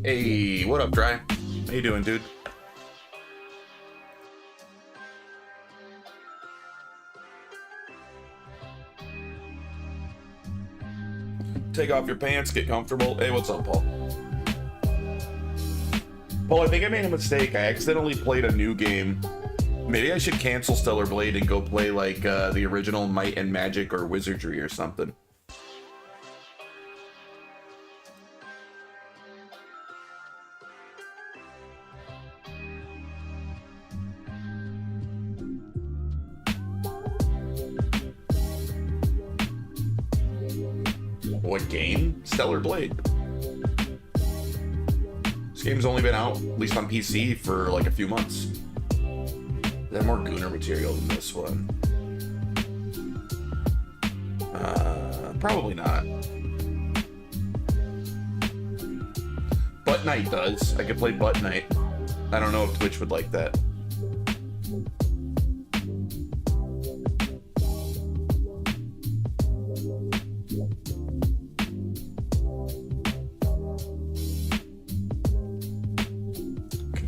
Hey, what up, Dry? How you doing, dude? Take off your pants, get comfortable. Hey, what's up, Paul? Paul, I think I made a mistake. I accidentally played a new game. Maybe I should cancel Stellar Blade and go play, like, the original Might and Magic or Wizardry or something. What game? Stellar Blade. This game's only been out, at least on PC, for like a few months. There's more Gunnar material than this one. Probably not. Butt Knight does. I could play Butt Knight. I don't know if Twitch would like that.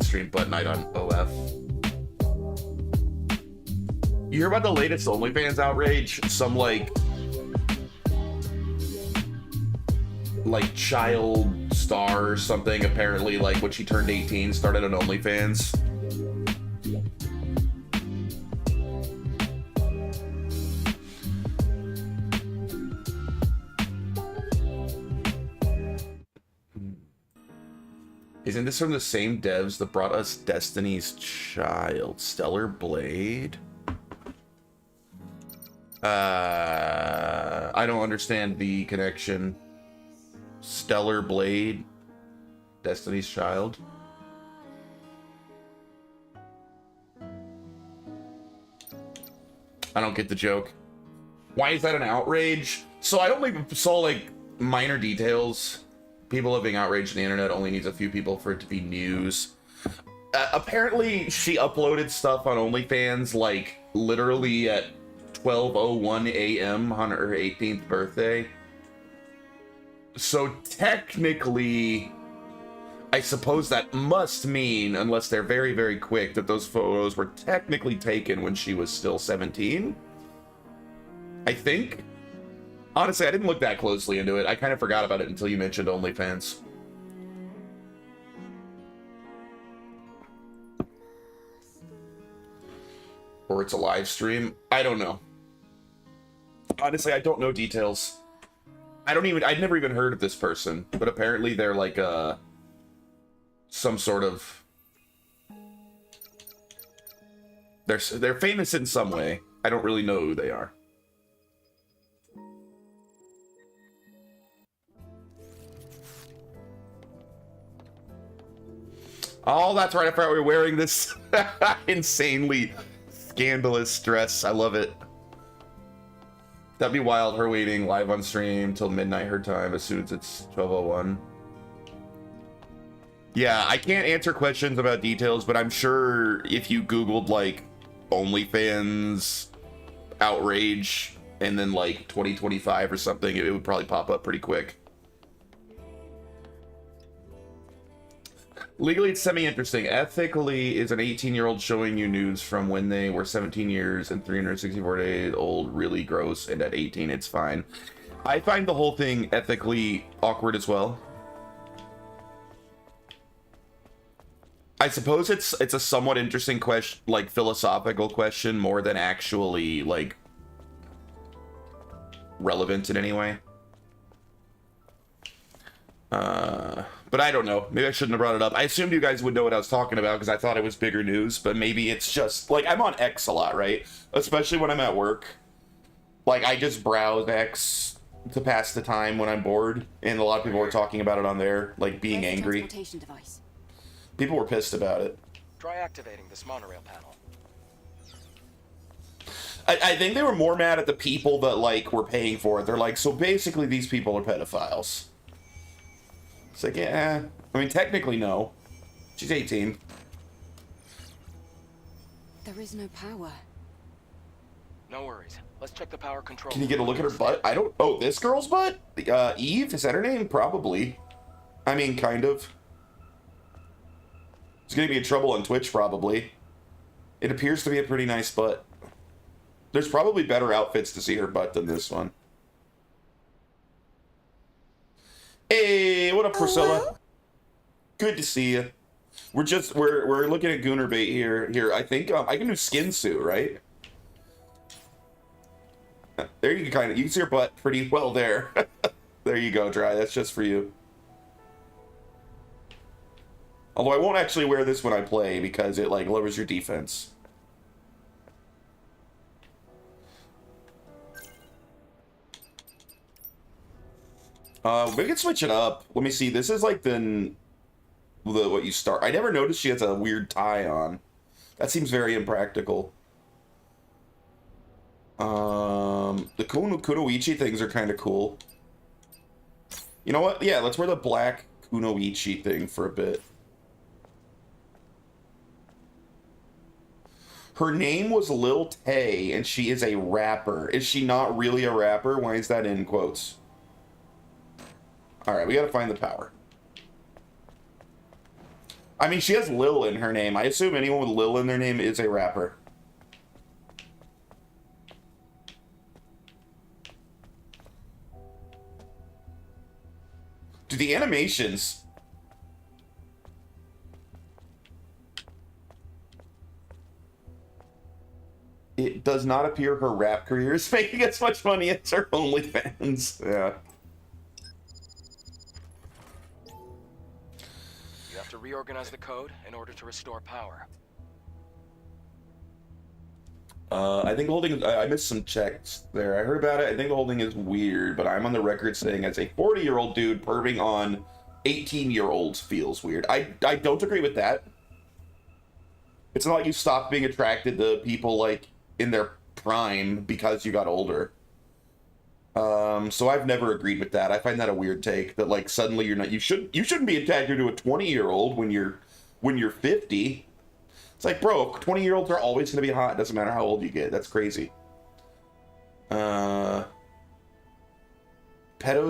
Stream Butt Knight on OF. You hear about the latest OnlyFans outrage? Some like child star or something, apparently, like when she turned 18, started an OnlyFans. Isn't this from the same devs that brought us Destiny's Child? Stellar Blade? I don't understand the connection. Stellar Blade? Destiny's Child? I don't get the joke. Why is that an outrage? So I only saw, like, minor details. People being outraged on the internet only needs a few people for it to be news. Apparently, she uploaded stuff on OnlyFans, like, literally at 12:01 a.m. on her 18th birthday. So technically, I suppose that must mean, unless they're very, very quick, that those photos were technically taken when she was still 17? I think? Honestly, I didn't look that closely into it. I kind of forgot about it until you mentioned OnlyFans. Or it's a live stream. I don't know. Honestly, I don't know details. I'd never even heard of this person, but apparently they're like some sort of, they're famous in some way. I don't really know who they are. Oh, that's right. I forgot we were wearing this insanely scandalous dress. I love it. That'd be wild. Her waiting live on stream till midnight her time as soon as it's 12:01. Yeah, I can't answer questions about details, but I'm sure if you Googled like OnlyFans outrage and then like 2025 or something, it would probably pop up pretty quick. Legally, it's semi-interesting. Ethically, is an 18-year-old showing you news from when they were 17 years and 364 days old really gross, and at 18, it's fine. I find the whole thing ethically awkward as well. I suppose it's a somewhat interesting question, like philosophical question, more than actually like relevant in any way. But I don't know. Maybe I shouldn't have brought it up. I assumed you guys would know what I was talking about because I thought it was bigger news, but maybe it's just like I'm on X a lot, right? Especially when I'm at work. Like I just browse X to pass the time when I'm bored, and a lot of people were talking about it on there, like being angry. People were pissed about it. Try activating this monorail panel. I think they were more mad at the people that like were paying for it. They're like, so basically these people are pedophiles. It's like, yeah. I mean, technically, no. She's 18. There is no power. No worries. Let's check the power control. Can you get a look at her butt? I don't... Oh, this girl's butt? Eve? Is that her name? Probably. I mean, kind of. It's gonna be in trouble on Twitch, probably. It appears to be a pretty nice butt. There's probably better outfits to see her butt than this one. Hey, what up, Priscilla? Hello? Good to see you. We're looking at Gooner bait here. Here, I think I can do skin suit, right? There you can see your butt pretty well there. There you go, Dry. That's just for you. Although I won't actually wear this when I play because it like lowers your defense. We can switch it up. Let me see. This is like the what you start. I never noticed she has a weird tie on. That seems very impractical. The Kunoichi things are kind of cool. You know what? Yeah, let's wear the black Kunoichi thing for a bit. Her name was Lil Tay, and she is a rapper. Is she not really a rapper? Why is that in quotes? Alright, we gotta find the power. I mean, she has Lil in her name. I assume anyone with Lil in their name is a rapper. Dude, the animations... It does not appear her rap career is making as much money as her OnlyFans. Yeah. You have to reorganize the code in order to restore power. I think holding... I missed some checks there. I heard about it. I think holding is weird, but I'm on the record saying as a 40-year-old dude, perving on 18-year-olds feels weird. I don't agree with that. It's not like you stop being attracted to people, like, in their prime because you got older. So I've never agreed with that. I find that a weird take, that, like, suddenly you're not... You shouldn't be attracted to a 20-year-old when you're 50. It's like, bro, 20-year-olds are always going to be hot. It doesn't matter how old you get. That's crazy. Pedos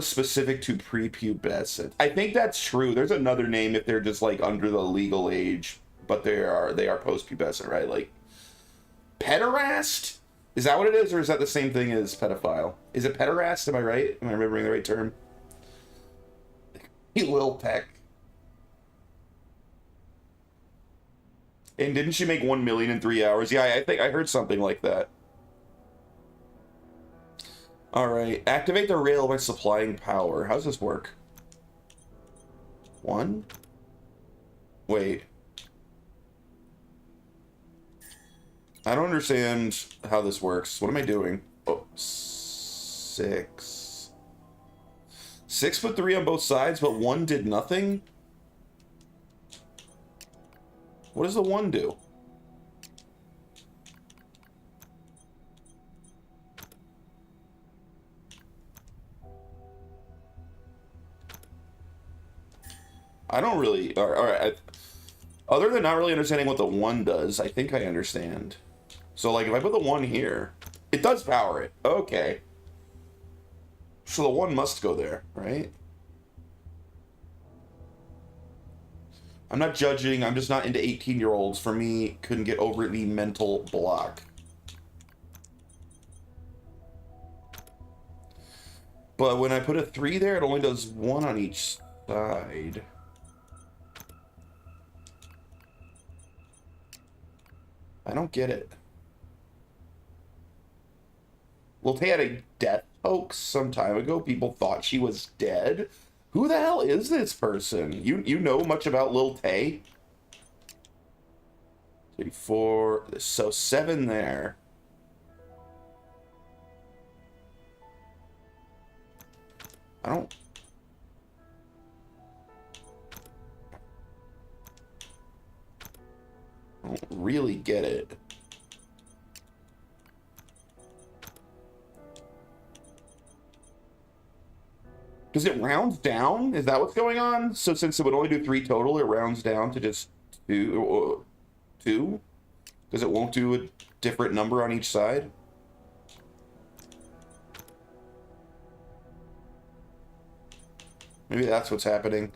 specific to prepubescent. I think that's true. There's another name if they're just, like, under the legal age, but they are post-pubescent, right? Like, pederast? Is that what it is, or is that the same thing as pedophile? Is it pederast? Am I right? Am I remembering the right term? Lil Peck. And didn't she make 1 million in 3 hours? Yeah, I think I heard something like that. Alright, activate the rail by supplying power. How does this work? 1? Wait. I don't understand how this works. What am I doing? Oh, 6. 6 put 3 on both sides, but 1 did nothing? What does the 1 do? I don't really... Alright, other than not really understanding what the 1 does, I think I understand. So, like, if I put the 1 here, it does power it. Okay. So the 1 must go there, right? I'm not judging, I'm just not into 18-year-olds. For me, couldn't get over the mental block. But when I put a 3 there, it only does 1 on each side. I don't get it. Lil Tay had a death hoax some time ago. People thought she was dead. Who the hell is this person? You know much about Lil Tay? 3, 4, so 7 there. I don't really get it. Does it round down? Is that what's going on? So since it would only do 3 total, it rounds down to just 2? Because it won't do a different number on each side? Maybe that's what's happening.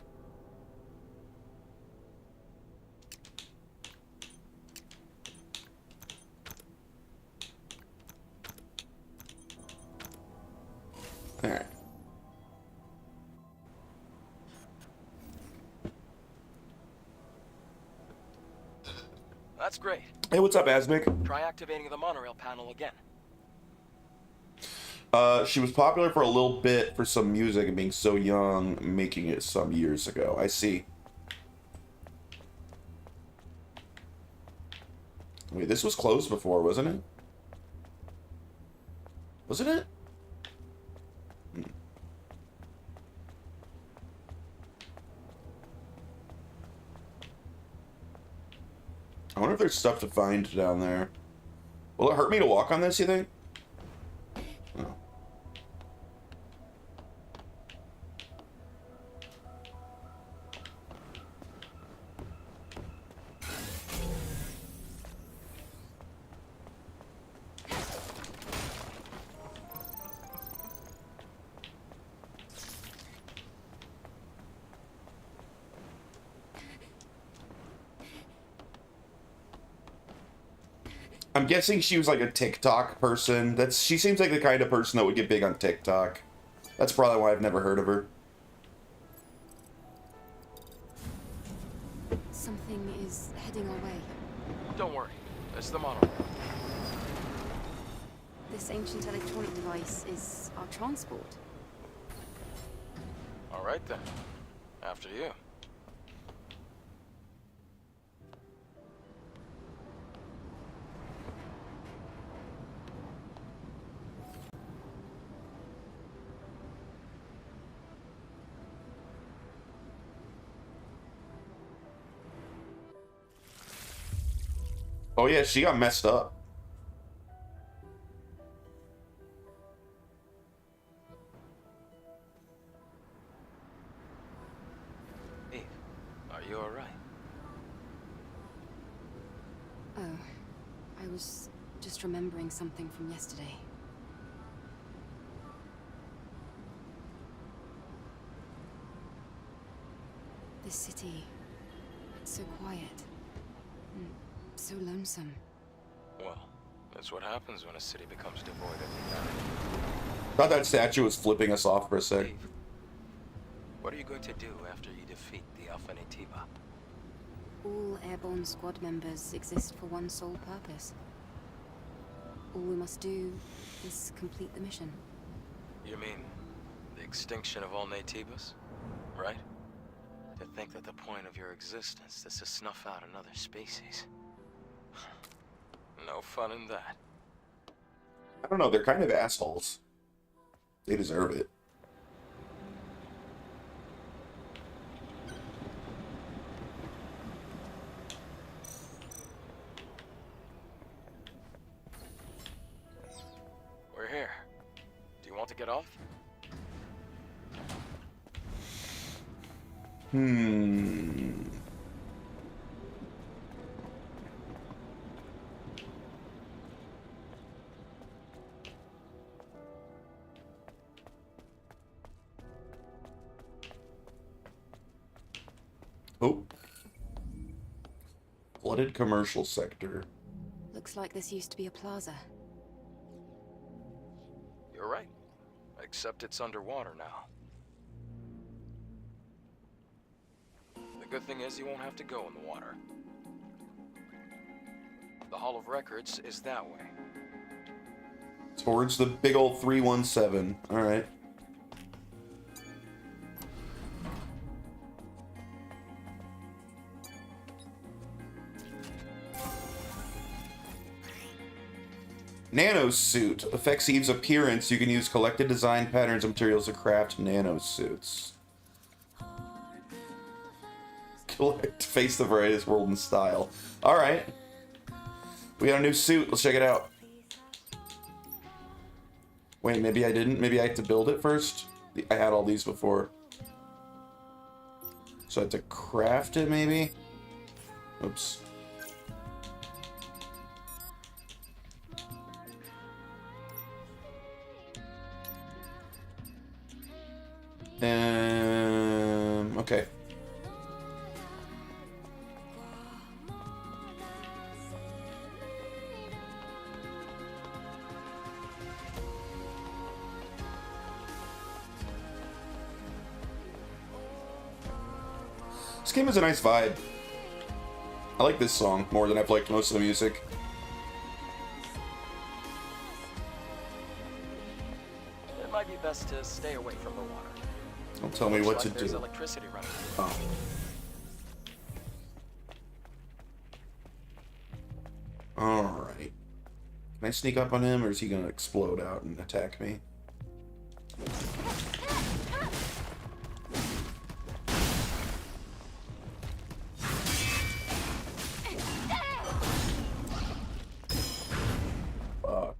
That's great. Hey, what's up, Asmic? Try activating the monorail panel again. She was popular for a little bit for some music and being so young, making it some years ago. I see. Wait, this was closed before, wasn't it? Wasn't it? I wonder if there's stuff to find down there. Will it hurt me to walk on this, you think? Oh. I'm guessing she was like a TikTok person. She seems like the kind of person that would get big on TikTok. That's probably why I've never heard of her. Something is heading our way. Don't worry. It's the monorail. This ancient electronic device is our transport. All right then. After you. Oh yeah, she got messed up. Eve, are you all right? Oh, I was just remembering something from yesterday. This city, it's so quiet. And so lonesome. Well, that's what happens when a city becomes devoid of humanity. Thought that statue was flipping us off for a sec. Eve, what are you going to do after you defeat the Alpha Naytiba? All airborne squad members exist for one sole purpose. All we must do is complete the mission. You mean the extinction of all Naytibas? Right? To think that the point of your existence is to snuff out another species. No fun in that. I don't know, they're kind of assholes. They deserve it. We're here. Do you want to get off? Oh. Flooded commercial sector. Looks like this used to be a plaza. You're right. Except it's underwater now. The good thing is you won't have to go in the water. The Hall of Records is that way. Towards the big old 317. Alright. Nanosuit affects Eve's appearance. You can use collected design patterns and materials to craft nanosuits. Collect, face the various world and style. Alright. We got a new suit. Let's check it out. Wait, maybe I didn't. Maybe I had to build it first. I had all these before. So I had to craft it, maybe? Oops. Okay. This game has a nice vibe. I like this song more than I've liked most of the music. It might be best to stay away from the water. Don't tell me what Looks to like there's do. electricity running. Oh. Alright. Can I sneak up on him, or is he gonna explode out and attack me? Fuck.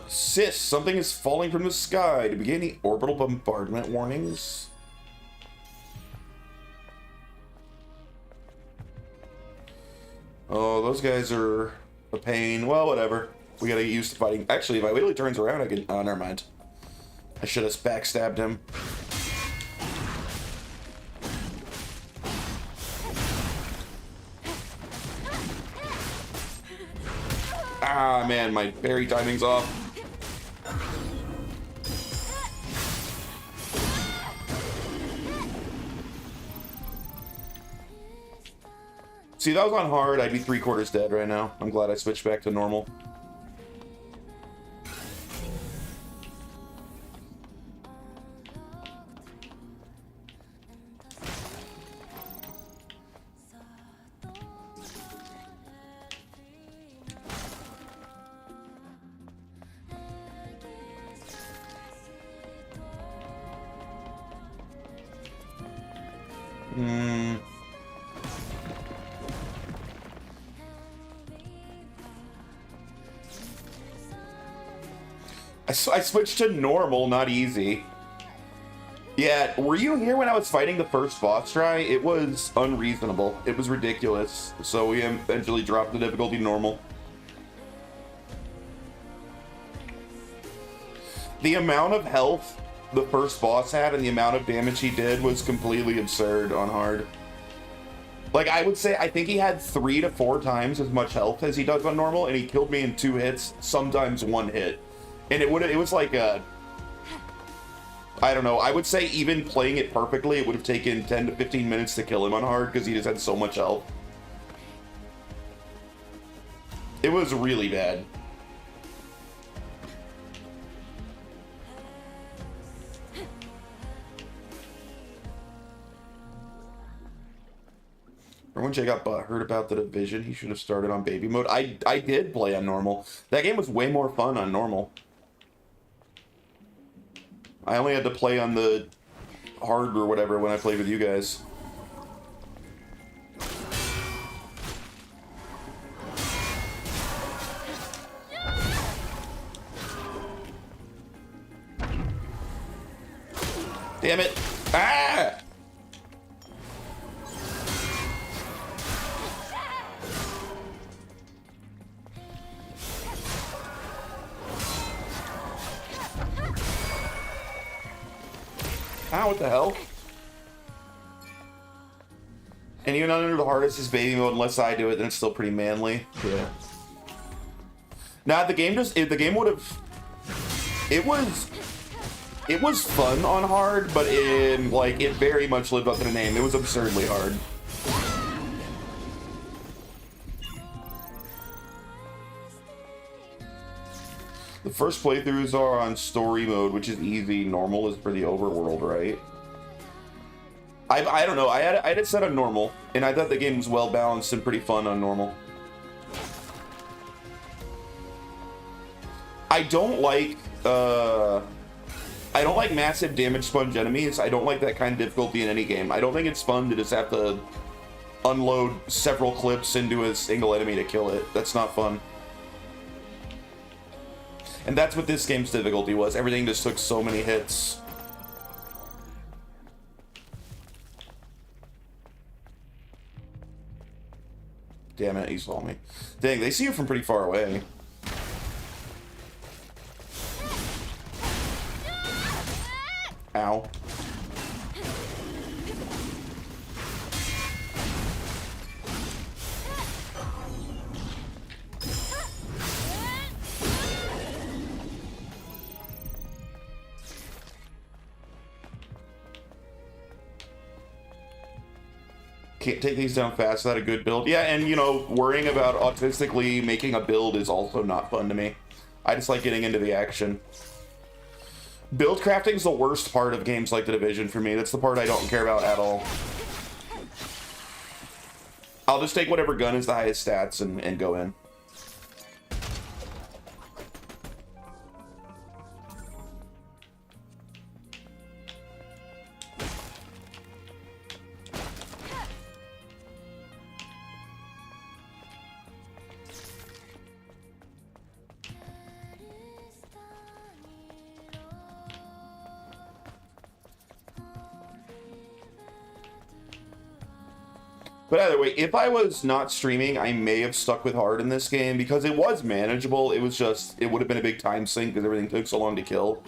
Sis, something is falling from the sky. To begin the orbital bombardment warnings. Oh, those guys are a pain. Well, whatever. We gotta get used to fighting. Actually, if I wait till he turns around, I can... Oh, never mind. I should have backstabbed him. Ah, man, my berry timing's off. See, if that was on hard, I'd be 3/4 dead right now. I'm glad I switched back to normal. I switched to normal, not easy. Yeah, were you here when I was fighting the first boss try? It was unreasonable. It was ridiculous. So we eventually dropped the difficulty normal. The amount of health the first boss had and the amount of damage he did was completely absurd on hard. Like, I would say, I think he had 3 to 4 times as much health as he does on normal, and he killed me in 2 hits, sometimes 1 hit. And it was like a... I don't know, I would say even playing it perfectly, it would have taken 10 to 15 minutes to kill him on hard, because he just had so much health. It was really bad. Remember when Jay got butthurt about the Division? He should have started on baby mode. I did play on normal. That game was way more fun on normal. I only had to play on the hard or whatever when I played with you guys. Damn it! Ah! Ah, what the hell? And even under the hardest is baby mode, unless I do it, then it's still pretty manly. Yeah. Nah, the game would have... It was fun on hard, but it very much lived up to the name. It was absurdly hard. The first playthroughs are on story mode, which is easy. Normal is for the overworld, right? I don't know. I had it set on normal, and I thought the game was well balanced and pretty fun on normal. I don't like massive damage sponge enemies. I don't like that kind of difficulty in any game. I don't think it's fun to just have to unload several clips into a single enemy to kill it. That's not fun. And that's what this game's difficulty was. Everything just took so many hits. Damn it, he saw me. Dang, they see you from pretty far away. Ow. Can't take these down fast without a good build. Yeah, and you know, worrying about autistically making a build is also not fun to me. I just like getting into the action. Build crafting is the worst part of games like The Division for me. That's the part I don't care about at all. I'll just take whatever gun is the highest stats and go in. But either way, if I was not streaming, I may have stuck with hard in this game because it was manageable. It was just, it would have been a big time sink because everything took so long to kill.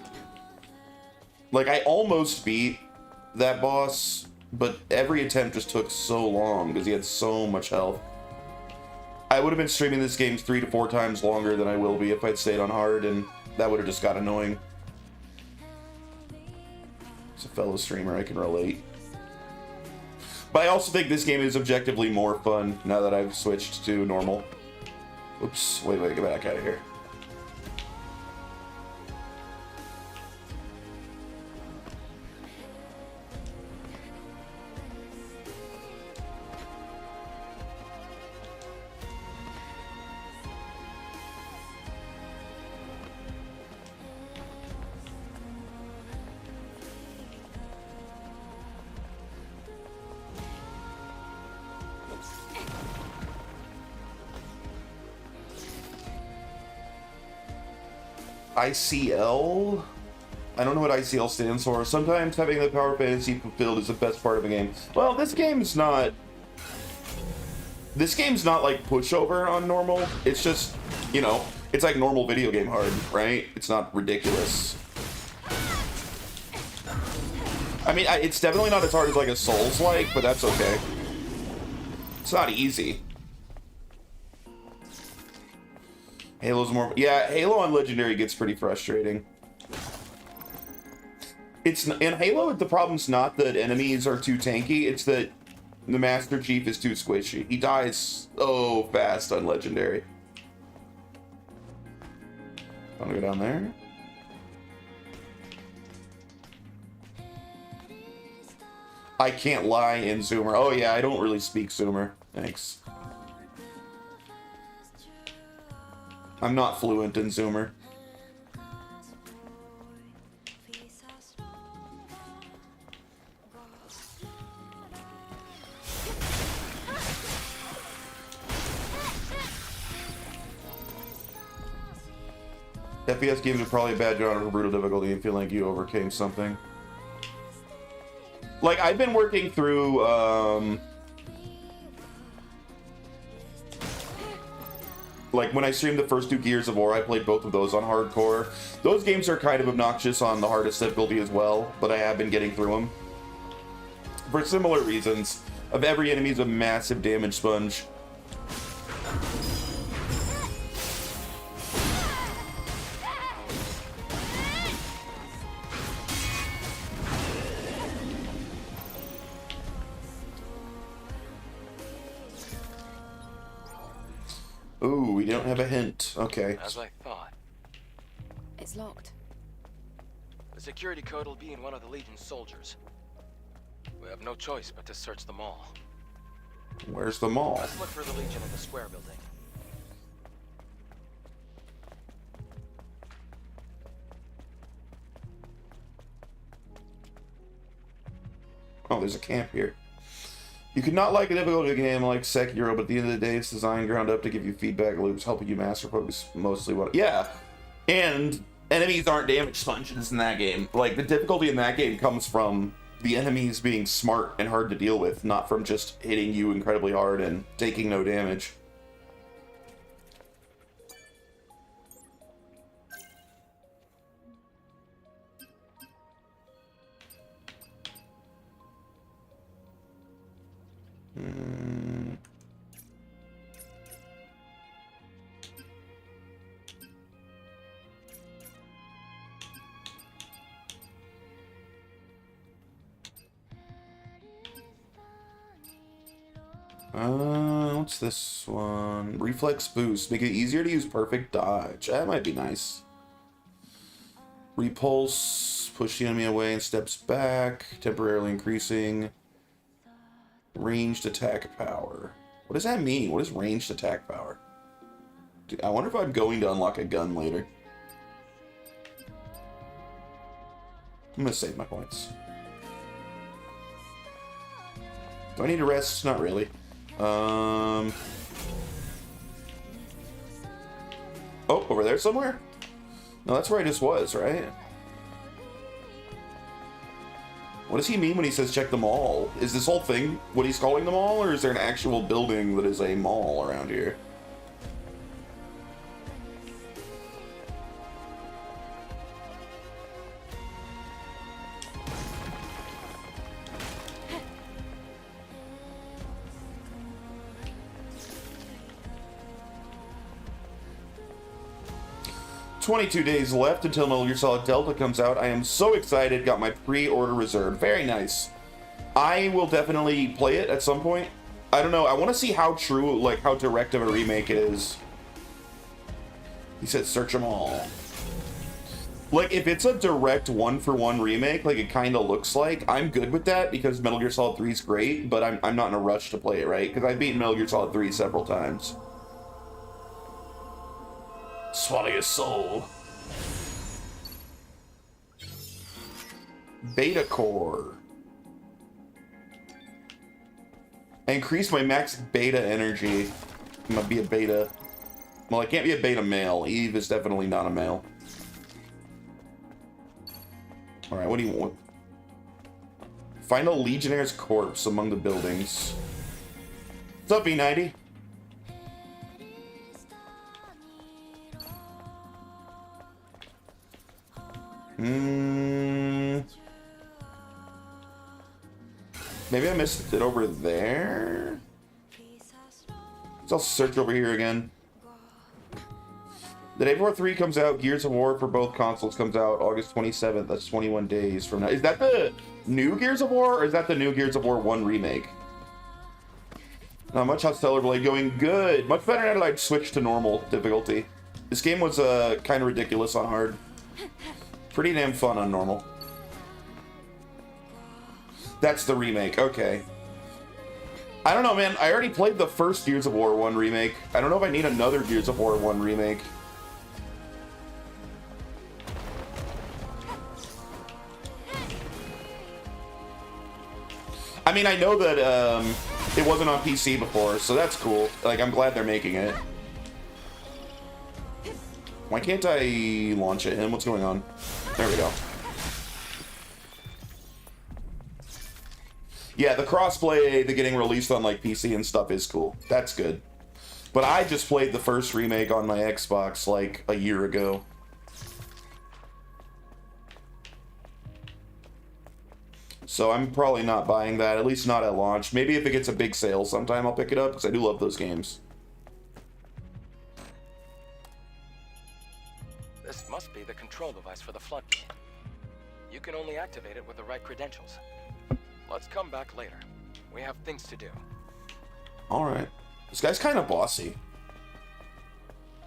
Like, I almost beat that boss, but every attempt just took so long because he had so much health. I would have been streaming this game 3 to 4 times longer than I will be if I'd stayed on hard, and that would have just got annoying. As a fellow streamer, I can relate. But I also think this game is objectively more fun now that I've switched to normal. Oops, wait, get back out of here. ICL? I don't know what ICL stands for. Sometimes having the power fantasy fulfilled is the best part of a game. Well, this game's not like pushover on normal. It's just, you know, it's like normal video game hard, right? It's not ridiculous. I mean, it's definitely not as hard as like a Souls-like, but that's okay. It's not easy. Halo's more... Yeah, Halo on Legendary gets pretty frustrating. In Halo, the problem's not that enemies are too tanky, it's that the Master Chief is too squishy. He dies so fast on Legendary. Wanna go down there? I can't lie in Zoomer. Oh yeah, I don't really speak Zoomer. Thanks. I'm not fluent in Zoomer. FPS games are probably a bad genre for brutal difficulty and feel like you overcame something. Like, I've been working through, like, when I streamed the first 2 Gears of War, I played both of those on hardcore. Those games are kind of obnoxious on the hardest difficulty as well, but I have been getting through them. For similar reasons. Of every enemy is a massive damage sponge. Ooh, we don't have a hint. Okay. As I thought. It's locked. The security code will be in one of the Legion's soldiers. We have no choice but to search the mall. Where's the mall? Let's look for the Legion in the square building. Oh, there's a camp here. You could not like a difficult game like Sekiro, but at the end of the day, it's designed ground up to give you feedback loops, helping you master focus mostly what... Yeah, and enemies aren't damage sponges in that game. Like, the difficulty in that game comes from the enemies being smart and hard to deal with, not from just hitting you incredibly hard and taking no damage. What's this one? Reflex boost. Make it easier to use perfect dodge. That might be nice. Repulse. Push the enemy away and steps back. Temporarily increasing ranged attack power. What does that mean? What is ranged attack power? Dude, I wonder if I'm going to unlock a gun later. I'm gonna save my points. Do I need to rest? Not really. Oh, over there somewhere? No, that's where I just was, right? What does he mean when he says check the mall? Is this whole thing what he's calling the mall, or is there an actual building that is a mall around here? "22 days left until Metal Gear Solid Delta comes out. I am so excited. Got my pre-order reserved." Very nice. I will definitely play it at some point. I don't know. I want to see how true, like, how direct of a remake it is. He said search them all. Like, if it's a direct one-for-one remake, like it kind of looks like, I'm good with that because Metal Gear Solid 3 is great, but I'm not in a rush to play it, right? Because I've beaten Metal Gear Solid 3 several times. Swallow your soul. Beta core. I increased my max beta energy. I'm gonna be a beta. Well, I can't be a beta male. Eve is definitely not a male. Alright, what do you want? Find a Legionnaire's corpse among the buildings. What's up, B90? Maybe I missed it over there? So I'll search over here again. The day before 3 comes out, Gears of War for both consoles comes out August 27th. That's 21 days from now. Is that the new Gears of War, or is that the new Gears of War 1 remake? Not much. How's Stellar Blade going? Good. Much better now that I switched to normal difficulty. This game was kind of ridiculous on hard. Pretty damn fun on normal. That's the remake. Okay. I don't know, man. I already played the first Gears of War 1 remake. I don't know if I need another Gears of War 1 remake. I mean, I know that it wasn't on PC before, so that's cool. Like, I'm glad they're making it. Why can't I launch at him? What's going on? There we go. Yeah, the crossplay, the getting released on like PC and stuff is cool. That's good. But I just played the first remake on my Xbox like a year ago. So I'm probably not buying that, at least not at launch. Maybe if it gets a big sale sometime I'll pick it up, because I do love those games. This must be the control device for the floodgate. You can only activate it with the right credentials. Let's come back later. We have things to do. Alright. This guy's kind of bossy.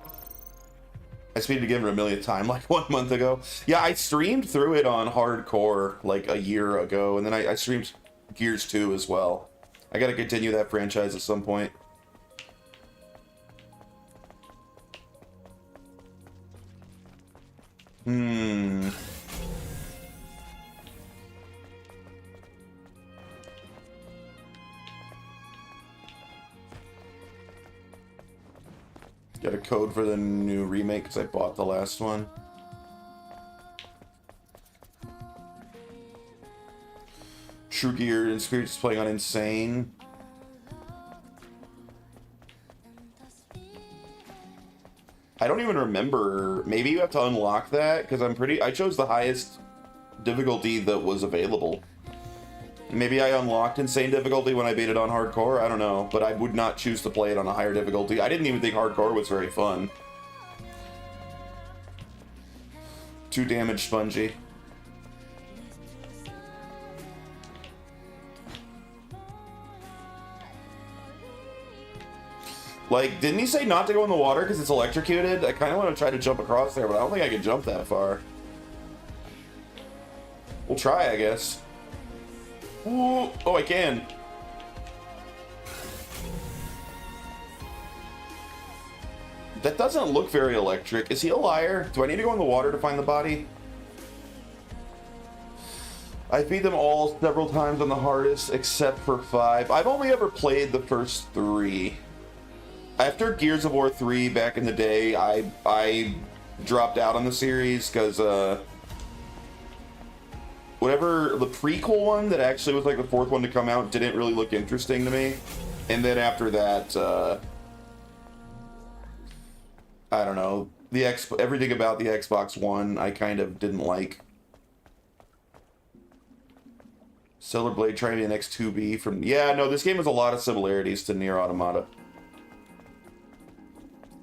I just needed to give him a millionth time like 1 month ago. Yeah, I streamed through it on hardcore like a year ago, and then I streamed Gears 2 as well. I gotta continue that franchise at some point. Got a code for the new remake because I bought the last one. True Gear and Spirit is playing on Insane. I don't even remember. Maybe you have to unlock that because I chose the highest difficulty that was available. Maybe I unlocked Insane difficulty when I beat it on hardcore. I don't know, but I would not choose to play it on a higher difficulty. I didn't even think hardcore was very fun. 2 damage, Spongy. Like, didn't he say not to go in the water because it's electrocuted? I kind of want to try to jump across there, but I don't think I can jump that far. We'll try, I guess. Ooh, oh, I can. That doesn't look very electric. Is he a liar? Do I need to go in the water to find the body? I beat them all several times on the hardest, except for 5. I've only ever played the first 3. After Gears of War 3 back in the day, I dropped out on the series because whatever the prequel one that actually was like the 4th one to come out didn't really look interesting to me. And then after that, I don't know, everything about the Xbox One I kind of didn't like. Stellar Blade trying to be an X2B from... Yeah, no, this game has a lot of similarities to Nier Automata.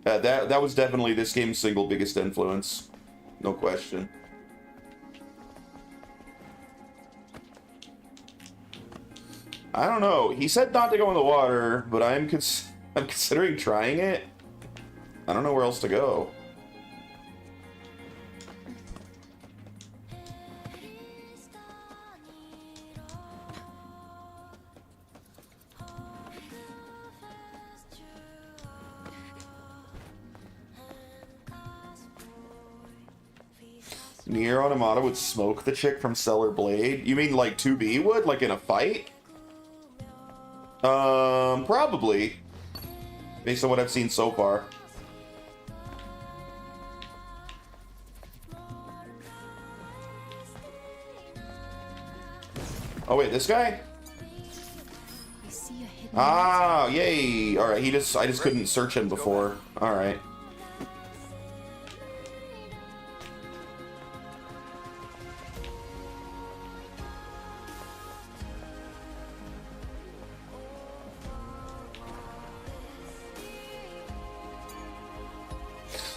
That was definitely this game's single biggest influence. No question. I don't know. He said not to go in the water, but I'm considering trying it. I don't know where else to go. Nier Automata would smoke the chick from Stellar Blade? You mean like 2B would? Like in a fight? Probably. Based on what I've seen so far. Oh wait, this guy? I see a hidden Ah, yay! Alright, I just couldn't search him before. Alright.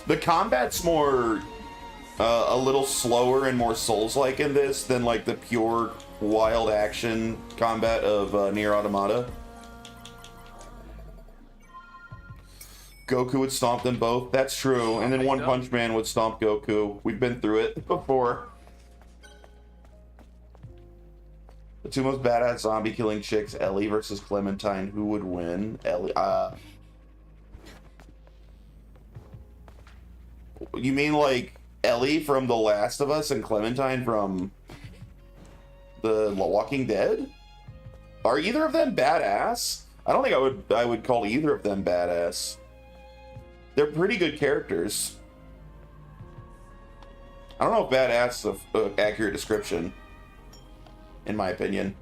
The combat's more, a little slower and more Souls-like in this than like the pure wild action combat of Nier Automata. Goku would stomp them both. That's true. And then One Punch Man would stomp Goku. We've been through it before. The 2 most badass zombie killing chicks, Ellie versus Clementine. Who would win? Ellie. You mean like Ellie from The Last of Us and Clementine from The Walking Dead? Are either of them badass? I don't think I would call either of them badass. They're pretty good characters. I don't know if badass is an accurate description, in my opinion.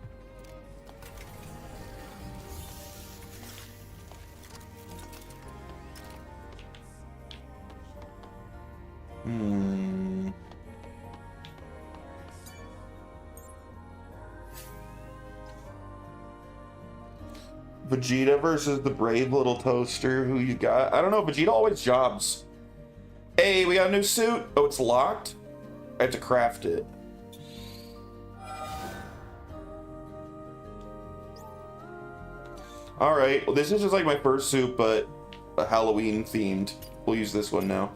Vegeta versus the brave little toaster. Who you got? I don't know. Vegeta always jobs. Hey, we got a new suit. Oh, it's locked? I have to craft it. Alright. Well, this is just like my first suit, but Halloween themed. We'll use this one now.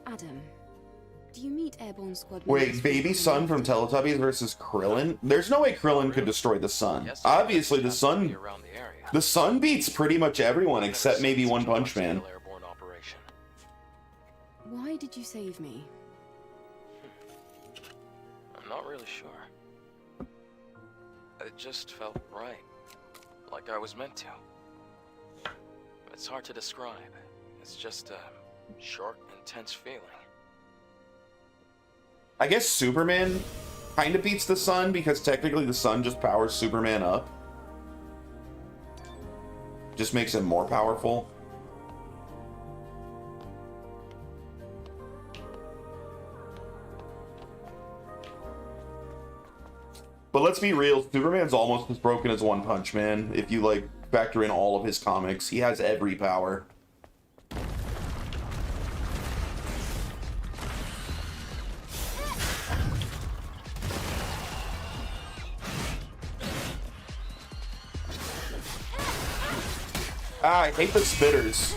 Adam, do you meet Airborne Squad Wait, members Baby Sun from Teletubbies versus Krillin? There's no way Krillin could destroy the sun. Yes, Obviously, the it's sun... around the area. The sun beats pretty much everyone except maybe One Punch Man. Airborne operation. Why did you save me? I'm not really sure. It just felt right. Like I was meant to. It's hard to describe. It's just a short, intense feeling. I guess Superman kind of beats the sun because technically the sun just powers Superman up. Just makes him more powerful. But let's be real, Superman's almost as broken as One Punch Man. If you, like, factor in all of his comics, he has every power. Ah, I hate the spitters.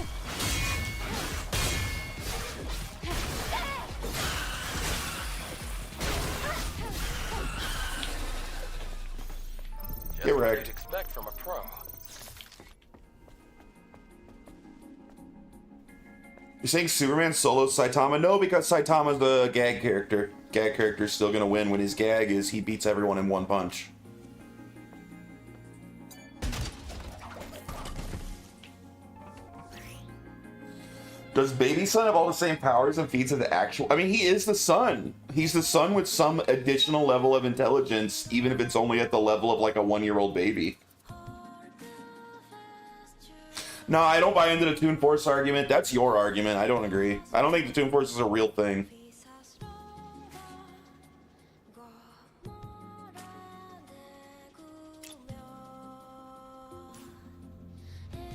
Get What wrecked. you'd expect from a pro. You're saying Superman solo Saitama? No, because Saitama's a gag character. Gag character's still gonna win when his gag is he beats everyone in one punch. Does Baby Son have all the same powers and feats as the actual? I mean, he is the son. He's the son with some additional level of intelligence, even if it's only at the level of like a 1-year-old baby. No, I don't buy into the Toon Force argument. That's your argument. I don't agree. I don't think the Toon Force is a real thing.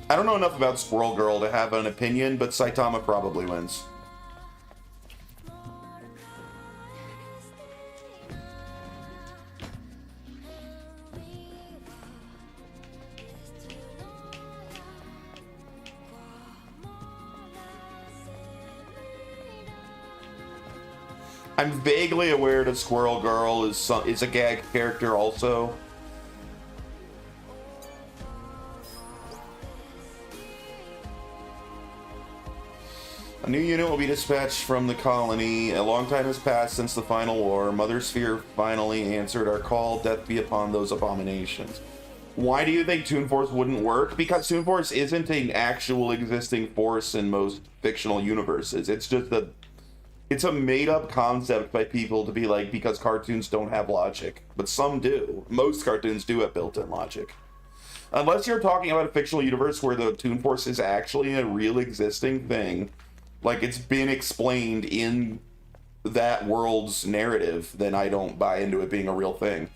I don't know enough about Squirrel Girl to have an opinion, but Saitama probably wins. I'm vaguely aware that Squirrel Girl is a gag character also. A new unit will be dispatched from the colony. A long time has passed since the final war. Mother Sphere finally answered our call. Death be upon those abominations. Why do you think Toon Force wouldn't work? Because Toon Force isn't an actual existing force in most fictional universes. It's just it's a made-up concept by people to be like, because cartoons don't have logic. But some do. Most cartoons do have built-in logic. Unless you're talking about a fictional universe where the Toon Force is actually a real existing thing, like it's been explained in that world's narrative, then I don't buy into it being a real thing.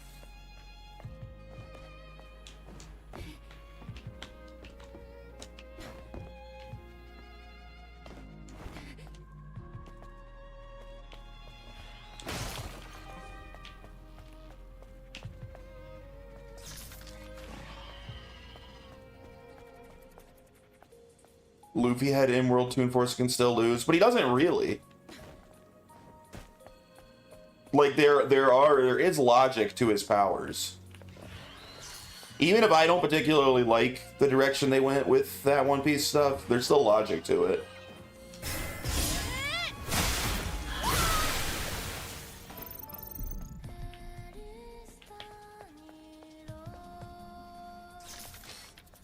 Luffy had in-world Toon Force can still lose, but he doesn't really. Like there is logic to his powers. Even if I don't particularly like the direction they went with that One Piece stuff, there's still logic to it.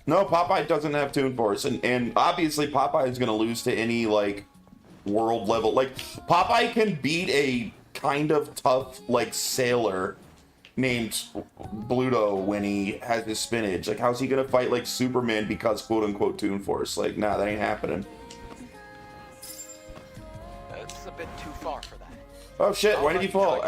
No, Popeye doesn't have Toon Force, and obviously Popeye is gonna lose to any like world level. Like Popeye can beat a kind of tough like sailor named Bluto when he has his spinach. Like, how's he gonna fight like Superman because quote unquote Toon Force? Like, nah, that ain't happening. It's a bit too far for that. Oh shit! Why did he fall?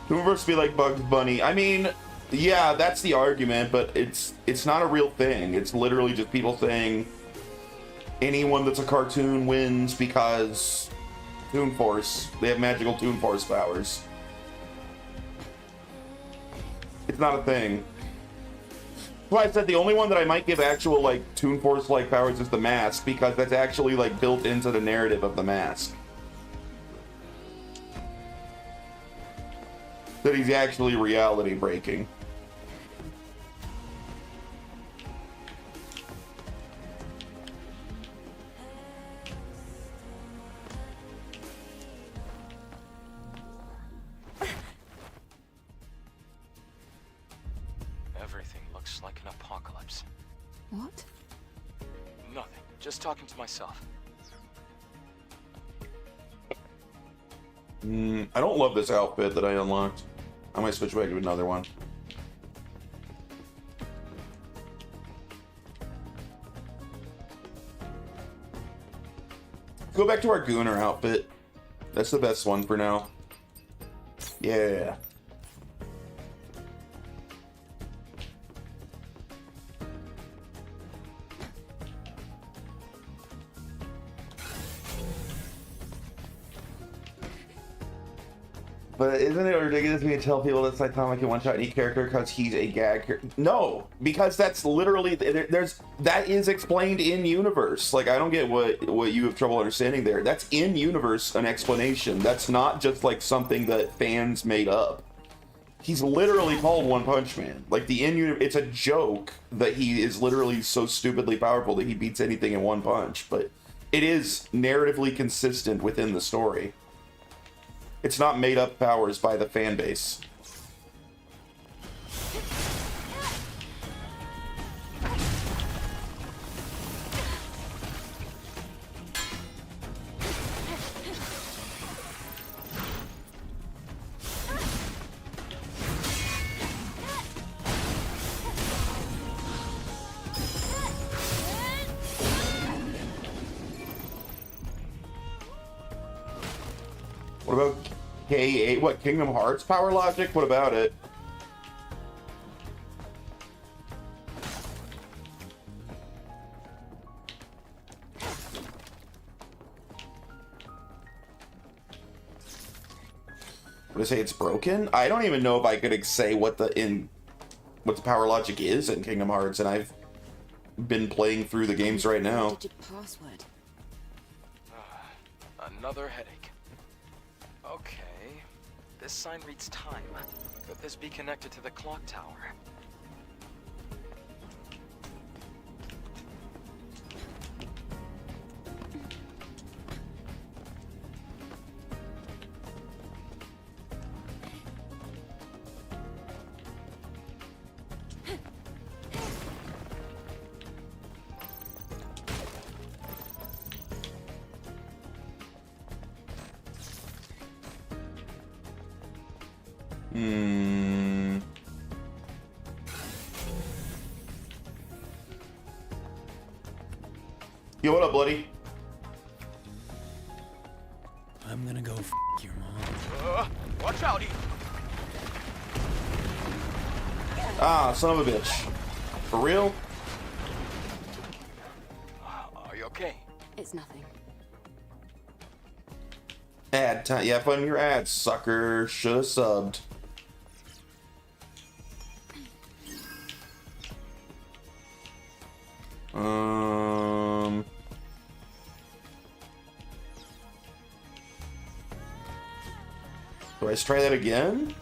Toonverse be like Bugs Bunny. I mean, yeah, that's the argument, but it's not a real thing. It's literally just people saying anyone that's a cartoon wins because Toon Force. They have magical Toon Force powers. It's not a thing. That's why I said the only one that I might give actual like Toon Force like powers is the Mask, because that's actually like built into the narrative of the Mask. That he's actually reality breaking. Everything looks like an apocalypse. What? Nothing. Just talking to myself. I don't love this outfit that I unlocked. I might switch back to another one. Go back to our Gunnar outfit. That's the best one for now. Yeah. But isn't it ridiculous to me to tell people that Saitama can one-shot any character because he's a gag character? No, because that's literally that is explained in universe. Like, I don't get what you have trouble understanding there. That's in universe an explanation. That's not just like something that fans made up. He's literally called One Punch Man. Like, it's a joke that he is literally so stupidly powerful that he beats anything in one punch. But it is narratively consistent within the story. It's not made up powers by the fan base. What about K8? What, Kingdom Hearts power logic? What about it? Would I say it's broken? I don't even know if I could say what the power logic is in Kingdom Hearts, and I've been playing through the games right now. Digit password. Another headache. Okay. This sign reads time. Could this be connected to the clock tower? Yo, what up, bloody? I'm gonna go f your mom. Watch out! Ah, son of a bitch. For real? Are you okay? It's nothing. Ad time. Yeah, fun your ads, sucker. Should've subbed. Do I just try that again?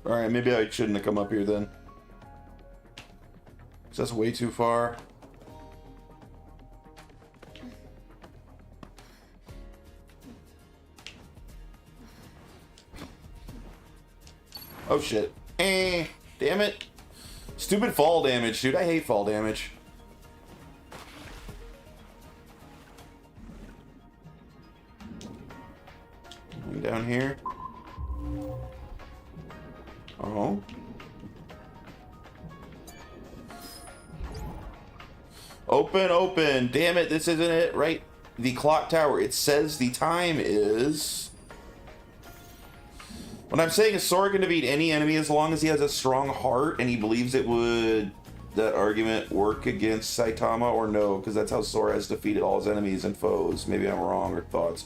Alright, maybe I shouldn't have come up here then. 'Cause that's way too far. Oh shit. Damn it. Stupid fall damage, dude. I hate fall damage. Down here. Oh. Open, open. Damn it, this isn't it, right? The clock tower. It says the time is... What I'm saying is Sora can defeat any enemy as long as he has a strong heart and he believes it would... That argument work against Saitama or no? Because that's how Sora has defeated all his enemies and foes. Maybe I'm wrong or thoughts.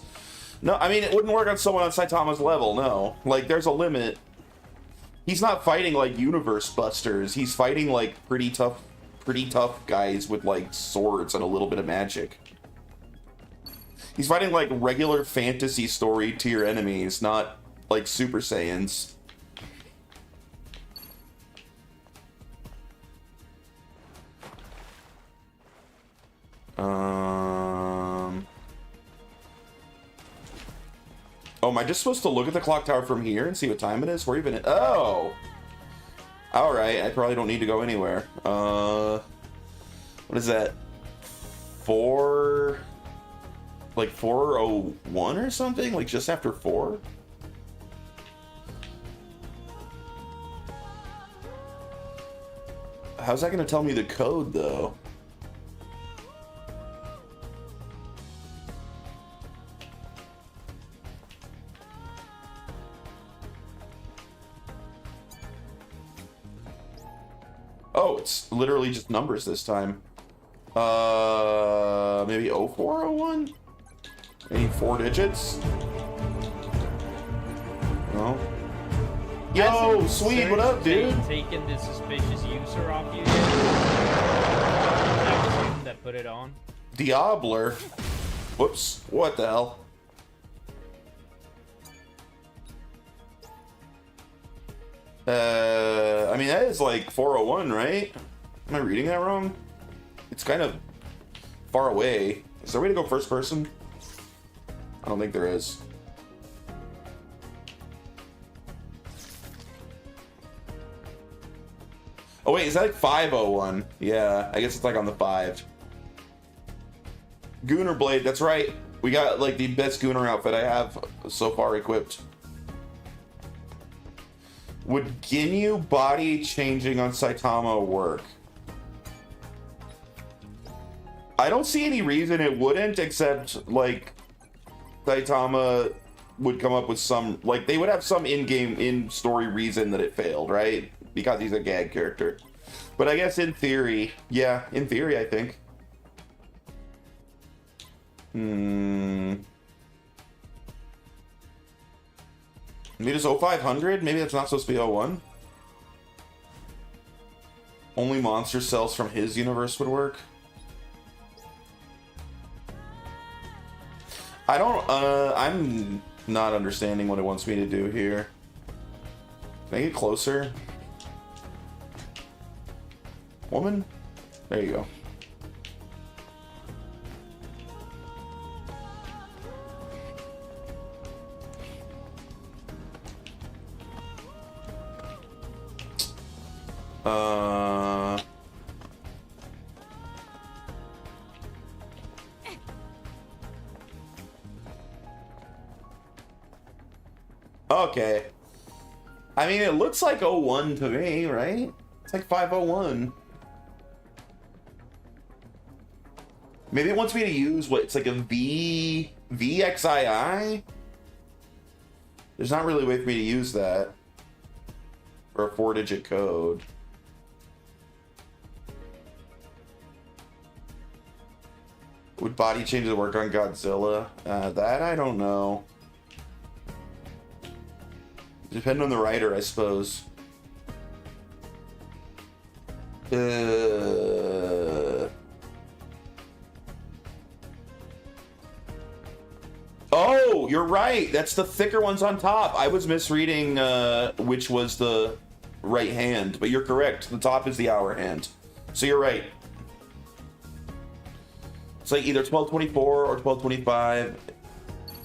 No, I mean, it wouldn't work on someone on Saitama's level, no. Like, there's a limit. He's not fighting, like, universe busters. He's fighting, like, pretty tough guys with, like, swords and a little bit of magic. He's fighting like regular fantasy story tier enemies, not like Super Saiyans. Oh, am I just supposed to look at the clock tower from here and see what time it is? We're even at... Oh! Alright, I probably don't need to go anywhere. What is that? 4... Like 4:01 or something? Like just after 4? How's that gonna tell me the code, though? Oh, it's literally just numbers this time. Maybe 0401? Any 4 digits? No. Yo, Hasn't sweet, what up, Search dude? taken the suspicious user off you yet? That was him that put it on. Diabler. Whoops, what the hell? I mean, that is like 401, right? Am I reading that wrong? It's kind of far away. Is there a way to go first person? I don't think there is. Oh wait, is that like 501? Yeah, I guess it's like on the 5. Gooner Blade, that's right. We got like the best Gooner outfit I have so far equipped. Would Ginyu body changing on Saitama work? I don't see any reason it wouldn't, except like Saitama would come up with some, like they would have some in-game, in-story reason that it failed, right? Because he's a gag character. But I guess in theory, yeah, in theory I think. Maybe it's 0500? Maybe that's not supposed to be 01? Only monster cells from his universe would work? I don't, I'm not understanding what it wants me to do here. Can I get closer? Woman? There you go. Okay. I mean, it looks like 01 to me, right? It's like 501. Maybe it wants me to use what? It's like a VXII? There's not really a way for me to use that. Or a 4-digit code. Would body changes work on Godzilla? That I don't know. Depend on the writer, I suppose. Oh, you're right. That's the thicker ones on top. I was misreading which was the right hand, but you're correct. The top is the hour hand. So you're right. It's like either 1224 or 1225.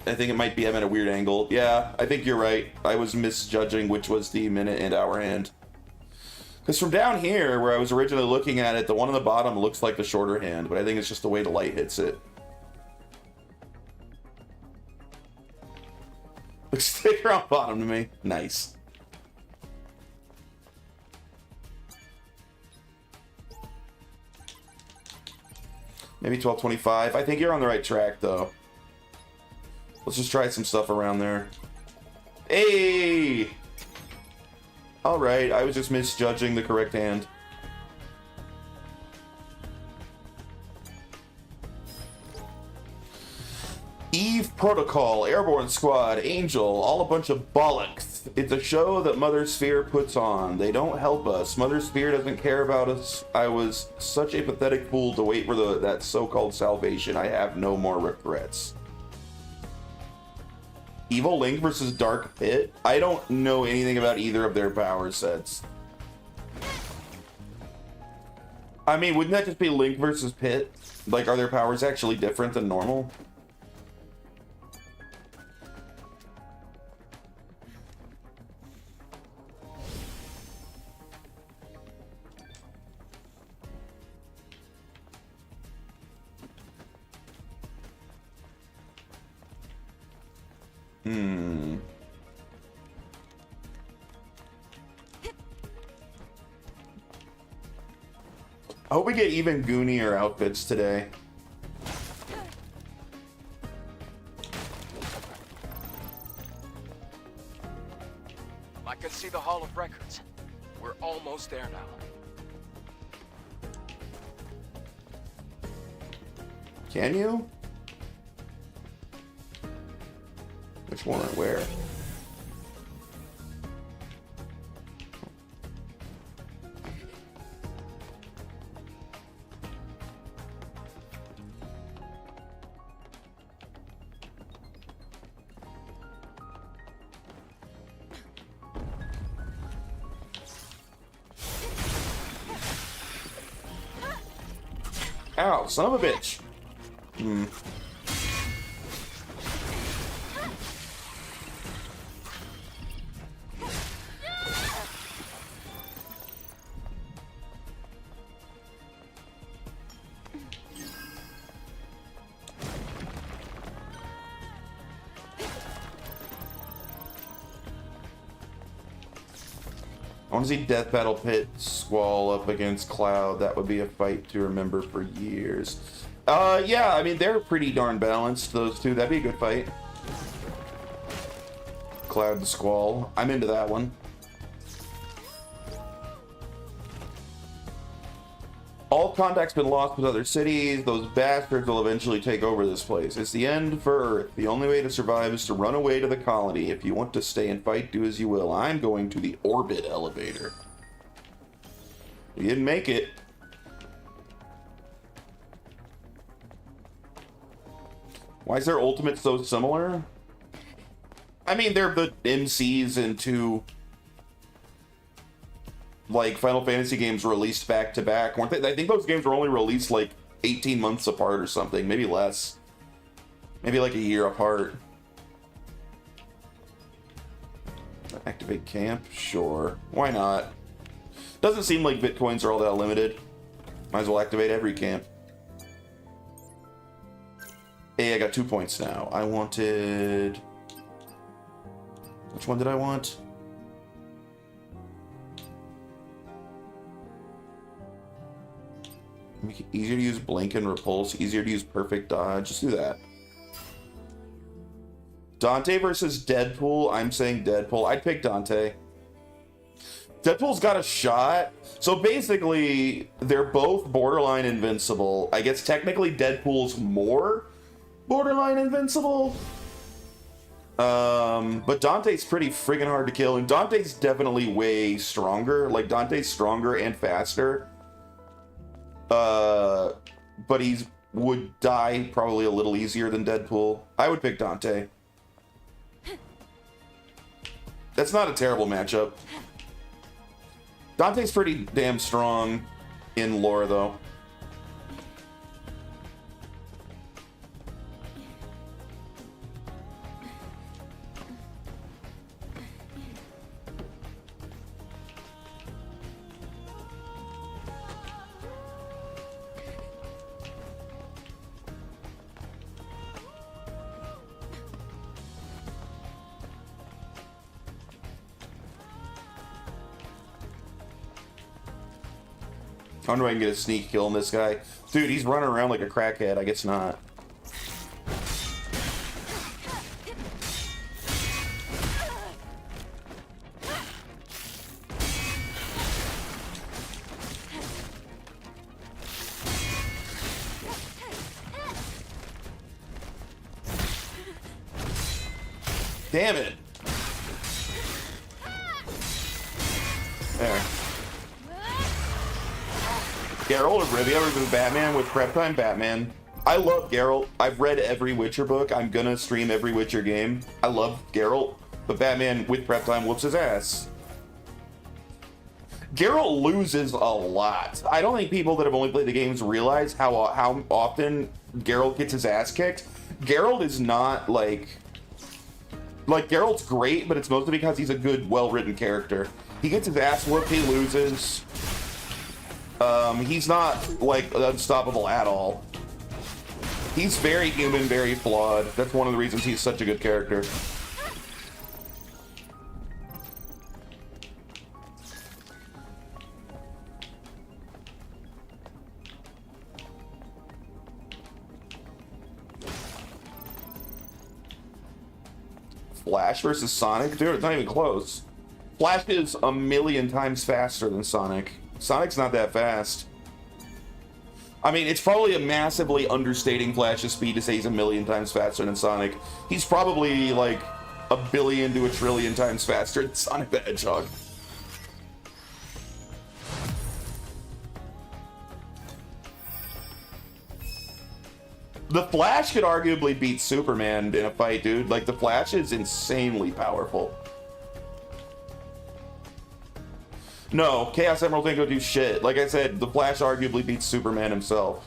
I think it might be I'm at a weird angle. Yeah, I think you're right. I was misjudging which was the minute and hour hand. Because from down here, where I was originally looking at it, the one on the bottom looks like the shorter hand, but I think it's just the way the light hits it. Looks thicker on bottom to me. Nice. Maybe 1225. I think you're on the right track, though. Let's just try some stuff around there. Hey! Alright, I was just misjudging the correct hand. Eve Protocol, Airborne Squad, Angel, all a bunch of bollocks. It's a show that Mother Sphere puts on. They don't help us. Mother Sphere doesn't care about us. I was such a pathetic fool to wait for that so-called salvation. I have no more regrets. Evil Link versus Dark Pit? I don't know anything about either of their power sets. I mean, wouldn't that just be Link versus Pit? Like, are their powers actually different than normal? I hope we get even goonier outfits today. I can see the Hall of Records. We're almost there now. Can you? Which one? Where? Ow, son of a bitch. I want to see Death Battle Pit Squall up against Cloud. That would be a fight to remember for years. Yeah, I mean, they're pretty darn balanced, those two. That'd be a good fight. Cloud and Squall. I'm into that one. All contact's been lost with other cities. Those bastards will eventually take over this place. It's the end for Earth. The only way to survive is to run away to the colony. If you want to stay and fight, do as you will. I'm going to the orbit elevator. We didn't make it. Why is their ultimate so similar? I mean, they're the MCs into like Final Fantasy games released back to back, weren't they? I think those games were only released like 18 months apart or something, maybe less. Maybe like a year apart. Activate camp? Sure. Why not? Doesn't seem like Bitcoins are all that limited. Might as well activate every camp. Hey, I got 2 points now. I wanted... Which one did I want? Make it easier to use Blink and Repulse, easier to use Perfect Dodge. Just do that. Dante versus Deadpool. I'm saying Deadpool. I'd pick Dante. Deadpool's got a shot. So basically, they're both borderline invincible. I guess technically Deadpool's more borderline invincible. But Dante's pretty friggin' hard to kill. And Dante's definitely way stronger. Like, Dante's stronger and faster. But he's would die probably a little easier than Deadpool. I would pick Dante. That's not a terrible matchup. Dante's pretty damn strong in lore, though. I wonder if I can get a sneak kill on this guy. Dude, he's running around like a crackhead. I guess not. Damn it. There. Yeah, roll it, Ribby. Ever been Batman with Prep Time Batman? I love Geralt. I've read every Witcher book. I'm gonna stream every Witcher game. I love Geralt, but Batman with prep time whoops his ass. Geralt loses a lot. I don't think people that have only played the games realize how often Geralt gets his ass kicked. Geralt is not like Geralt's great, but it's mostly because he's a good, well-written character. He gets his ass whooped, he loses. He's not like unstoppable at all. He's very human, very flawed. That's one of the reasons he's such a good character. Flash versus Sonic? Dude, it's not even close. Flash is a million times faster than Sonic. Sonic's not that fast. I mean, it's probably a massively understating Flash's speed to say he's a million times faster than Sonic. He's probably like a billion to a trillion times faster than Sonic the Hedgehog. The Flash could arguably beat Superman in a fight, dude. Like, the Flash is insanely powerful. No, Chaos Emerald didn't go do shit. Like I said, the Flash arguably beats Superman himself.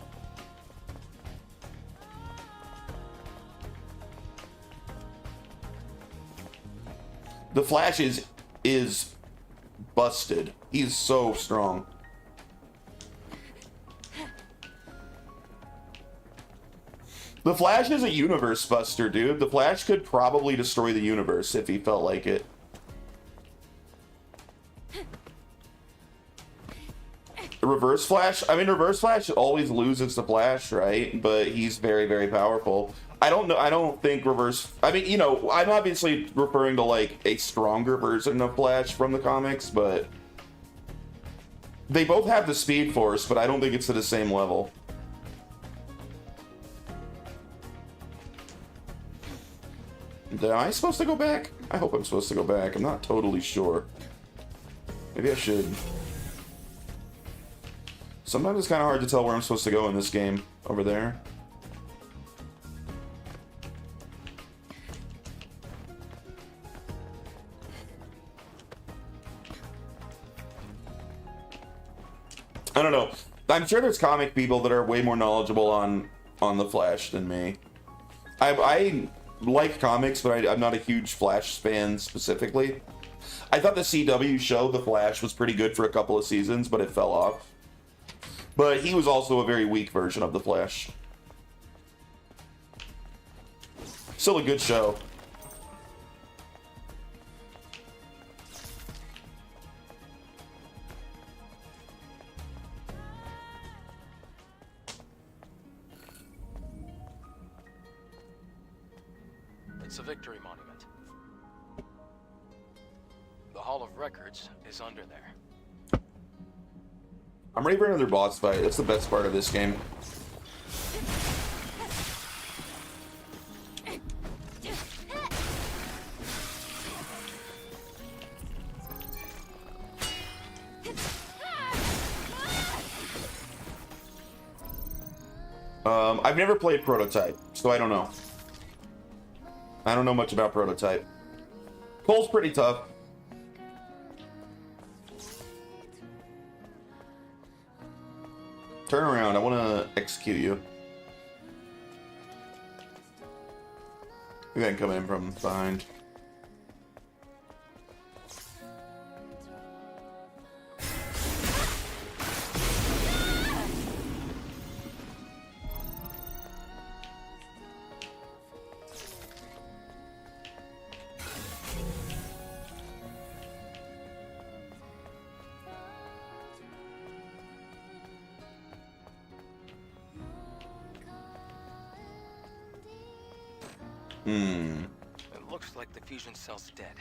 The Flash is busted. He's so strong. The Flash is a universe buster, dude. The Flash could probably destroy the universe if he felt like it. Reverse Flash? I mean, Reverse Flash always loses to Flash, right? But he's very, very powerful. I don't think Reverse... I mean, you know, I'm obviously referring to, like, a stronger version of Flash from the comics, but... They both have the Speed Force, but I don't think it's to the same level. Am I supposed to go back? I hope I'm supposed to go back. I'm not totally sure. Maybe I should. Sometimes it's kind of hard to tell where I'm supposed to go in this game. Over there. I don't know. I'm sure there's comic people that are way more knowledgeable on the Flash than me. I like comics, but I'm not a huge Flash fan specifically. I thought the CW show, The Flash, was pretty good for a couple of seasons, but it fell off. But he was also a very weak version of the Flash. Still a good show. It's a victory monument. The Hall of Records is under there. I'm ready for another boss fight. That's the best part of this game. I've never played Prototype, so I don't know. I don't know much about Prototype. Cole's pretty tough. Turn around, I want to execute you. Maybe I can come in from behind. It looks like the fusion cell's dead.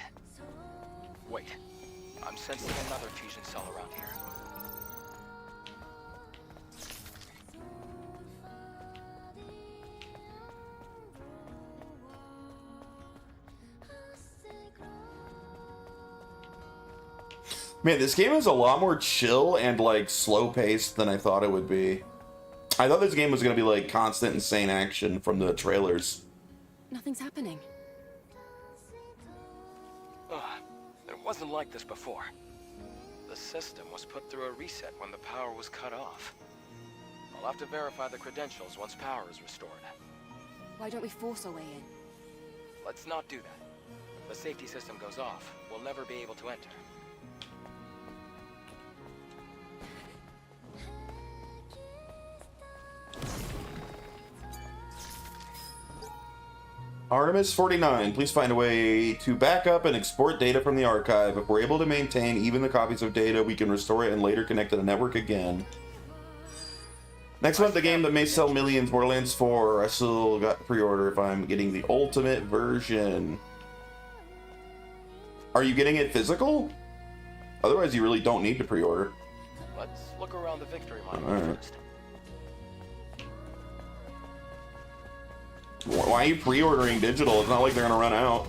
Wait, I'm sensing another fusion cell around here. Man, this game is a lot more chill and like slow paced than I thought it would be. I thought this game was gonna be like constant insane action from the trailers. Nothing's happening. It wasn't like this before. The system was put through a reset when the power was cut off. I'll have to verify the credentials once power is restored. Why don't we force our way in? Let's not do that. If the safety system goes off, we'll never be able to enter. Artemis 49, please find a way to back up and export data from the archive. If we're able to maintain even the copies of data, we can restore it and later connect to the network again. Next month, the game that may sell millions, Borderlands 4. I still got pre-order if I'm getting the ultimate version. Are you getting it physical? Otherwise, you really don't need to pre-order. Let's look around the victory monument first. Why are you pre-ordering digital? It's not like they're gonna run out.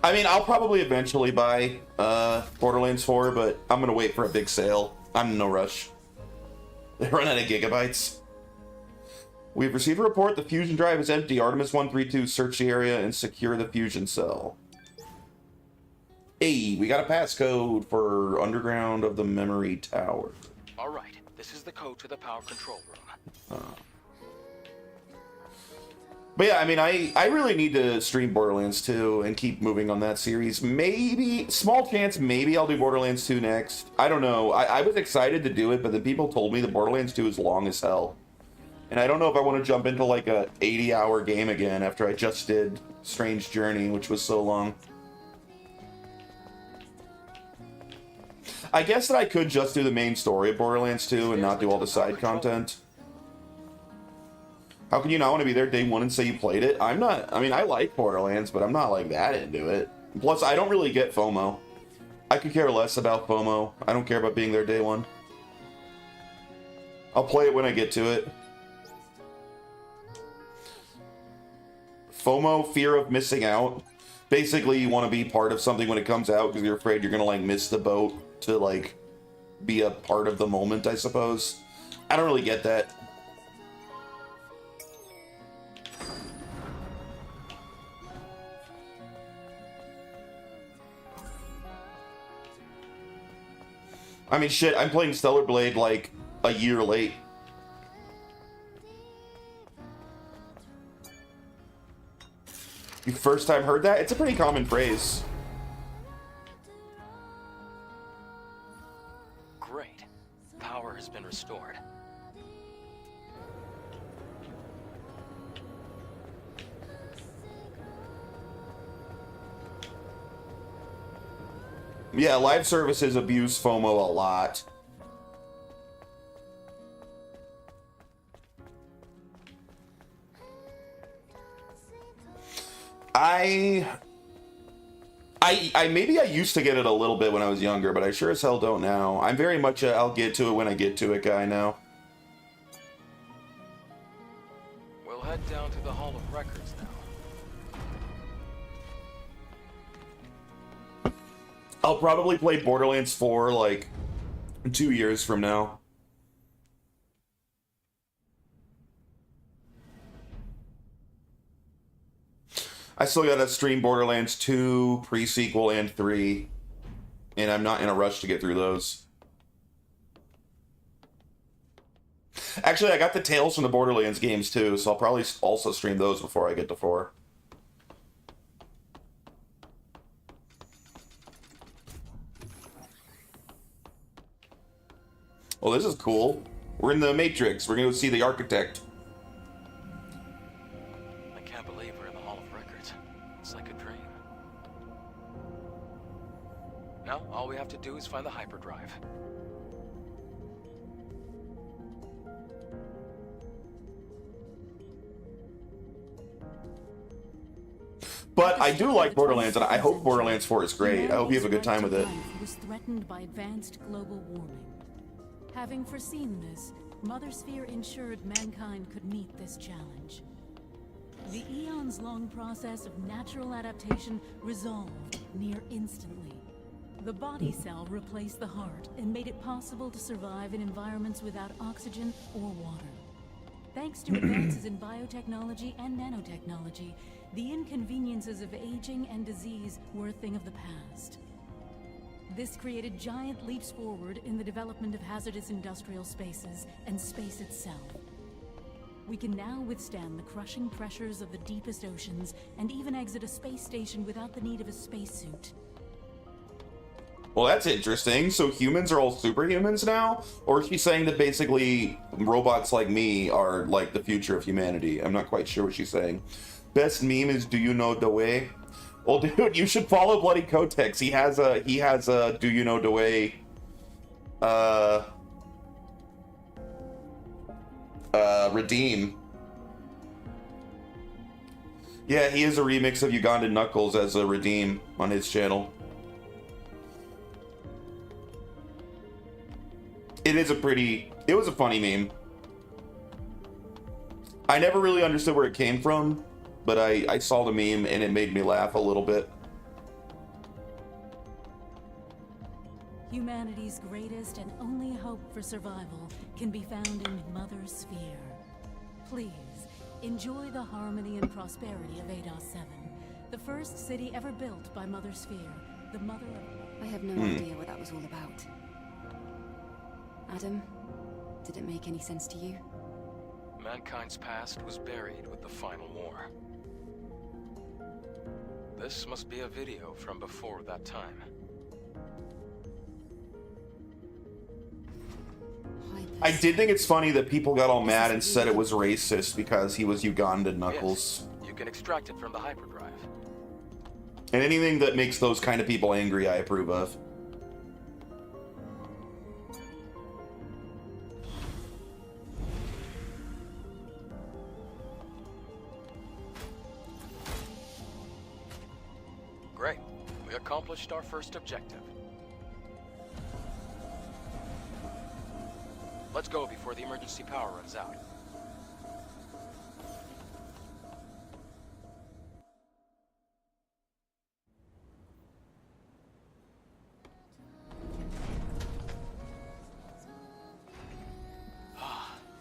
I mean, I'll probably eventually buy Borderlands 4, but I'm gonna wait for a big sale. I'm in no rush. They run out of gigabytes. We've received a report. The fusion drive is empty. Artemis 132, search the area and secure the fusion cell. Hey, we got a passcode for underground of the memory tower. All right, this is the code to the power control room. But yeah, I mean, I really need to stream Borderlands 2 and keep moving on that series. Maybe, small chance, maybe I'll do Borderlands 2 next. I don't know. I was excited to do it, but then people told me the Borderlands 2 is long as hell. And I don't know if I want to jump into like a 80-hour game again after I just did Strange Journey, which was so long. I guess that I could just do the main story of Borderlands 2 and not do all the side content. How can you not want to be there day one and say you played it? I'm not, I mean, I like Borderlands, but I'm not like that into it. Plus, I don't really get FOMO. I could care less about FOMO. I don't care about being there day one. I'll play it when I get to it. FOMO, fear of missing out. Basically, you want to be part of something when it comes out because you're afraid you're going to, like, miss the boat to, like, be a part of the moment, I suppose. I don't really get that. I mean, shit, I'm playing Stellar Blade, like, a year late. You first time heard that? It's a pretty common phrase. Great. Power has been restored. Yeah, live services abuse FOMO a lot. Maybe I used to get it a little bit when I was younger, but I sure as hell don't now. I'm very much a I'll get to it when I get to it guy now. We'll head down to the Hall of Records now. I'll probably play Borderlands 4 like 2 years from now. I still gotta stream Borderlands 2, pre-sequel, and 3. And I'm not in a rush to get through those. Actually, I got the Tales from the Borderlands games too, so I'll probably also stream those before I get to 4. Well, this is cool. We're in the Matrix. We're gonna go see the architect. I can't believe we're in the Hall of Records. It's like a dream. Now, all we have to do is find the hyperdrive. But I do like Borderlands, and I hope Borderlands 4 is great. I hope you have a good time with it. Life was threatened by advanced global warming. Having foreseen this, Mother Sphere ensured mankind could meet this challenge. The eons-long process of natural adaptation resolved near instantly. The body cell replaced the heart and made it possible to survive in environments without oxygen or water. Thanks to advances in biotechnology and nanotechnology, the inconveniences of aging and disease were a thing of the past. This created giant leaps forward in the development of hazardous industrial spaces and space itself. We can now withstand the crushing pressures of the deepest oceans and even exit a space station without the need of a spacesuit. Well, that's interesting. So humans are all superhumans now? Or is she saying that basically robots like me are like the future of humanity? I'm not quite sure what she's saying. Best meme is Do You Know the Way? Well, dude, you should follow Bloody Kotex. He has a Do You Know the Way redeem. Yeah, he is a remix of Ugandan Knuckles as a redeem on his channel. It was a funny meme. I never really understood where it came from, but I saw the meme and it made me laugh a little bit. Humanity's greatest and only hope for survival can be found in Mother Sphere. Please, enjoy the harmony and prosperity of Eidos 7, the first city ever built by Mother Sphere, the mother of... I have no idea what that was all about. Adam, did it make any sense to you? Mankind's past was buried with the final war. This must be a video from before that time. I did think it's funny that people got all mad and said it was racist because he was Ugandan Knuckles. Yes, you can extract it from the hyperdrive. And anything that makes those kind of people angry, I approve of. Great. We accomplished our first objective. Let's go before the emergency power runs out.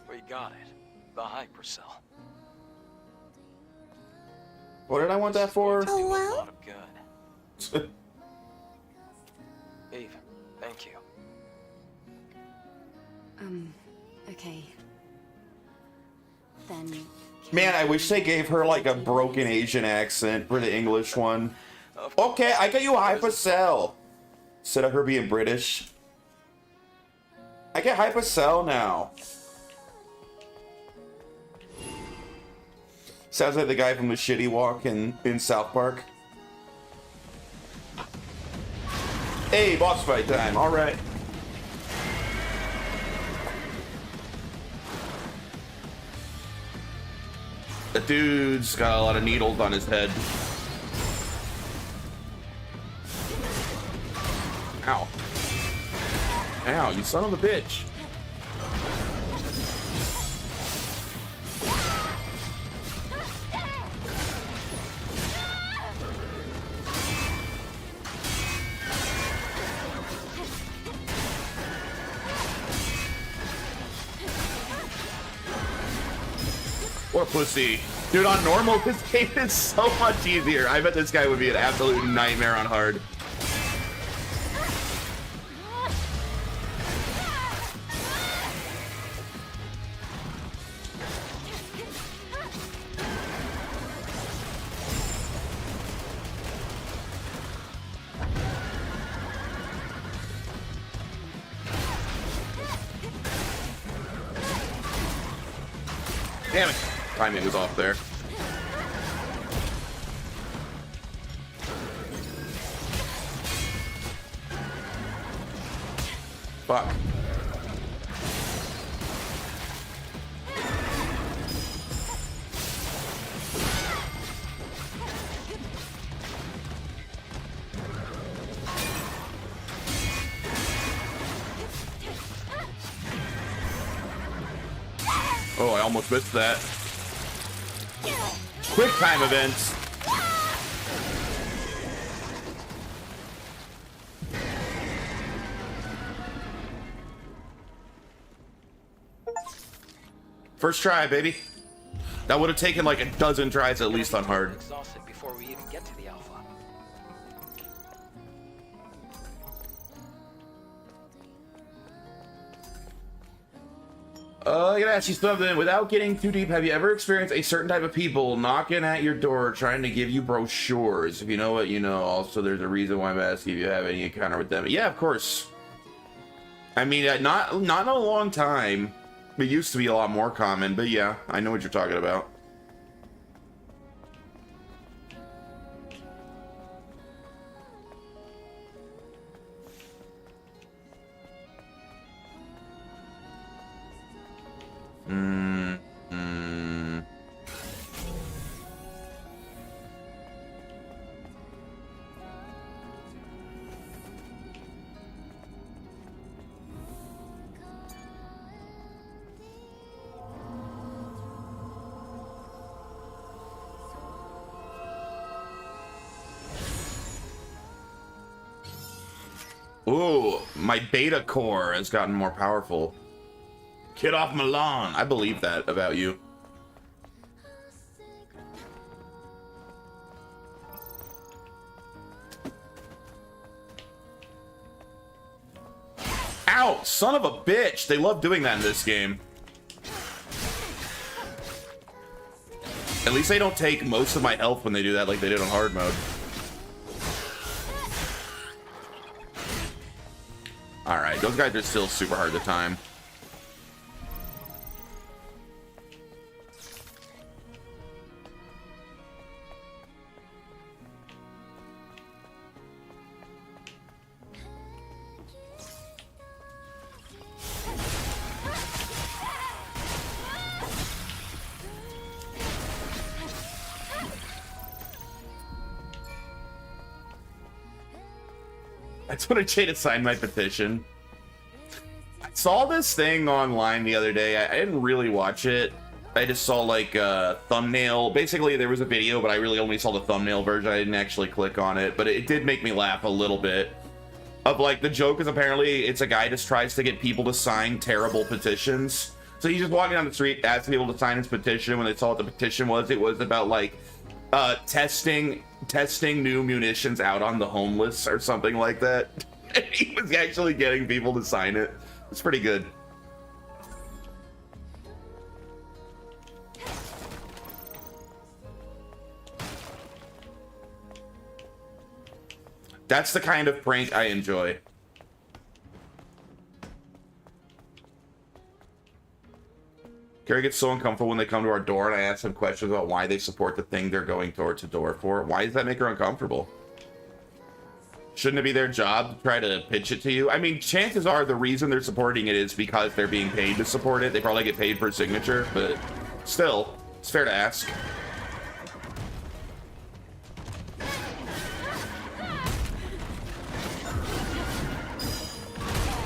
We got it. The hypercell. What did I want that for? Oh, well. A lot of good. Eve, thank you. Okay. Then... Man, I wish they gave her like a broken Asian accent for the English one. Okay, I got you a hypercell. Instead of her being British. I get hypercell now. Sounds like the guy from the Shitty Walk in South Park. Hey, boss fight time. All right. The dude's got a lot of needles on his head. Ow. Ow, you son of a bitch. What a pussy. Dude, on normal, this game is so much easier. I bet this guy would be an absolute nightmare on hard. Damn it. Timing was off there. Fuck. Oh, I almost missed that. Quick time events. First try, baby. That would have taken like a dozen tries at least on hard. Exhausted before we even get to the alpha. I gotta ask you something. Without getting too deep, have you ever experienced a certain type of people knocking at your door trying to give you brochures? If you know what you know. Also, there's a reason why I'm asking if you have any encounter with them. Yeah, of course. I mean, not in a long time. It used to be a lot more common, but yeah, I know what you're talking about. Ooh, my beta core has gotten more powerful. Kid off Milan. I believe that about you. Ow! Son of a bitch! They love doing that in this game. At least they don't take most of my health when they do that like they did on hard mode. Alright, those guys are still super hard to time. That's when I to sign my petition. I saw this thing online the other day. I didn't really watch it. I just saw like a thumbnail. Basically, there was a video, but I really only saw the thumbnail version. I didn't actually click on it, but it did make me laugh a little bit. Of like, the joke is apparently it's a guy just tries to get people to sign terrible petitions. So he's just walking down the street asking people to sign his petition. When they saw what the petition was, it was about like testing new munitions out on the homeless or something like that. And he was actually getting people to sign it. It's pretty good. That's the kind of prank I enjoy. Carrie gets so uncomfortable when they come to our door and I ask them questions about why they support the thing they're going towards the door for. Why does that make her uncomfortable? Shouldn't it be their job to try to pitch it to you? I mean, chances are the reason they're supporting it is because they're being paid to support it. They probably get paid per signature, but still, it's fair to ask.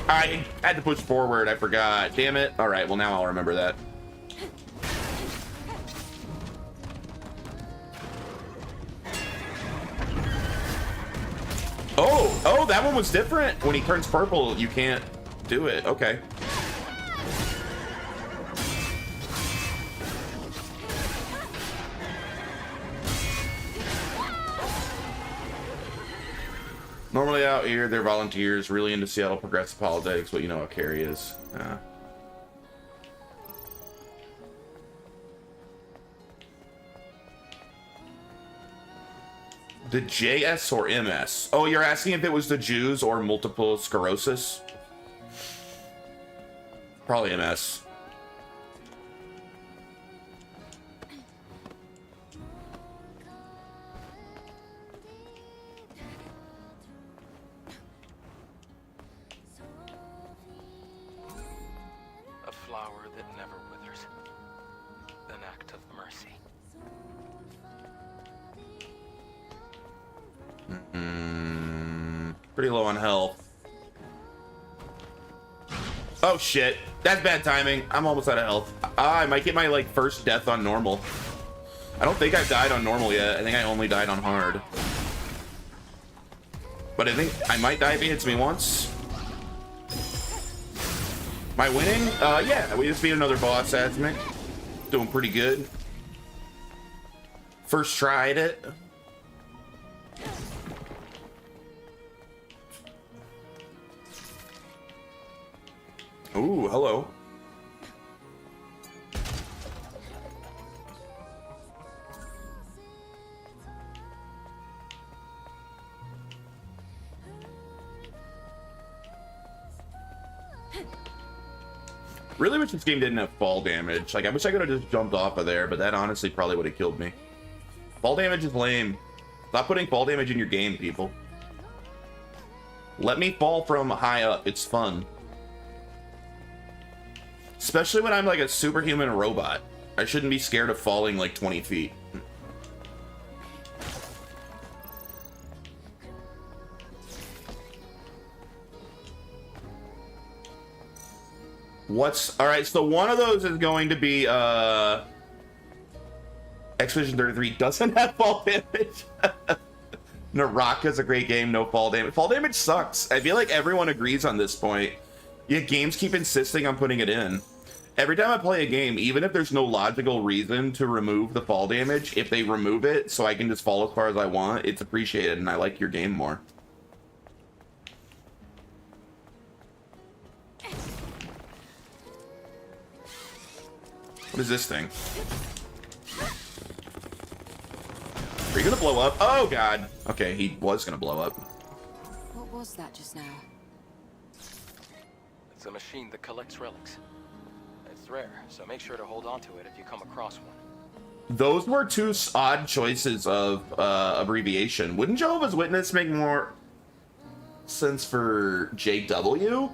I had to push forward. I forgot. Damn it. All right. Well, now I'll remember that. Oh, that one was different. When he turns purple, you can't do it. Okay. Normally out here, they're volunteers, really into Seattle progressive politics, but you know how Carrie is. The JS or MS? Oh, you're asking if it was the Jews or multiple sclerosis? Probably MS. A flower that never withers. An act of mercy. Pretty low on health. Oh shit, that's bad timing. I'm almost out of health. I might get my like first death on normal. I don't think I've died on normal yet. I think I only died on hard. But I think I might die if he hits me once. Am I winning? Yeah, we just beat another boss, Asmic. Doing pretty good. First try at it. Ooh, hello. Really wish this game didn't have fall damage. Like, I wish I could have just jumped off of there, but that honestly probably would have killed me. Fall damage is lame. Stop putting fall damage in your game, people. Let me fall from high up. It's fun. Especially when I'm like a superhuman robot. I shouldn't be scared of falling like 20 feet. What's... Alright, so one of those is going to be, Expedition 33 doesn't have fall damage. Naraka's a great game, no fall damage. Fall damage sucks. I feel like everyone agrees on this point. Yet games keep insisting on putting it in. Every time I play a game, even if there's no logical reason to remove the fall damage, if they remove it so I can just fall as far as I want, it's appreciated and I like your game more. What is this thing? Are you gonna blow up? Oh god. Okay, he was gonna blow up. What was that just now? It's a machine that collects relics. It's rare, so make sure to hold on to it if you come across one. Those were two odd choices of abbreviation. Wouldn't Jehovah's Witness make more sense for JW?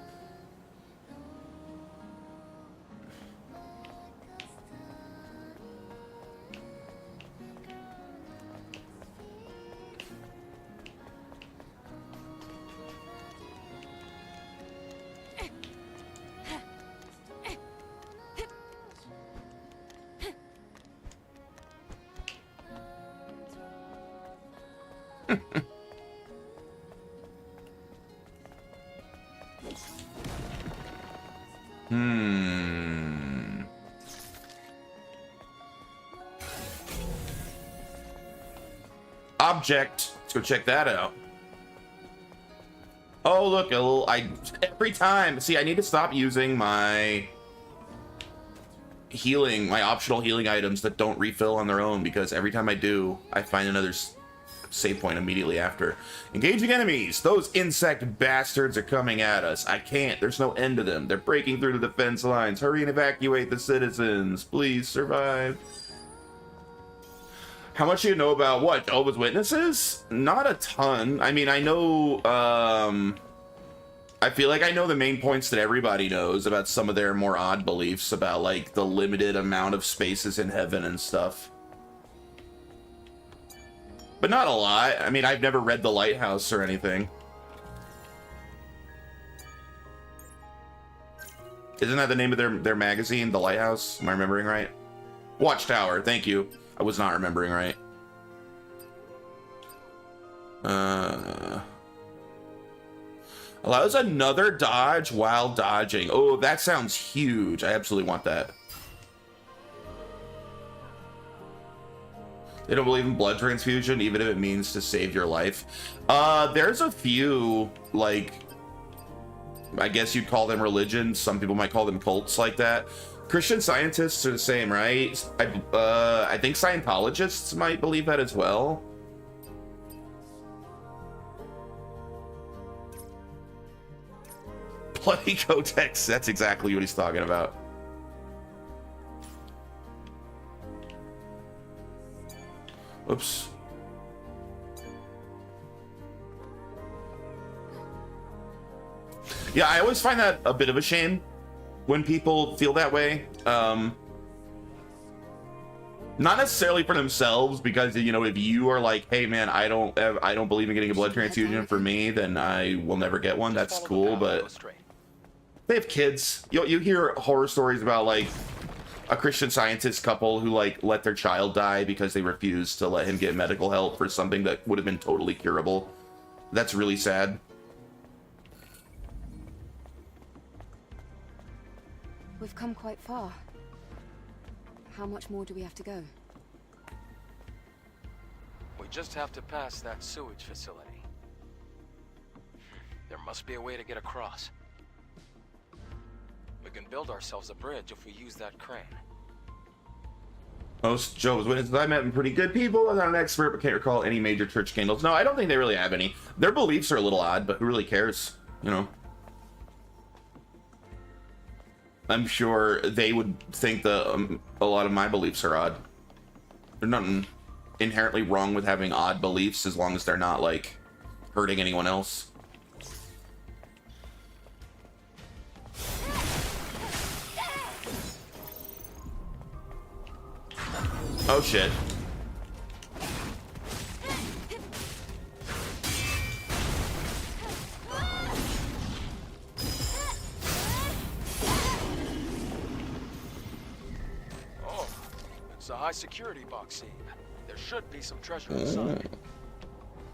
Object. Let's go check that out. Oh, look, a little... every time... See, I need to stop using my healing, my optional healing items that don't refill on their own, because every time I do, I find another save point immediately after. Engaging enemies. Those insect bastards are coming at us. I can't. There's no end to them. They're breaking through the defense lines. Hurry and evacuate the citizens. Please survive. How much do you know about what? Jehovah's Witnesses? Not a ton. I mean, I know, I feel like I know the main points that everybody knows about some of their more odd beliefs about, like, the limited amount of spaces in heaven and stuff. But not a lot. I mean, I've never read The Lighthouse or anything. Isn't that the name of their magazine, The Lighthouse? Am I remembering right? Watchtower, thank you. I was not remembering right. Allows another dodge while dodging. Oh, that sounds huge. I absolutely want that. They don't believe in blood transfusion, even if it means to save your life. There's a few, like, I guess you'd call them religions. Some people might call them cults like that. Christian Scientists are the same, right? I think Scientologists might believe that as well. Bloody Codex, that's exactly what he's talking about. Oops. Yeah, I always find that a bit of a shame when people feel that way. Not necessarily for themselves, because, you know, if you are like, hey man, I don't believe in getting a blood transfusion for me, then I will never get one. That's cool, but they have kids. You hear horror stories about, like, a Christian Scientist couple who like let their child die because they refused to let him get medical help for something that would have been totally curable. That's really sad. We've come quite far. How much more do we have to go? We just have to pass that sewage facility. There must be a way to get across. We can build ourselves a bridge if we use that crane. Most Jehovah's Witnesses I met pretty good people. I'm not an expert, but can't recall any major church scandals. No, I don't think they really have any. Their beliefs are a little odd, but who really cares? You know. I'm sure they would think that a lot of my beliefs are odd. There's nothing inherently wrong with having odd beliefs as long as they're not like hurting anyone else. Oh shit. Oh, it's a high security box scene. There should be some treasure inside.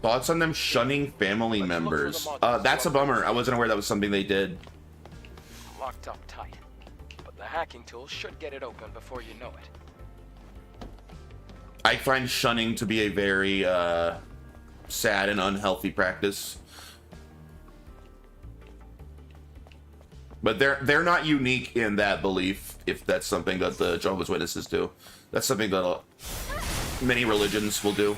Thoughts on them shunning family members? That's a bummer. I wasn't aware that was something they did. Locked up tight. But the hacking tool should get it open before you know it. I find shunning to be a very sad and unhealthy practice. But they're not unique in that belief, if that's something that the Jehovah's Witnesses do. That's something that many religions will do.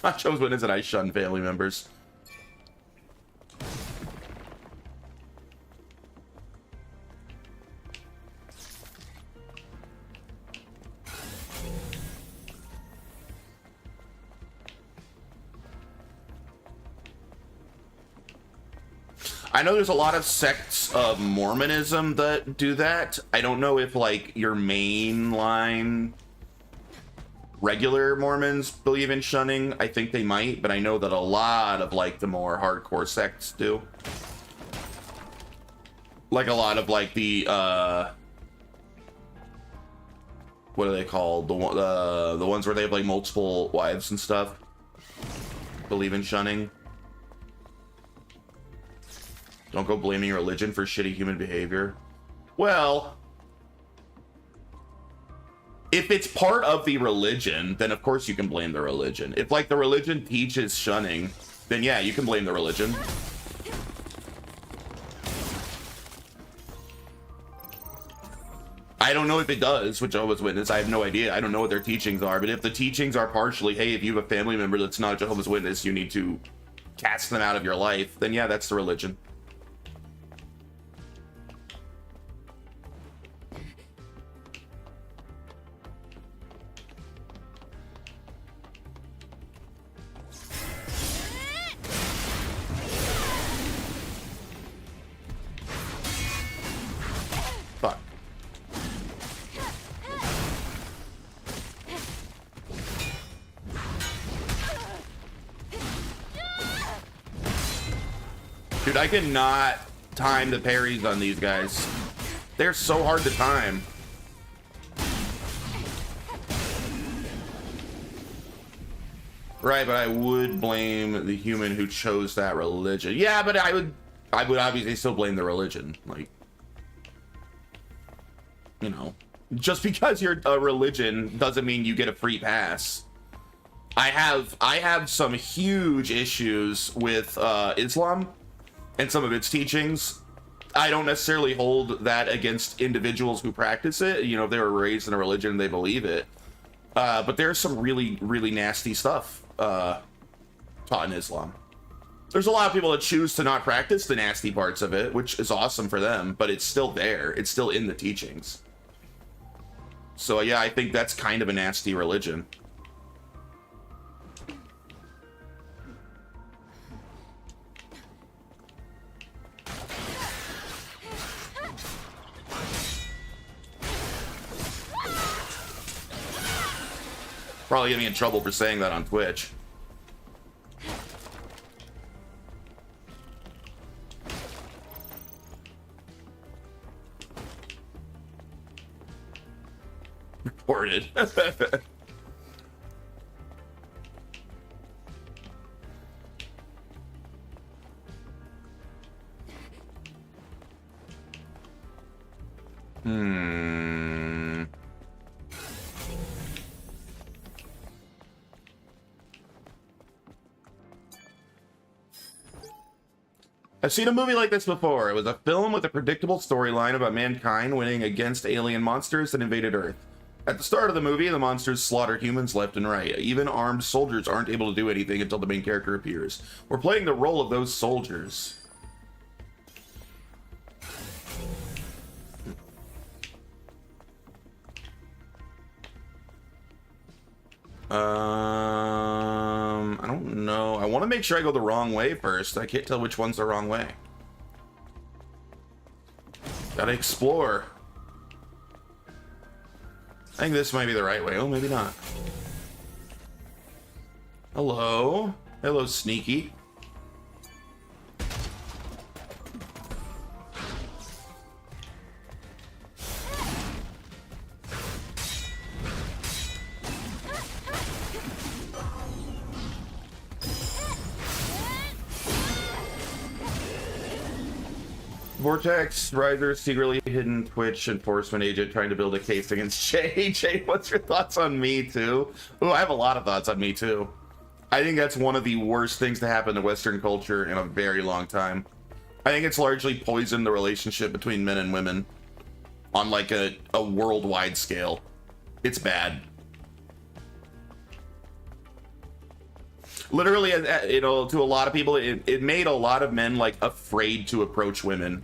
Not Jehovah's Witnesses, and I shun family members. I know there's a lot of sects of Mormonism that do that. I don't know if like your mainline regular Mormons believe in shunning. I think they might, but I know that a lot of like the more hardcore sects do. Like a lot of like the what are they called? The ones where they have like multiple wives and stuff believe in shunning. Don't go blaming religion for shitty human behavior. Well, if it's part of the religion, then of course you can blame the religion. If like the religion teaches shunning, then yeah, you can blame the religion. I don't know if it does with Jehovah's Witness. I have no idea. I don't know what their teachings are. But if the teachings are partially, hey, if you have a family member that's not a Jehovah's Witness, you need to cast them out of your life, then yeah, that's the religion. Fuck. Dude, I cannot time the parries on these guys. They're so hard to time. Right, but I would blame the human who chose that religion. Yeah, but I would obviously still blame the religion. Like, you know, just because you're a religion doesn't mean you get a free pass. I have some huge issues with Islam and some of its teachings. I don't necessarily hold that against individuals who practice it. You know, if they were raised in a religion and they believe it. But there's some really, really nasty stuff taught in Islam. There's a lot of people that choose to not practice the nasty parts of it, which is awesome for them, but it's still there. It's still in the teachings. So yeah, I think that's kind of a nasty religion. Probably get me in trouble for saying that on Twitch. reported. Hmm. I've seen a movie like this before. It was a film with a predictable storyline about mankind winning against alien monsters that invaded Earth. At the start of the movie, the monsters slaughter humans left and right. Even armed soldiers aren't able to do anything until the main character appears. We're playing the role of those soldiers. I don't know. I want to make sure I go the wrong way first. I can't tell which one's the wrong way. Gotta explore. I think this might be the right way. Oh, maybe not. Hello. Hello, Sneaky. Vortex Riser, secretly hidden Twitch enforcement agent trying to build a case against Jay. Jay, what's your thoughts on Me Too? Oh, I have a lot of thoughts on Me Too. I think that's one of the worst things to happen to Western culture in a very long time. I think it's largely poisoned the relationship between men and women on like a worldwide scale. It's bad. Literally, you know, to a lot of people, it made a lot of men like afraid to approach women.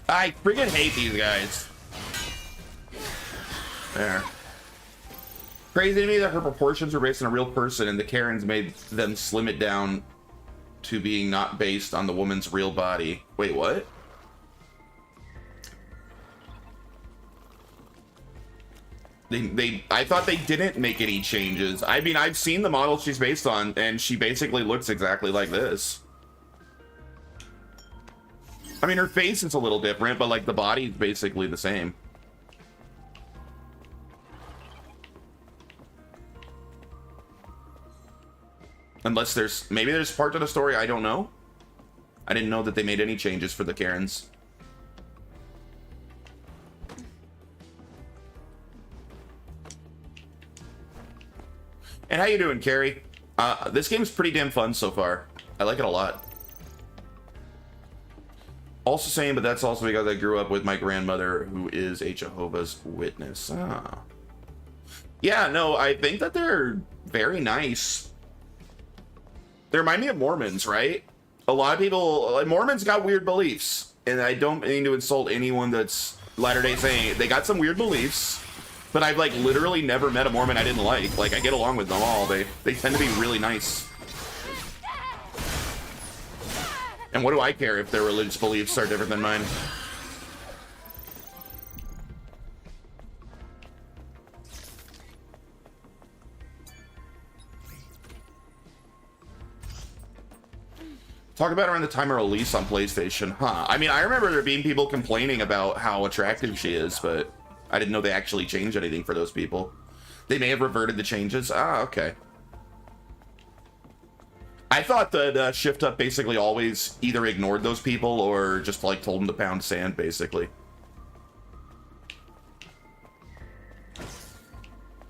I freaking hate these guys. There. Crazy to me that her proportions were based on a real person and the Karens made them slim it down to being not based on the woman's real body. Wait, what? I thought they didn't make any changes. I mean, I've seen the model she's based on, and she basically looks exactly like this. I mean, her face is a little different, but like the body's basically the same. Unless maybe there's part of the story I don't know. I didn't know that they made any changes for the Karens. And how you doing, Carrie? This game's pretty damn fun so far. I like it a lot. Also saying, but that's also because I grew up with my grandmother, who is a Jehovah's Witness. Ah. Yeah, no, I think that they're very nice. They remind me of Mormons, right? A lot of people, like, Mormons got weird beliefs. And I don't mean to insult anyone that's Latter-day Saint. They got some weird beliefs. But I've like literally never met a Mormon I didn't like. Like, I get along with them all. They tend to be really nice. And what do I care if their religious beliefs are different than mine? Talk about around the time of release on PlayStation, huh? I mean, I remember there being people complaining about how attractive she is, but I didn't know they actually changed anything for those people. They may have reverted the changes. Ah, okay. I thought that Shift Up basically always either ignored those people or just like told them to pound sand, basically.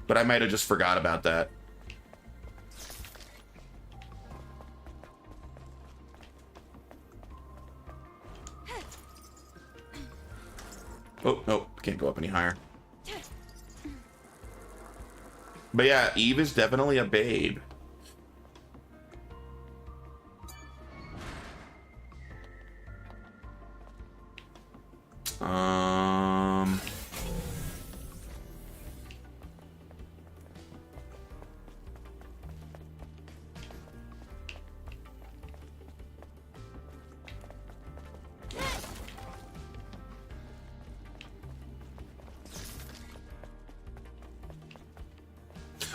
But I might have just forgot about that. Oh, no, can't go up any higher. But yeah, Eve is definitely a babe.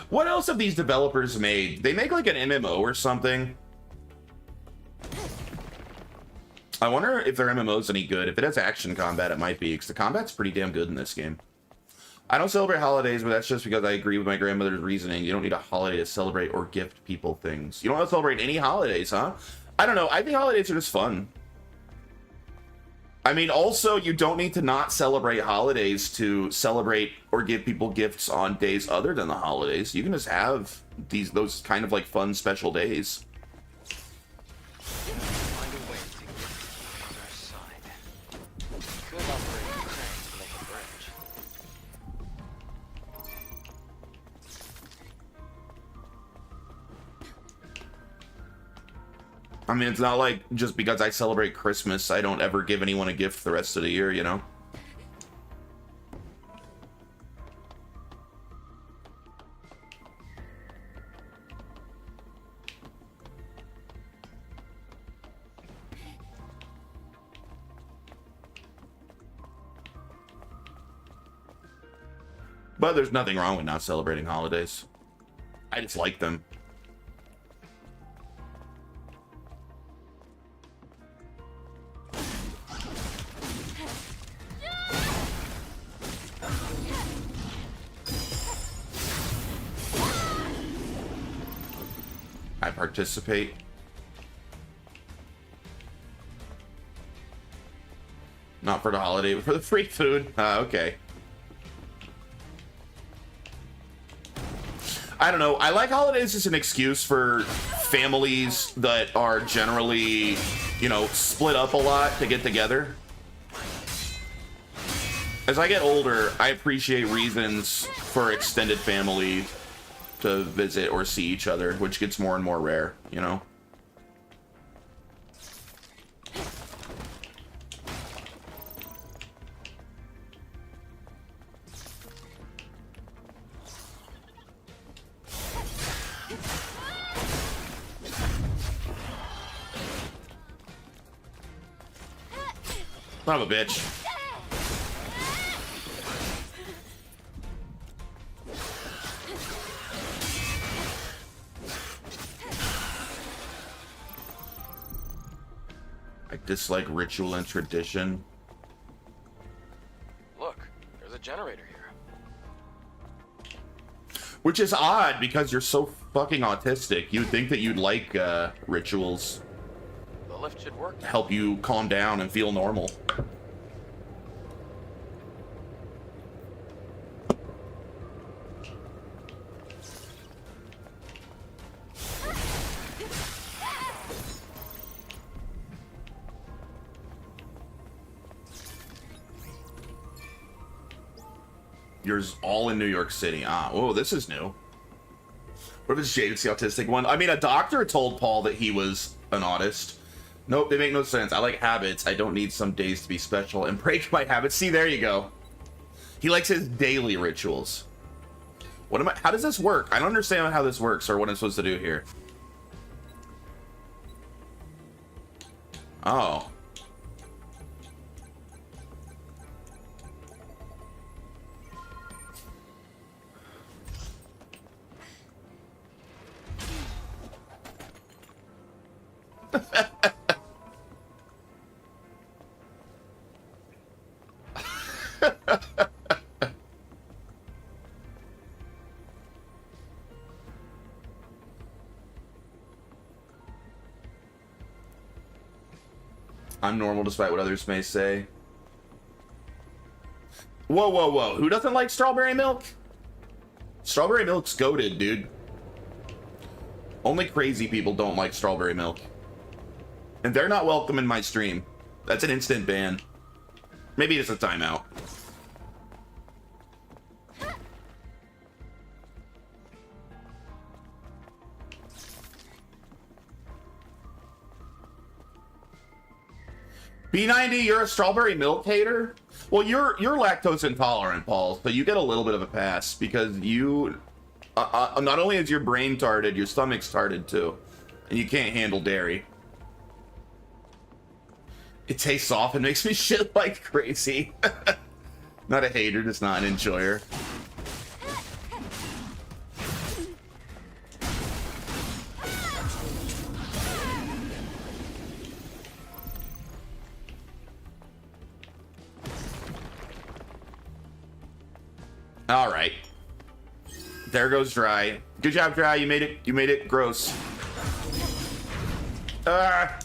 What else have these developers made? They make like an MMO or something. I wonder if their MMO's any good. If it has action combat, it might be, because the combat's pretty damn good in this game. I don't celebrate holidays, but that's just because I agree with my grandmother's reasoning. You don't need a holiday to celebrate or gift people things. You don't have to celebrate any holidays, huh? I don't know. I think holidays are just fun. I mean, also, you don't need to not celebrate holidays to celebrate or give people gifts on days other than the holidays. You can just have those kind of like fun special days. Find a way to get to the other side. We could operate a crane to make a bridge. I mean, it's not like just because I celebrate Christmas, I don't ever give anyone a gift the rest of the year, you know? But there's nothing wrong with not celebrating holidays. I just like them. I participate. Not for the holiday, but for the free food. Okay. I don't know. I like holidays as an excuse for families that are generally, you know, split up a lot to get together. As I get older, I appreciate reasons for extended family to visit or see each other, which gets more and more rare, you know? Son of a bitch. I dislike ritual and tradition. Look, there's a generator here. Which is odd because you're so fucking autistic. You'd think that you'd like rituals. The lift should work. To help you calm down and feel normal. Yours all in New York City. Ah, oh, this is new. What if it's Jade's the autistic one? I mean, a doctor told Paul that he was an autist. Nope, they make no sense. I like habits. I don't need some days to be special and break my habits. See, there you go. He likes his daily rituals. What am I? How does this work? I don't understand how this works or what I'm supposed to do here. Oh. I'm normal despite what others may say. Whoa, whoa, whoa. Who doesn't like strawberry milk? Strawberry milk's goated, dude. Only crazy people don't like strawberry milk. And they're not welcome in my stream. That's an instant ban. Maybe it's a timeout. B90, you're a strawberry milk hater? Well, you're lactose intolerant, Paul, so you get a little bit of a pass because you not only is your brain tarted, your stomach's tarted too, and you can't handle dairy. It tastes off and makes me shit like crazy. Not a hater, just not an enjoyer. All right. There goes Dry. Good job, Dry. You made it. You made it gross. Ah.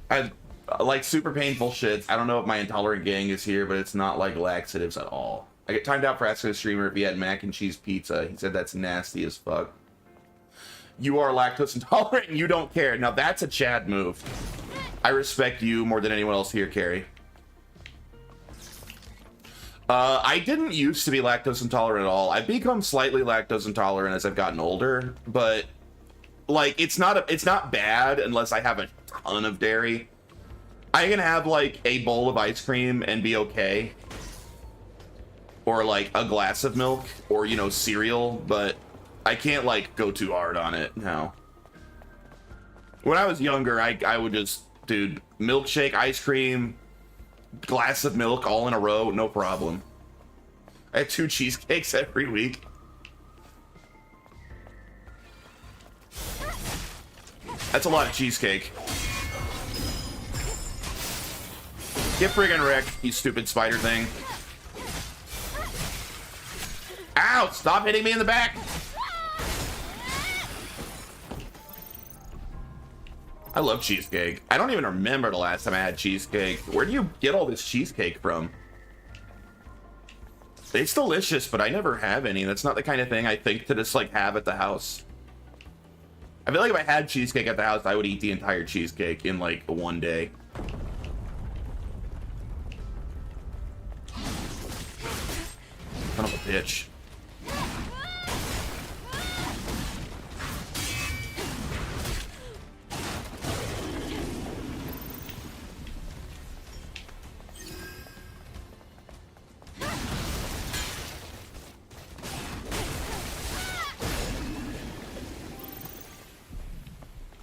I like super painful shits. I don't know if my intolerant gang is here, but it's not like laxatives at all. I get timed out for asking a streamer if he had mac and cheese pizza. He said that's nasty as fuck. You are lactose intolerant and you don't care. Now that's a Chad move. I respect you more than anyone else here, Carrie. I didn't used to be lactose intolerant at all. I've become slightly lactose intolerant as I've gotten older, but like it's not bad unless I have a ton of dairy. I can have like a bowl of ice cream and be okay. Or like a glass of milk or, you know, cereal, but I can't like go too hard on it. No. When I was younger, I would just, dude, milkshake, ice cream, glass of milk all in a row, no problem. I had 2 cheesecakes every week. That's a lot of cheesecake. Get friggin' wrecked, you stupid spider thing. Ow! Stop hitting me in the back! I love cheesecake. I don't even remember the last time I had cheesecake. Where do you get all this cheesecake from? It's delicious, but I never have any. That's not the kind of thing I think to just like have at the house. I feel like if I had cheesecake at the house, I would eat the entire cheesecake in like one day. Son of a bitch.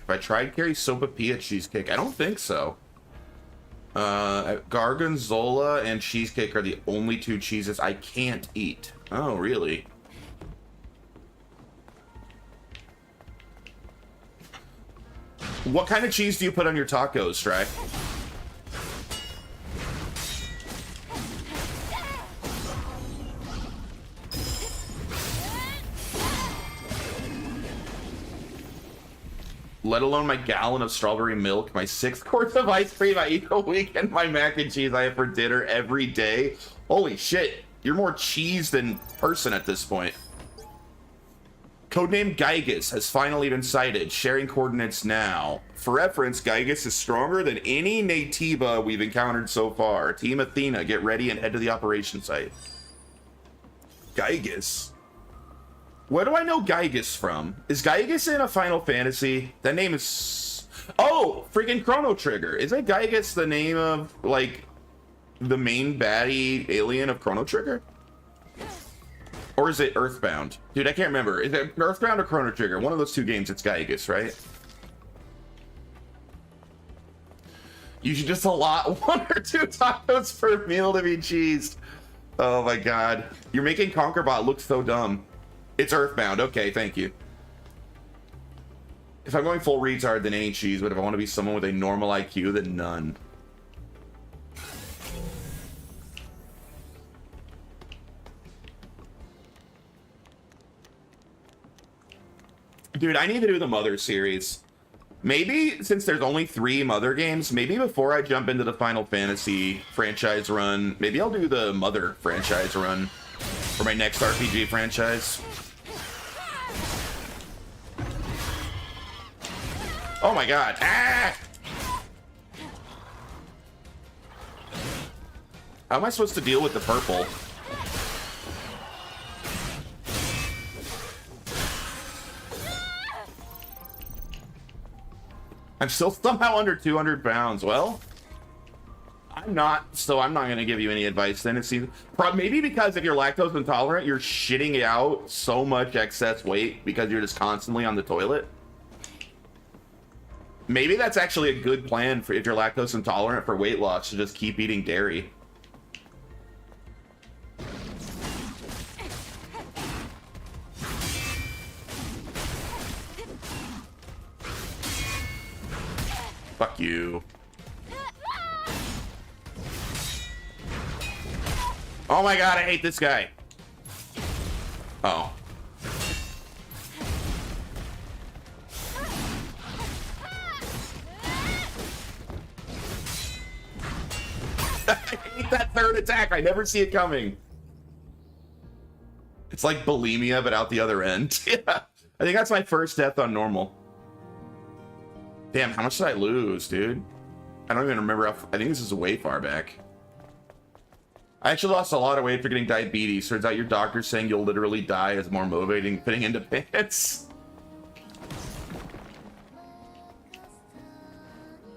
I tried Carrie Sopapilla cheesecake. I don't think so. Gorgonzola and cheesecake are the only 2 cheeses I can't eat. Oh, really? What kind of cheese do you put on your tacos, Try? Let alone my gallon of strawberry milk, my 6 quarts of ice cream I eat a week, and my mac and cheese I have for dinner every day. Holy shit, you're more cheese than person at this point. Codename Gygus has finally been sighted, sharing coordinates now. For reference, Gygus is stronger than any Naytiba we've encountered so far. Team Athena, get ready and head to the operation site. Gygus? Where do I know Gygus from? Is Gygus in a Final Fantasy? That name is... Oh! Freaking Chrono Trigger! Isn't Gygus the name of, like, the main baddie alien of Chrono Trigger? Or is it Earthbound? Dude, I can't remember. Is it Earthbound or Chrono Trigger? One of those 2 games, it's Gygus, right? You should just allot 1 or 2 tacos per meal to be cheesed. Oh my god. You're making Conquerbot look so dumb. It's Earthbound. Okay, thank you. If I'm going full retard, then any cheese, but if I want to be someone with a normal IQ, then none. Dude, I need to do the Mother series. Maybe, since there's only 3 Mother games, maybe before I jump into the Final Fantasy franchise run, maybe I'll do the Mother franchise run for my next RPG franchise. Oh my god. Ah! How am I supposed to deal with the purple? I'm still somehow under 200 pounds. Well, I'm not, so I'm not going to give you any advice then. It's maybe because if you're lactose intolerant, you're shitting out so much excess weight because you're just constantly on the toilet. Maybe that's actually a good plan for if you're lactose intolerant for weight loss, to just keep eating dairy. Fuck you. Oh my god, I hate this guy. Oh. I hate that third attack. I never see it coming. It's like bulimia, but out the other end. Yeah. I think that's my first death on normal. Damn, how much did I lose, dude? I don't even remember. I think this is way far back. I actually lost a lot of weight for getting diabetes. Turns out your doctor's saying you'll literally die is more motivating than fitting into pants.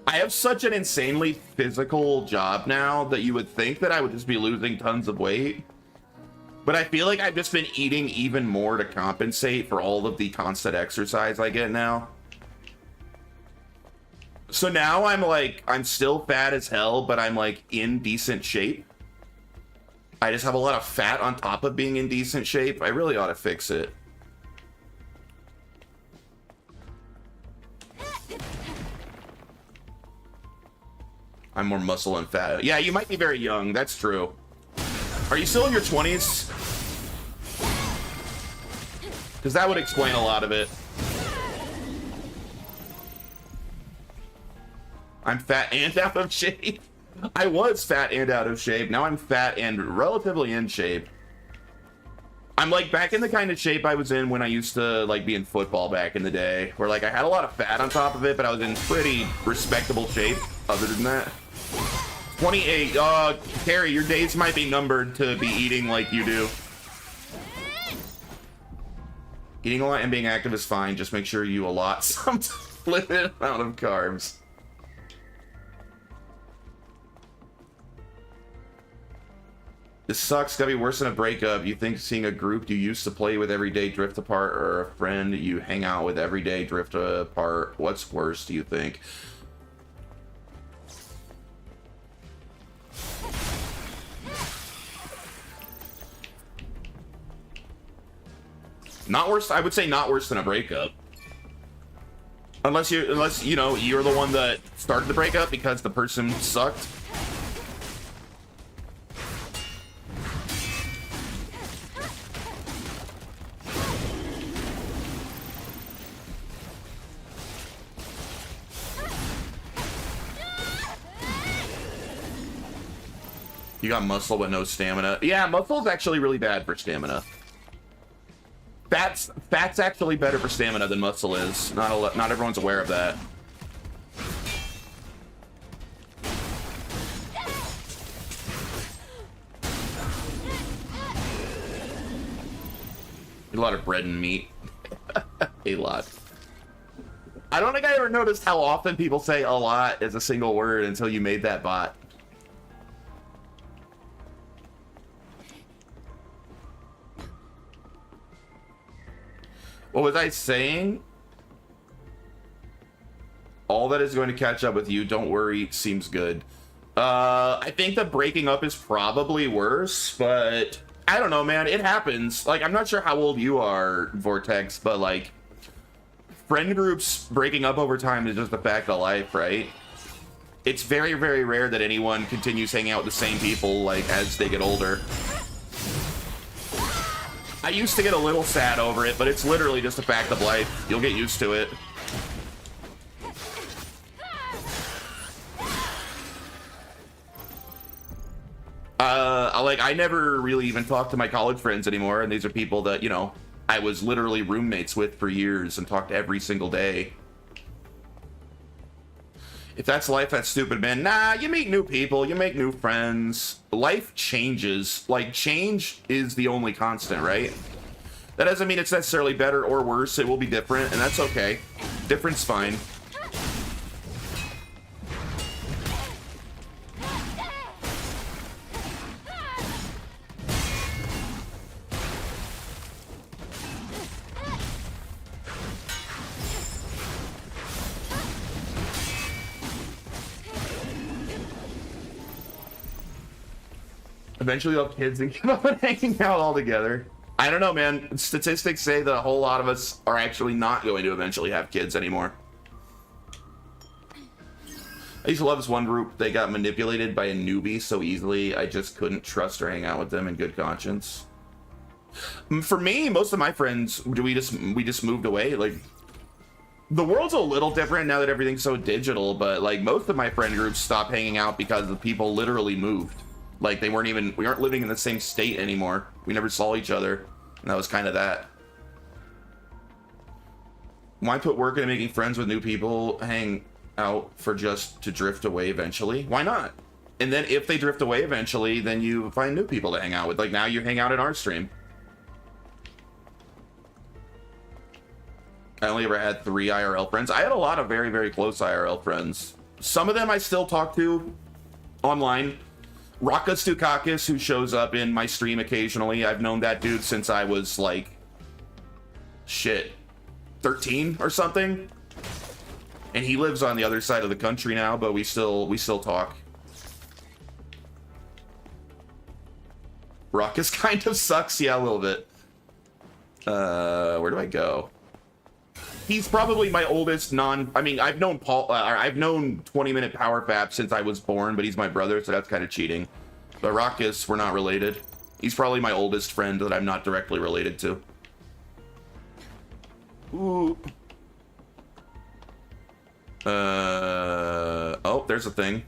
I have such an insanely physical job now that you would think that I would just be losing tons of weight. But I feel like I've just been eating even more to compensate for all of the constant exercise I get now. So now I'm still fat as hell, but I'm like in decent shape. I just have a lot of fat on top of being in decent shape. I really ought to fix it. I'm more muscle and fat. Yeah, you might be very young. That's true. Are you still in your 20s? Because that would explain a lot of it. I'm fat and out of shape. I was fat and out of shape. Now I'm fat and relatively in shape. I'm like back in the kind of shape I was in when I used to like be in football back in the day, where like I had a lot of fat on top of it, but I was in pretty respectable shape other than that. 28. Carrie, your days might be numbered to be eating like you do. Eating a lot and being active is fine. Just make sure you allot some limited amount of carbs. This sucks. Gotta be worse than a breakup. You think seeing a group you used to play with every day drift apart, or a friend you hang out with every day drift apart? What's worse, do you think? Not worse. I would say not worse than a breakup. Unless you know you're the one that started the breakup because the person sucked. You got muscle but no stamina. Yeah, muscle's actually really bad for stamina. Fat's actually better for stamina than muscle is. Not everyone's aware of that. A lot of bread and meat. A lot. I don't think I ever noticed how often people say a lot as a single word until you made that bot. What was I saying? All that is going to catch up with you. Don't worry. Seems good. I think the breaking up is probably worse, but I don't know, man. It happens. Like, I'm not sure how old you are, Vortex, but like, friend groups breaking up over time is just a fact of life, right? It's very, very rare that anyone continues hanging out with the same people, like, as they get older. I used to get a little sad over it, but it's literally just a fact of life. You'll get used to it. Like, I never really even talk to my college friends anymore, and these are people that, you know, I was literally roommates with for years and talked every single day. If that's life, that's stupid, man. Nah, you meet new people, you make new friends. Life changes. Like, change is the only constant, right? That doesn't mean it's necessarily better or worse. It will be different, and that's okay. Different's fine. Eventually they'll have kids and give up on hanging out all together. I don't know, man. Statistics say that a whole lot of us are actually not going to eventually have kids anymore. I used to love this one group. They got manipulated by a newbie so easily, I just couldn't trust or hang out with them in good conscience. For me, most of my friends, we just moved away. Like, the world's a little different now that everything's so digital, but like most of my friend groups stopped hanging out because the people literally moved. Like we weren't living in the same state anymore. We never saw each other, and that was kind of that. Why put work into making friends with new people? Hang out for just to drift away eventually? Why not? And then if they drift away eventually, then you find new people to hang out with. Like now you hang out in our stream. I only ever had 3 IRL friends. I had a lot of very, very close IRL friends. Some of them I still talk to online. Raka Stukakis, who shows up in my stream occasionally. I've known that dude since I was like, shit, 13 or something. And he lives on the other side of the country now, but we still talk. Ruckus kind of sucks, yeah, a little bit. Where do I go? He's probably my oldest I mean, I've known Paul, I've known 20-Minute Power Fap since I was born, but he's my brother, so that's kind of cheating. But Ruckus, we're not related. He's probably my oldest friend that I'm not directly related to. Ooh. Oh, there's a thing.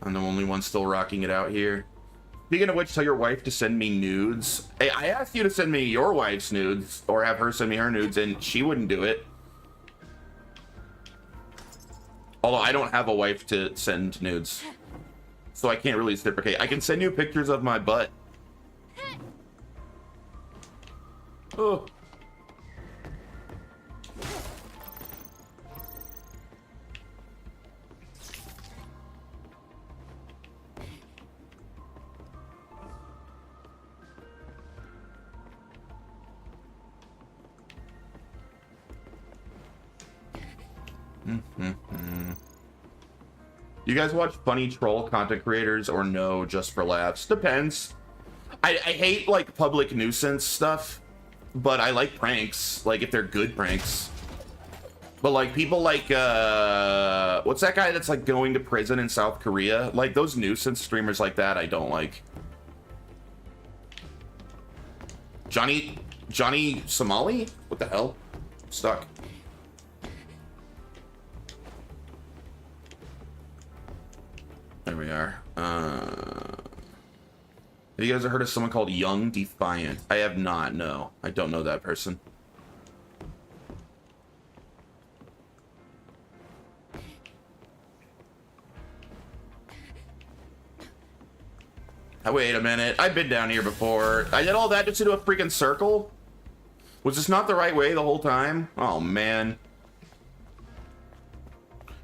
I'm the only one still rocking it out here. Speaking of which, tell your wife to send me nudes. Hey, I asked you to send me your wife's nudes, or have her send me her nudes, and she wouldn't do it. Although I don't have a wife to send nudes, so I can't really reciprocate. I can send you pictures of my butt. Oh. You guys watch funny troll content creators or no, just for laughs? Depends. I hate like public nuisance stuff, but I like pranks, like if they're good pranks. But like people like what's that guy that's like going to prison in South Korea? Like those nuisance streamers like that I don't like. Johnny Somali? What the hell? I'm stuck. There we are. Have you guys ever heard of someone called Young Defiant? I have not, no. I don't know that person. Oh, wait a minute. I've been down here before. I did all that just to do a freaking circle? Was this not the right way the whole time? Oh, man.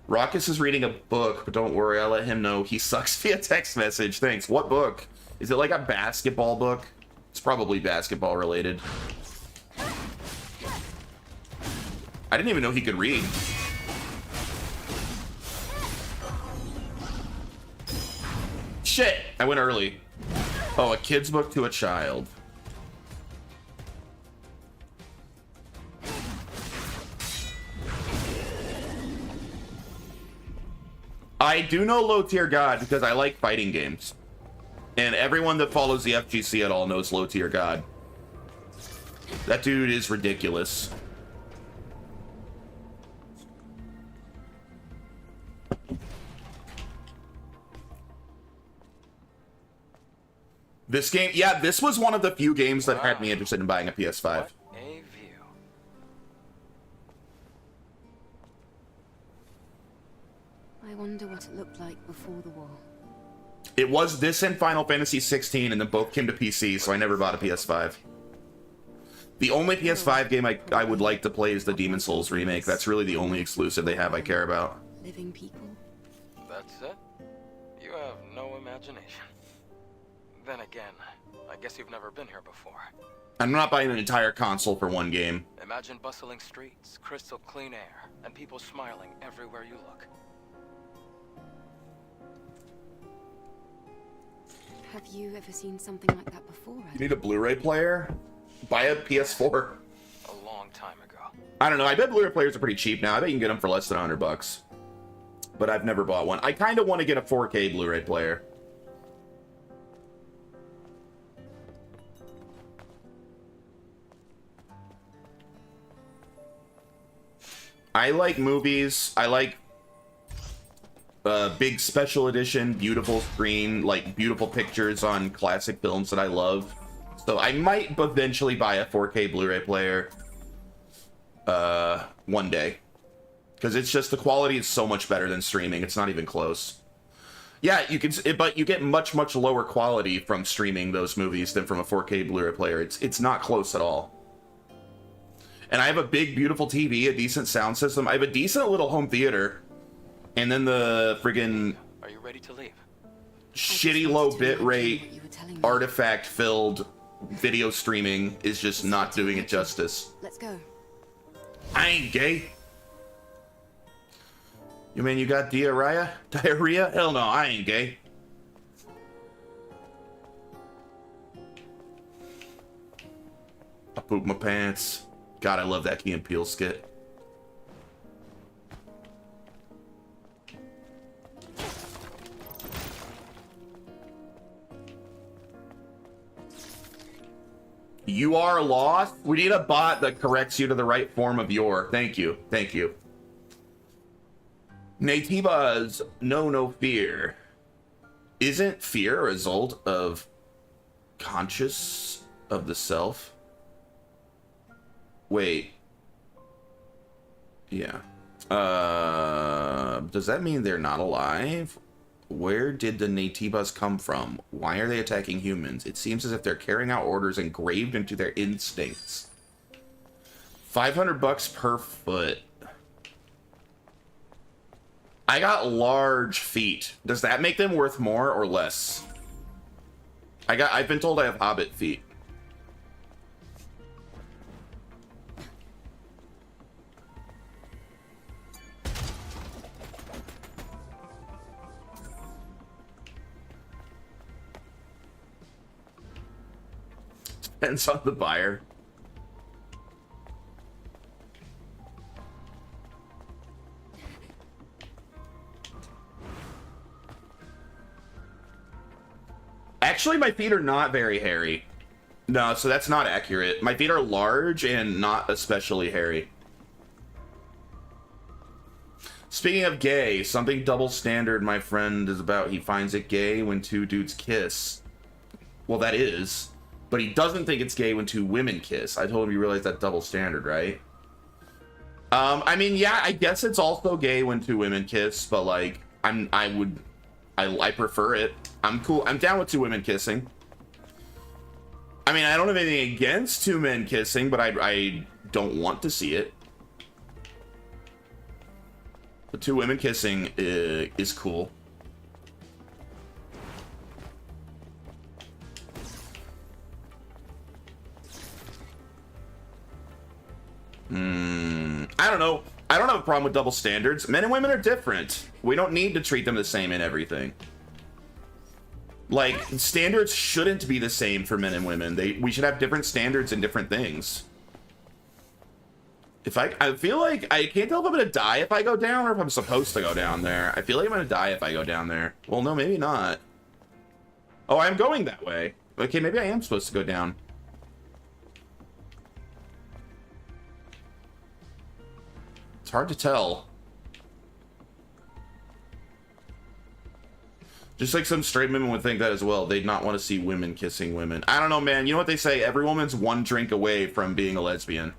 Ruckus is reading a book, but don't worry, I'll let him know he sucks via text message. Thanks. What book? Is it like a basketball book? It's probably basketball related. I didn't even know he could read. Shit! I went early. Oh, a kid's book to a child. I do know Low Tier God because I like fighting games. And everyone that follows the FGC at all knows Low Tier God. That dude is ridiculous. This game, yeah, this was one of the few games that had me interested in buying a PS5. I wonder what it looked like before the war. It was this and Final Fantasy 16, and then both came to PC, so I never bought a PS5. The only PS5 game I would like to play is the Demon's Souls remake. That's really the only exclusive they have I care about. Living people. That's it? You have no imagination. Then again, I guess you've never been here before. I'm not buying an entire console for one game. Imagine bustling streets, crystal clean air, and people smiling everywhere you look. Have you ever seen something like that before, You Ed? need a Blu-ray player? Buy a PS4. A long time ago. I don't know. I bet Blu-ray players are pretty cheap now. I bet you can get them for less than $100. But I've never bought one. I kind of want to get a 4K Blu-ray player. I like movies. I like big special edition, beautiful screen, like beautiful pictures on classic films that I love. So I might eventually buy a 4K Blu-ray player one day. Because it's just the quality is so much better than streaming. It's not even close. Yeah, you can, but you get much lower quality from streaming those movies than from a 4K Blu-ray player. It's not close at all. And I have a big, beautiful TV, a decent sound system. I have a decent little home theater. And then the friggin' Are you ready to leave? shitty low bit rate, artifact-filled video streaming is just not doing it justice. Let's go. I ain't gay. You mean you got diarrhea? Diarrhea? Hell no, I ain't gay. I pooped my pants. God, I love that Key and Peele skit. You are lost? We need a bot that corrects you to the right form of your. Thank you. Thank you. Nativa's no fear. Isn't fear a result of conscious of the self? Wait. Yeah. Does that mean they're not alive? Where did the Nativas come from? Why are they attacking humans? It seems as if they're carrying out orders engraved into their instincts. $500 per foot. I got large feet. Does that make them worth more or less? I've been told I have hobbit feet. Depends on the buyer. Actually, my feet are not very hairy. No, so that's not accurate. My feet are large and not especially hairy. Speaking of gay, something double standard my friend is about. He finds it gay when two dudes kiss. Well, that is. But he doesn't think it's gay when two women kiss. I told him you realize that double standard, right? I mean, yeah, I guess it's also gay when two women kiss, but like, I prefer it. I'm cool. I'm down with two women kissing. I mean, I don't have anything against two men kissing, but I don't want to see it. But two women kissing is cool. I don't know. I don't have a problem with double standards. Men and women are different. We don't need to treat them the same in everything. Like, standards shouldn't be the same for men and women. We should have different standards in different things. I feel like I can't tell if I'm gonna die if I go down or if I'm supposed to go down there. I feel like I'm gonna die if I go down there. Well, no, maybe not. Oh, I'm going that way. Okay, maybe I am supposed to go down. It's hard to tell. Just like some straight women would think that as well. They'd not want to see women kissing women. I don't know, man. You know what they say? Every woman's one drink away from being a lesbian.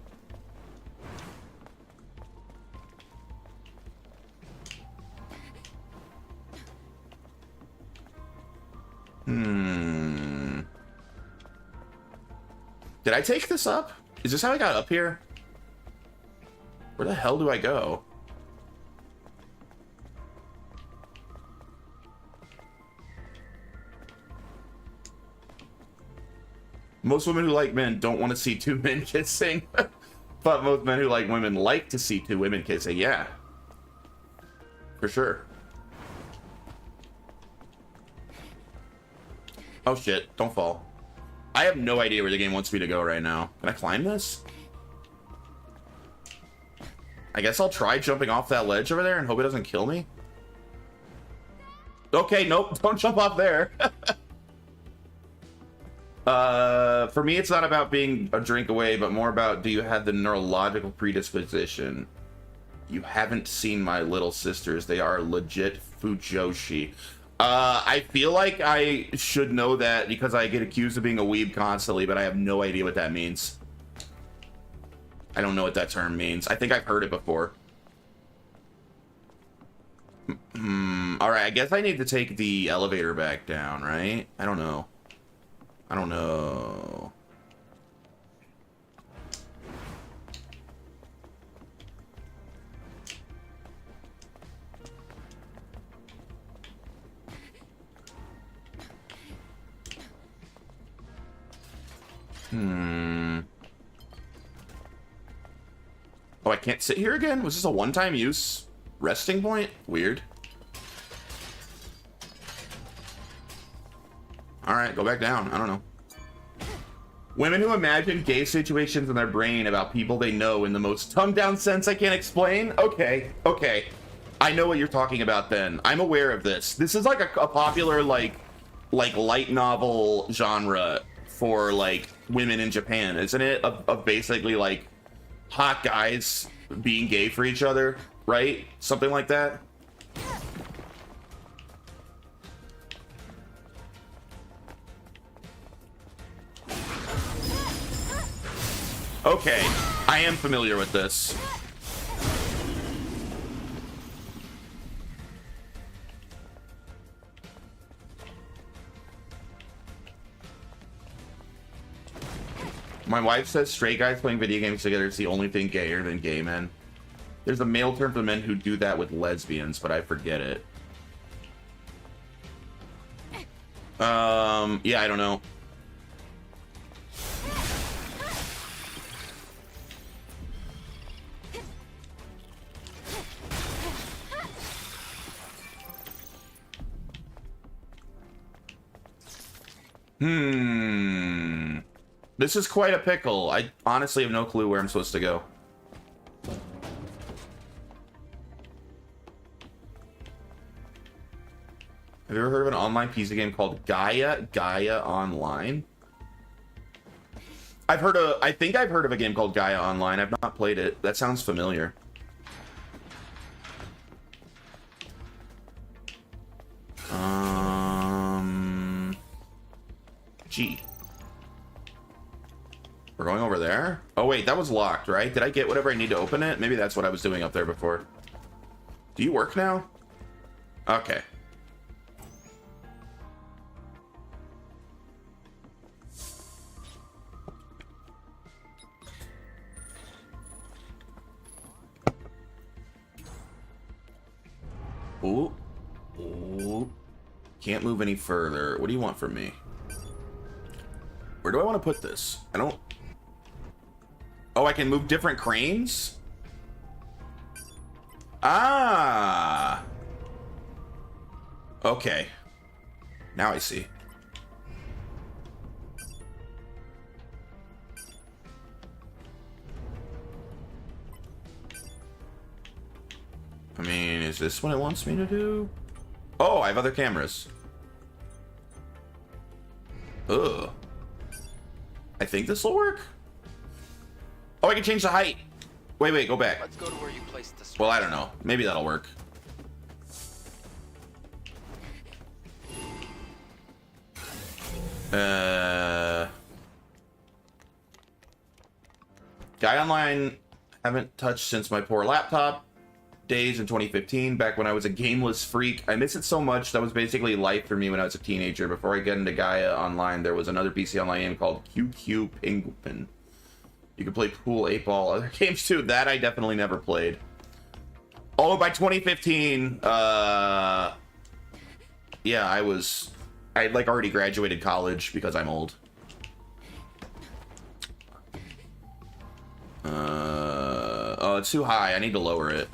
Did I take this up? Is this how I got up here? Where the hell do I go? Most women who like men don't want to see two men kissing. But most men who like women like to see two women kissing. Yeah. For sure. Oh shit, don't fall. I have no idea where the game wants me to go right now. Can I climb this? I guess I'll try jumping off that ledge over there and hope it doesn't kill me. Okay, nope, don't jump off there. For me, it's not about being a drink away, but more about, do you have the neurological predisposition? You haven't seen my little sisters. They are legit Fujoshi. I feel like I should know that because I get accused of being a weeb constantly, but I have no idea what that means. I don't know what that term means. I think I've heard it before. Alright, I guess I need to take the elevator back down, right? I don't know. I don't know. Oh, I can't sit here again? Was this a one-time use resting point? Weird. Alright, go back down. I don't know. Women who imagine gay situations in their brain about people they know in the most toned-down sense I can't explain? Okay, okay. I know what you're talking about then. I'm aware of this. This is like a popular, like light novel genre for, like, women in Japan, isn't it? Of basically, like, hot guys being gay for each other, right? Something like that. Okay, I am familiar with this. My wife says straight guys playing video games together is the only thing gayer than gay men. There's a male term for men who do that with lesbians, but I forget it. Yeah, I don't know. This is quite a pickle. I honestly have no clue where I'm supposed to go. Have you ever heard of an online PC game called Gaia? Gaia Online? I think I've heard of a game called Gaia Online. I've not played it. That sounds familiar. G. We're going over there? Oh wait, that was locked, right? Did I get whatever I need to open it? Maybe that's what I was doing up there before. Do you work now? Okay. Ooh. Ooh. Can't move any further. What do you want from me? Where do I want to put this? I don't... Oh, I can move different cranes? Ah! Okay. Now I see. I mean, is this what it wants me to do? Oh, I have other cameras. Ugh. I think this will work. Oh, I can change the height. Wait, go back. Let's go to where you placed the switch. Well, I don't know. Maybe that'll work. Gaia Online haven't touched since my poor laptop days in 2015, back when I was a gameless freak. I miss it so much. That was basically life for me when I was a teenager. Before I get into Gaia Online, there was another PC Online game called QQ Penguin. You could play Pool, 8-Ball, other games too. That I definitely never played. Oh, by 2015, yeah, I like already graduated college because I'm old. Oh, it's too high. I need to lower it.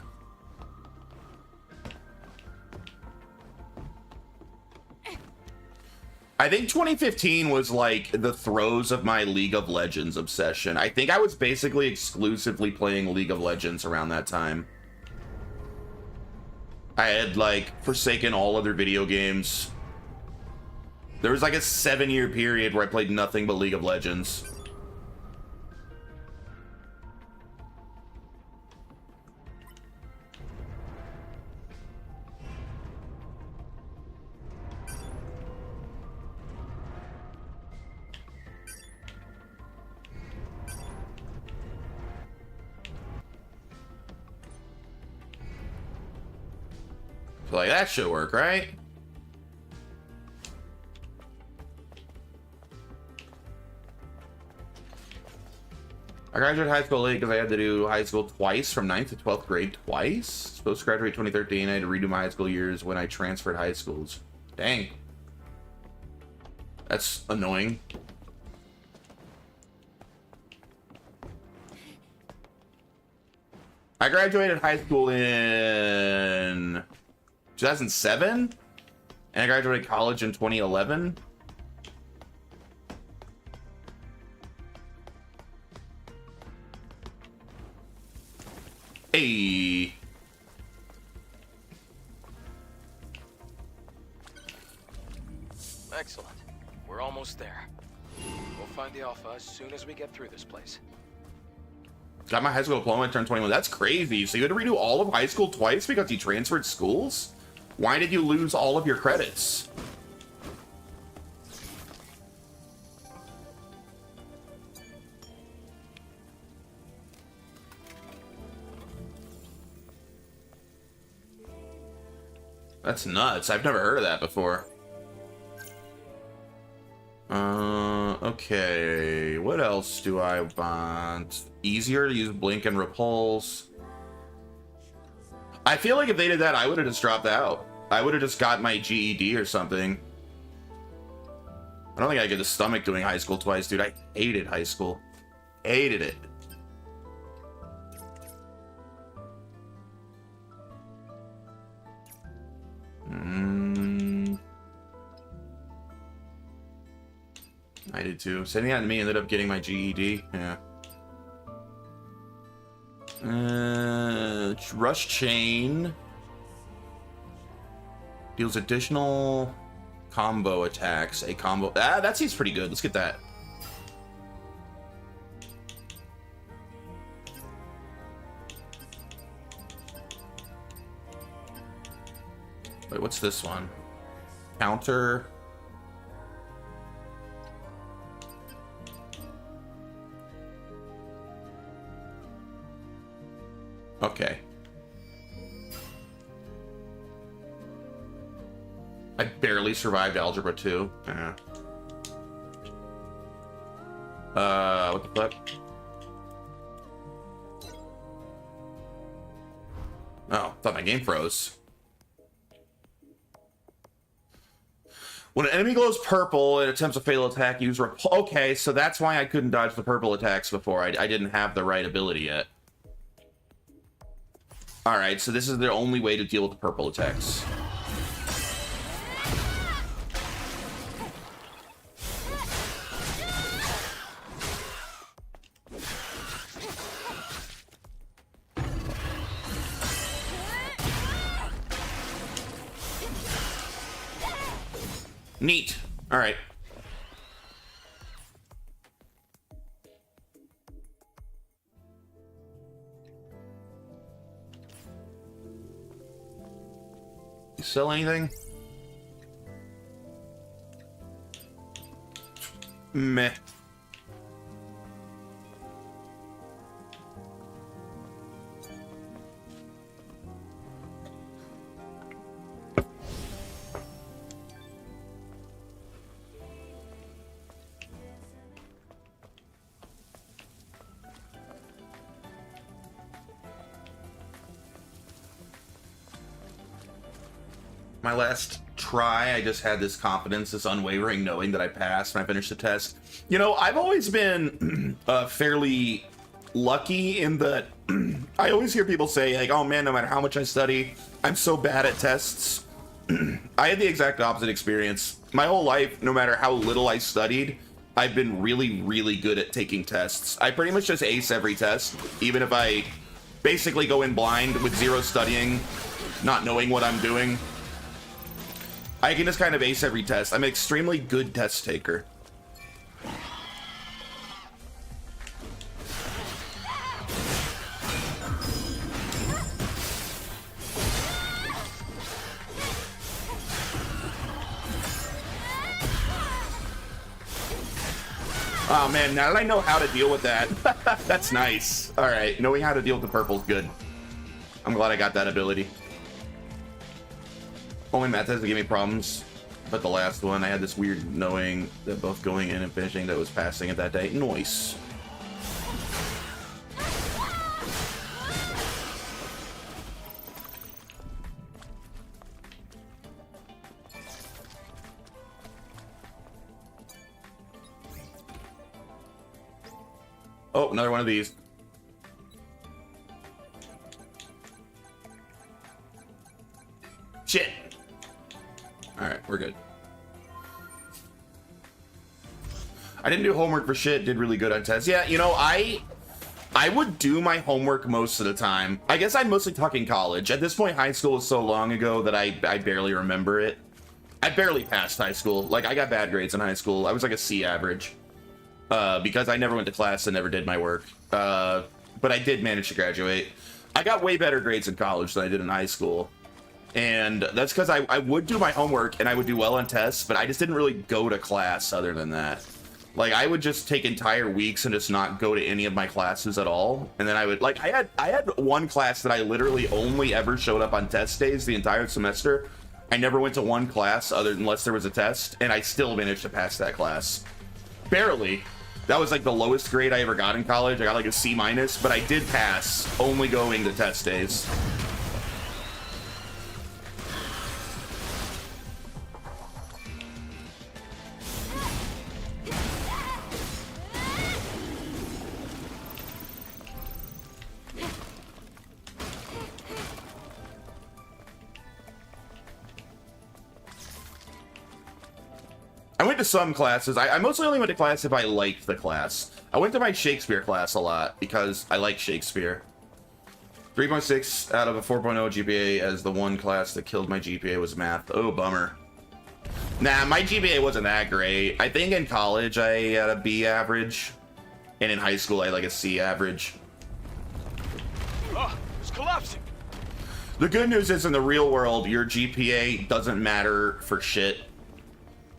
I think 2015 was like the throes of my League of Legends obsession. I think I was basically exclusively playing League of Legends around that time. I had like forsaken all other video games. There was like a 7-year period where I played nothing but League of Legends. So like that should work, right? I graduated high school late because I had to do high school twice from 9th to 12th grade twice. Supposed to graduate 2013. I had to redo my high school years when I transferred high schools. Dang. That's annoying. I graduated high school in 2007, and I graduated college in 2011. Hey. Excellent. We're almost there. We'll find the Alpha as soon as we get through this place. Got my high school diploma and turned 21. That's crazy. So you had to redo all of high school twice because you transferred schools? Why did you lose all of your credits? That's nuts. I've never heard of that before. Okay. What else do I want? Easier to use blink and repulse. I feel like if they did that, I would have just dropped out. I would have just got my GED or something. I don't think I get the stomach doing high school twice, dude. I hated high school. Hated it. I did too. Sending that to me ended up getting my GED. Yeah. Rush Chain deals additional combo attacks. A combo. Ah, that seems pretty good. Let's get that. Wait, what's this one? Counter. Okay. I barely survived Algebra 2. Yeah. What the fuck? Oh, thought my game froze. When an enemy glows purple, it attempts a fatal attack, use okay, so that's why I couldn't dodge the purple attacks before. I didn't have the right ability yet. Alright, so this is the only way to deal with the purple attacks. Neat. Alright. You sell anything? Meh. My last try, I just had this confidence, this unwavering knowing that I passed when I finished the test. You know, I've always been fairly lucky in that I always hear people say, like, oh man, no matter how much I study, I'm so bad at tests. I had the exact opposite experience. My whole life, no matter how little I studied, I've been really, really good at taking tests. I pretty much just ace every test, even if I basically go in blind with zero studying, not knowing what I'm doing. I can just kind of ace every test. I'm an extremely good test taker. Oh man, now that I know how to deal with that, that's nice. All right, knowing how to deal with the purple's good. I'm glad I got that ability. Only methods that give me problems, but the last one, I had this weird knowing that both going in and finishing that was passing it that day. Nice. Oh, another one of these. Shit. All right, we're good. I didn't do homework for shit. Did really good on tests. Yeah, you know, I would do my homework most of the time. I guess I'm mostly talking college. At this point, high school was so long ago that I barely remember it. I barely passed high school. Like, I got bad grades in high school. I was like a C average. Because I never went to class and never did my work. But I did manage to graduate. I got way better grades in college than I did in high school. And that's because I would do my homework and I would do well on tests, but I just didn't really go to class other than that. Like, I would just take entire weeks and just not go to any of my classes at all. And then I would, like, I had one class that I literally only ever showed up on test days the entire semester. I never went to one class unless there was a test, and I still managed to pass that class. Barely. That was like the lowest grade I ever got in college. I got like a C-, but I did pass, only going to test days. I went to some classes. I mostly only went to class if I liked the class. I went to my Shakespeare class a lot because I like Shakespeare. 3.6 out of a 4.0 GPA as the one class that killed my GPA was math. Oh, bummer. Nah, my GPA wasn't that great. I think in college I had a B average. And in high school I had like a C average. Oh, it's collapsing. The good news is in the real world, your GPA doesn't matter for shit.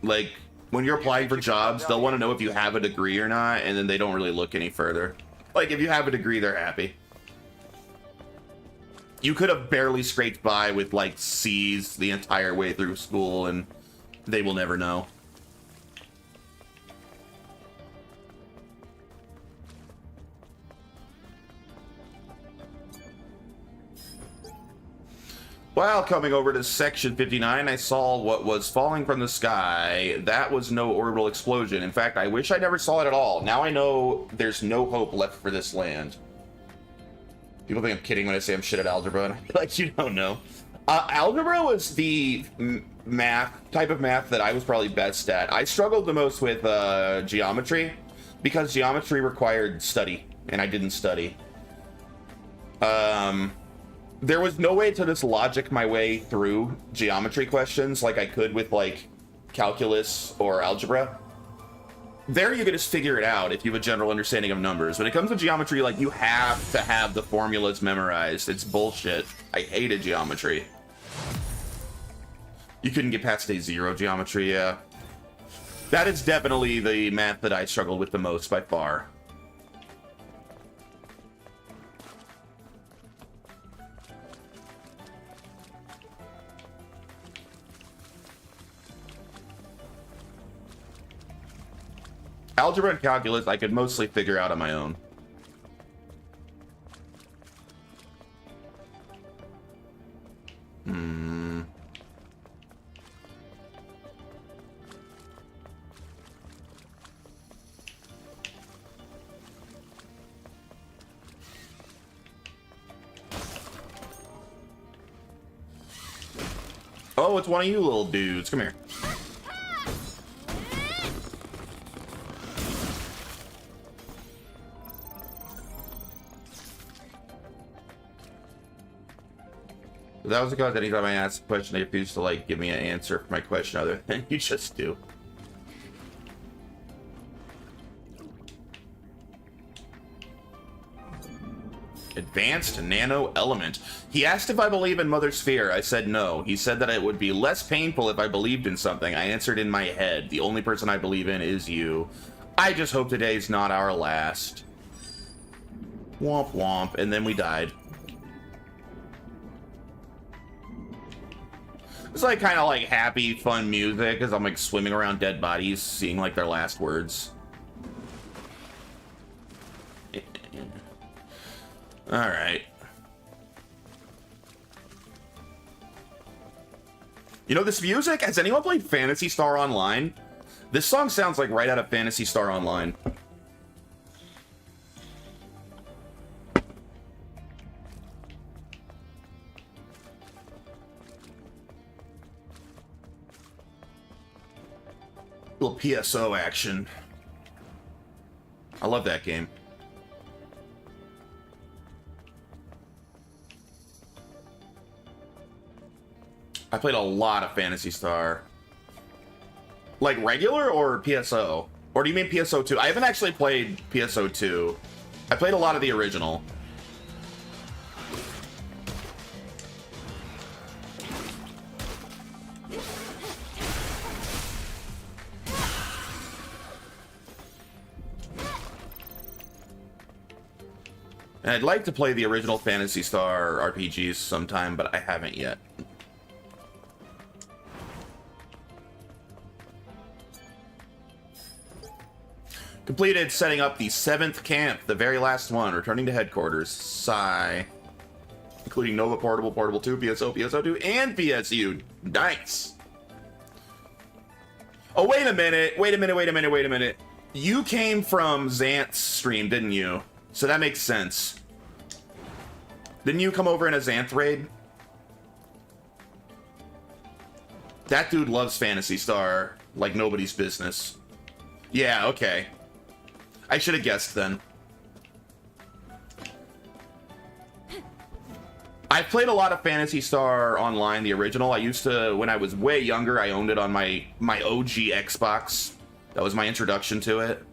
Like, when you're applying for jobs, they'll want to know if you have a degree or not, and then they don't really look any further. Like, if you have a degree, they're happy. You could have barely scraped by with, like, C's the entire way through school, and they will never know. While coming over to section 59, I saw what was falling from the sky. That was no orbital explosion. In fact, I wish I never saw it at all. Now I know there's no hope left for this land. People think I'm kidding when I say I'm shit at algebra, and I feel like you don't know. Algebra was the type of math that I was probably best at. I struggled the most with geometry, because geometry required study, and I didn't study. There was no way to just logic my way through geometry questions like I could with, like, calculus or algebra. There you can just figure it out if you have a general understanding of numbers. When it comes to geometry, like, you have to have the formulas memorized. It's bullshit. I hated geometry. You couldn't get past day 0 geometry, yeah. That is definitely the math that I struggled with the most by far. Algebra and calculus I could mostly figure out on my own. Oh, it's one of you little dudes. Come here. That was because anytime I ask a question, they refuse to like give me an answer for my question other than you just do. Advanced nano element. He asked if I believe in Mother Sphere. I said no. He said that it would be less painful if I believed in something. I answered in my head. The only person I believe in is you. I just hope today's not our last. Womp womp. And then we died. It's like kind of like happy, fun music as I'm like swimming around dead bodies, seeing like their last words. All right. You know this music? Has anyone played Phantasy Star Online? This song sounds like right out of Phantasy Star Online. Little PSO action. I love that game. I played a lot of Phantasy Star. Like regular or PSO? Or do you mean PSO 2? I haven't actually played PSO 2. I played a lot of the original. And I'd like to play the original Phantasy Star RPGs sometime, but I haven't yet. Completed setting up the 7th camp, the very last one, returning to headquarters. Sigh. Including Nova Portable, Portable 2, PSO, PSO2, and PSU. Nice. Oh, wait a minute. Wait a minute. You came from Xanth's stream, didn't you? So that makes sense. Didn't you come over in a Xanth raid? That dude loves Phantasy Star like nobody's business. Yeah, okay. I should have guessed then. I've played a lot of Phantasy Star Online, the original. I used to, when I was way younger, I owned it on my OG Xbox. That was my introduction to it.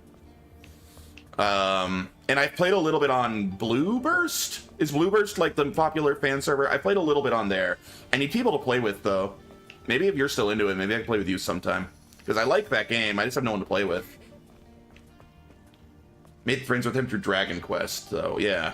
And I've played a little bit on Blueburst. Is Blueburst like the popular fan server? I played a little bit on there. I need people to play with though. Maybe if you're still into it, maybe I can play with you sometime. Because I like that game, I just have no one to play with. Made friends with him through Dragon Quest, though, yeah.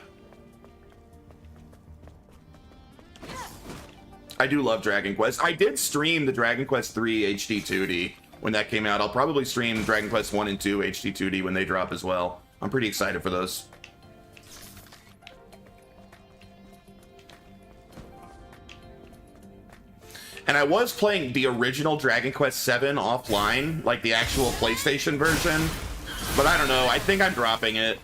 I do love Dragon Quest. I did stream the Dragon Quest 3 HD 2D when that came out. I'll probably stream Dragon Quest 1 and 2 HD 2D when they drop as well. I'm pretty excited for those. And I was playing the original Dragon Quest 7 offline, like the actual PlayStation version. But I don't know, I think I'm dropping it.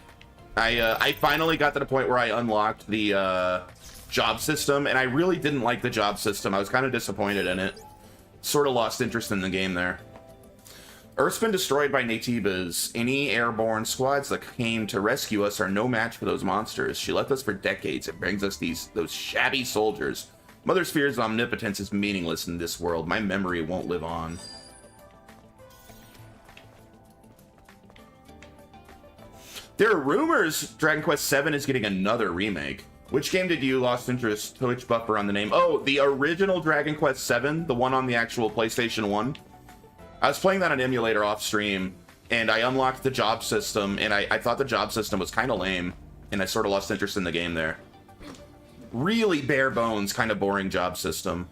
I finally got to the point where I unlocked the job system, and I really didn't like the job system. I was kind of disappointed in it. Sort of lost interest in the game there. Earth's been destroyed by Naytibas. Any airborne squads that came to rescue us are no match for those monsters. She left us for decades and brings us those shabby soldiers. Mother Sphere's omnipotence is meaningless in this world. My memory won't live on. There are rumors Dragon Quest VII is getting another remake. Which game did you lost interest? Twitch buffer on the name. Oh, the original Dragon Quest VII, the one on the actual PlayStation 1. I was playing that on emulator off stream, and I unlocked the job system, and I thought the job system was kind of lame, and I sort of lost interest in the game there. Really bare bones, kind of boring job system.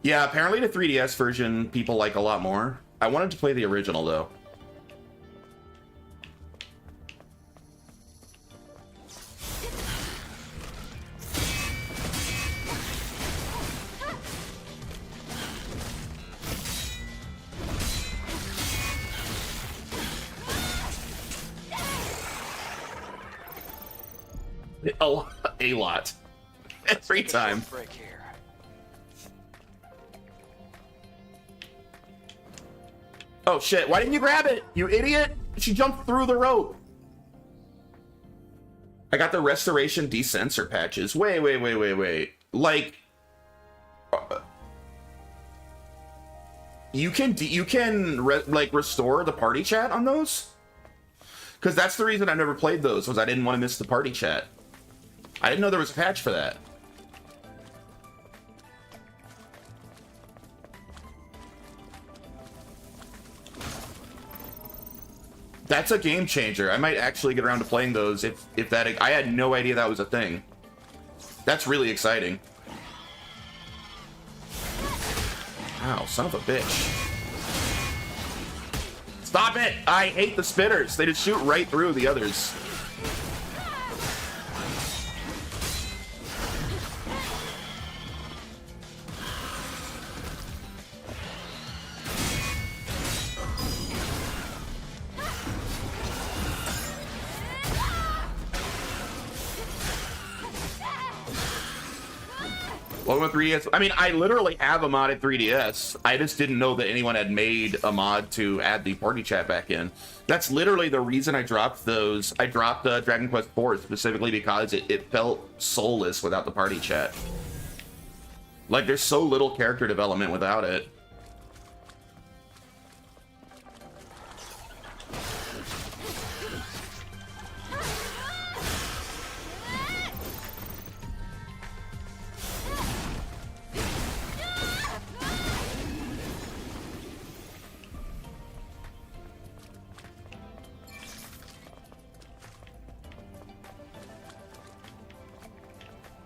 Yeah, apparently the 3DS version people like a lot more. I wanted to play the original, though. A lot. Every time. Break here. Oh shit, why didn't you grab it? You idiot! She jumped through the rope. I got the restoration desensor patches. Wait. Like, you can restore the party chat on those? Because that's the reason I never played those, was I didn't want to miss the party chat. I didn't know there was a patch for that. That's a game changer. I might actually get around to playing those if that... I had no idea that was a thing. That's really exciting. Ow, son of a bitch. Stop it! I hate the spitters. They just shoot right through the others. Welcome to 3DS. I mean, I literally have a modded 3DS. I just didn't know that anyone had made a mod to add the party chat back in. That's literally the reason I dropped those. I dropped Dragon Quest IV specifically because it felt soulless without the party chat. Like, there's so little character development without it.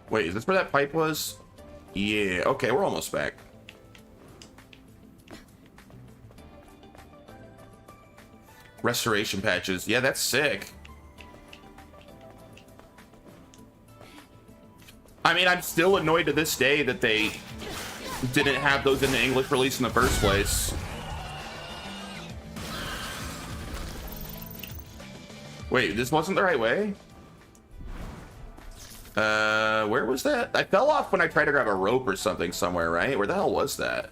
Wait, is this where that pipe was? Yeah, okay, we're almost back. Restoration patches. Yeah, that's sick. I mean, I'm still annoyed to this day that they didn't have those in the English release in the first place. Wait, this wasn't the right way? Where was that? I fell off when I tried to grab a rope or something somewhere, right? Where the hell was that?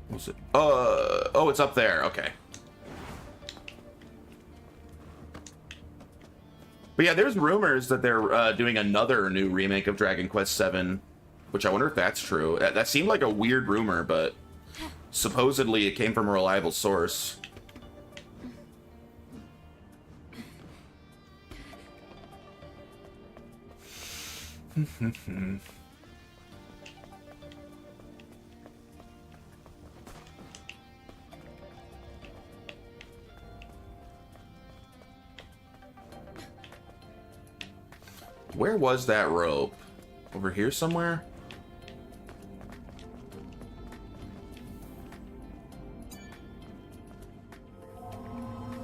What was it? Oh, it's up there. Okay. But yeah, there's rumors that they're doing another new remake of Dragon Quest VII, which I wonder if that's true. That seemed like a weird rumor, but supposedly it came from a reliable source. Where was that rope? Over here somewhere?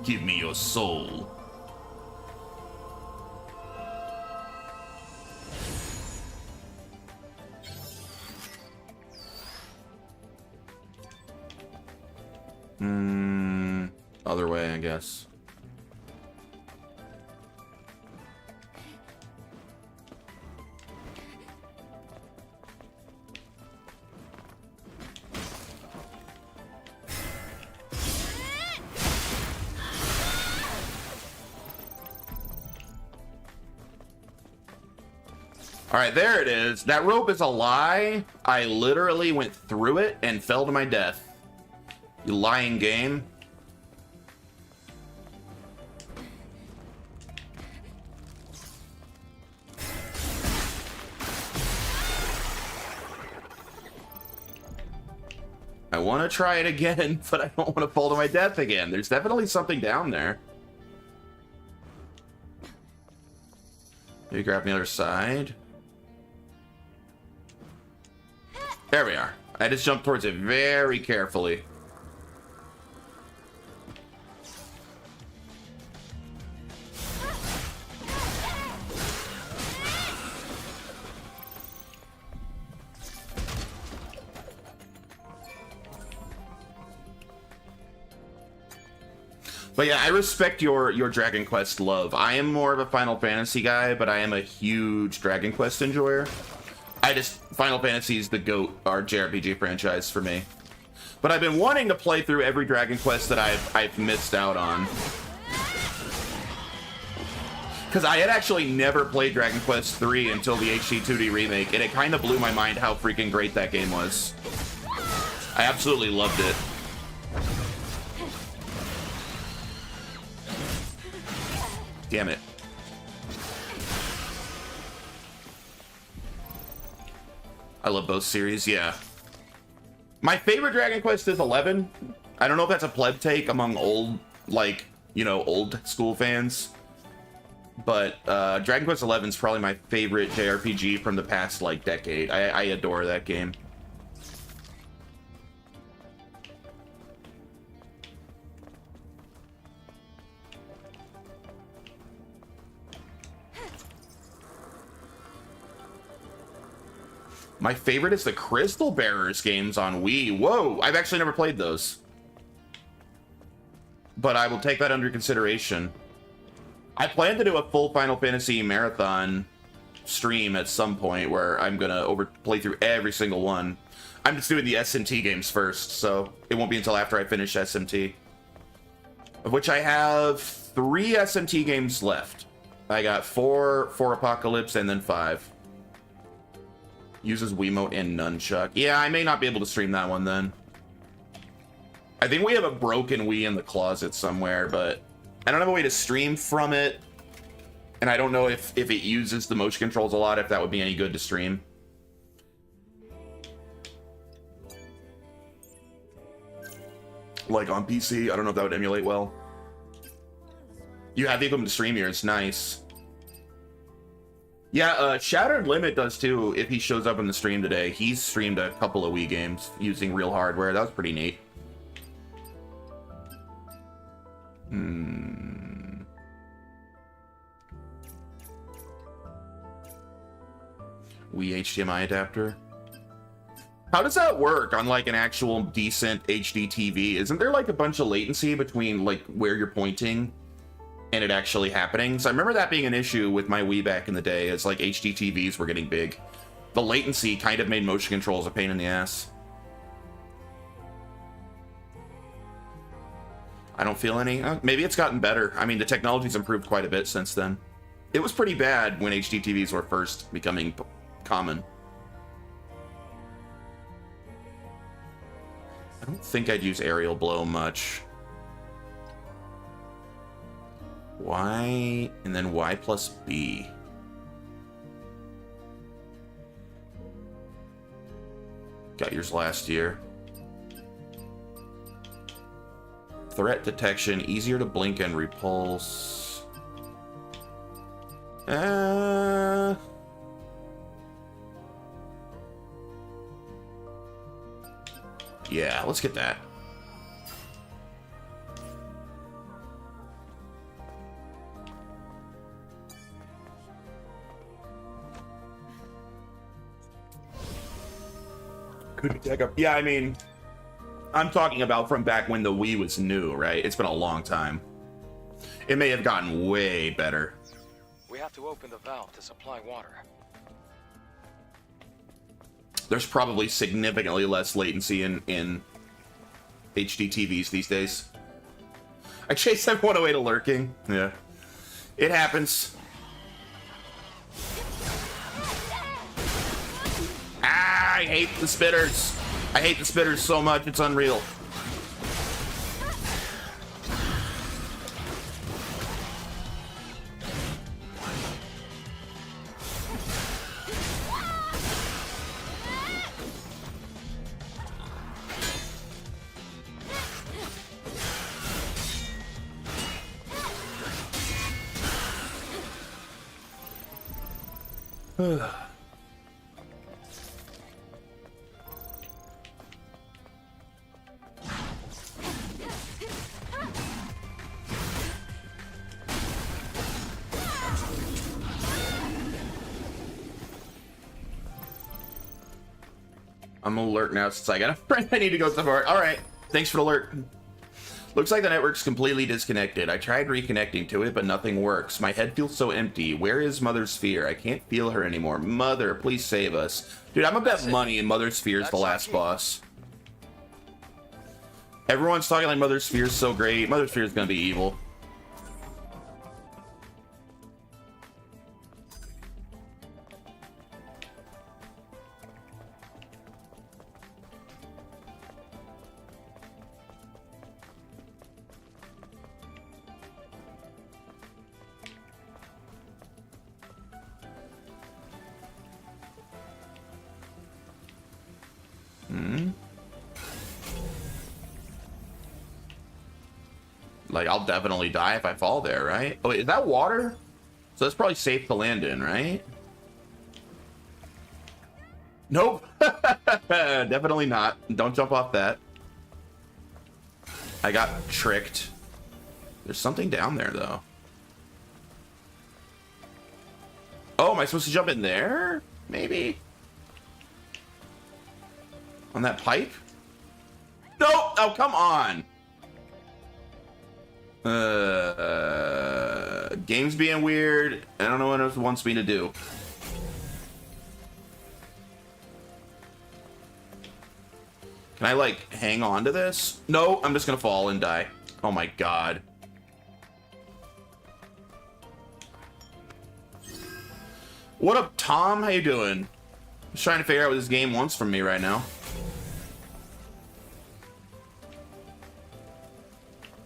Give me your soul. Other way, I guess. All right, there it is. That rope is a lie. I literally went through it and fell to my death. You lying game. I want to try it again, but I don't want to fall to my death again. There's definitely something down there. Maybe grab the other side. There we are. I just jumped towards it very carefully. But yeah, I respect your Dragon Quest love. I am more of a Final Fantasy guy, but I am a huge Dragon Quest enjoyer. Final Fantasy is the GOAT, our JRPG franchise for me. But I've been wanting to play through every Dragon Quest that I've missed out on. Because I had actually never played Dragon Quest 3 until the HD 2D remake, and it kind of blew my mind how freaking great that game was. I absolutely loved it. Damn it. I love both series, yeah. My favorite Dragon Quest is 11. I don't know if that's a pleb take among old, like, you know, old school fans. But Dragon Quest 11 is probably my favorite JRPG from the past, like, decade. I adore that game. My favorite is the Crystal Bearers games on Wii. Whoa, I've actually never played those. But I will take that under consideration. I plan to do a full Final Fantasy marathon stream at some point where I'm gonna play through every single one. I'm just doing the SMT games first, so it won't be until after I finish SMT. Of which I have 3 SMT games left. I got 4 for Apocalypse and then 5. Uses Wiimote and Nunchuck. Yeah, I may not be able to stream that one then. I think we have a broken Wii in the closet somewhere, but I don't have a way to stream from it. And I don't know if it uses the motion controls a lot, if that would be any good to stream. Like on PC, I don't know if that would emulate well. You have the equipment to stream here, it's nice. Yeah, Shattered Limit does too. If he shows up in the stream today, he's streamed a couple of Wii games using real hardware. That was pretty neat. Wii HDMI adapter. How does that work on like an actual decent HD TV? Isn't there like a bunch of latency between like where you're pointing and it actually happening? So I remember that being an issue with my Wii back in the day, as like HD TVs were getting big. The latency kind of made motion controls a pain in the ass. I don't feel any. Maybe it's gotten better. I mean, the technology's improved quite a bit since then. It was pretty bad when HD TVs were first becoming common. I don't think I'd use aerial blow much. Y, and then Y plus B. Got yours last year. Threat detection, easier to blink and repulse. Yeah, let's get that. Could take up. Yeah, I mean, I'm talking about from back when the Wii was new, right? It's been a long time. It may have gotten way better. We have to open the valve to supply water. There's probably significantly less latency in HD TVs these days. I chased everyone away to lurking. Yeah. It happens. Ah, I hate the spitters. I hate the spitters so much, it's unreal. I'm alert now since I got a friend I need to go support. All right, thanks for the alert. Looks like the network's completely disconnected. I tried reconnecting to it, but nothing works. My head feels so empty. Where is Mother Sphere? I can't feel her anymore. Mother, please save us. Dude, I'm gonna bet money in Mother Sphere's the last boss. Everyone's talking like Mother Sphere's so great. Mother Sphere's gonna be evil. Like, I'll definitely die if I fall there, right? Oh, wait, is that water? So that's probably safe to land in, right? Nope. Definitely not. Don't jump off that. I got tricked. There's something down there, though. Oh, am I supposed to jump in there? Maybe? On that pipe? Nope! Oh, come on! Game's being weird. I don't know what it wants me to do. Can I, like, hang on to this? No, I'm just gonna fall and die. Oh my god. What up, Tom? How you doing? I'm just trying to figure out what this game wants from me right now.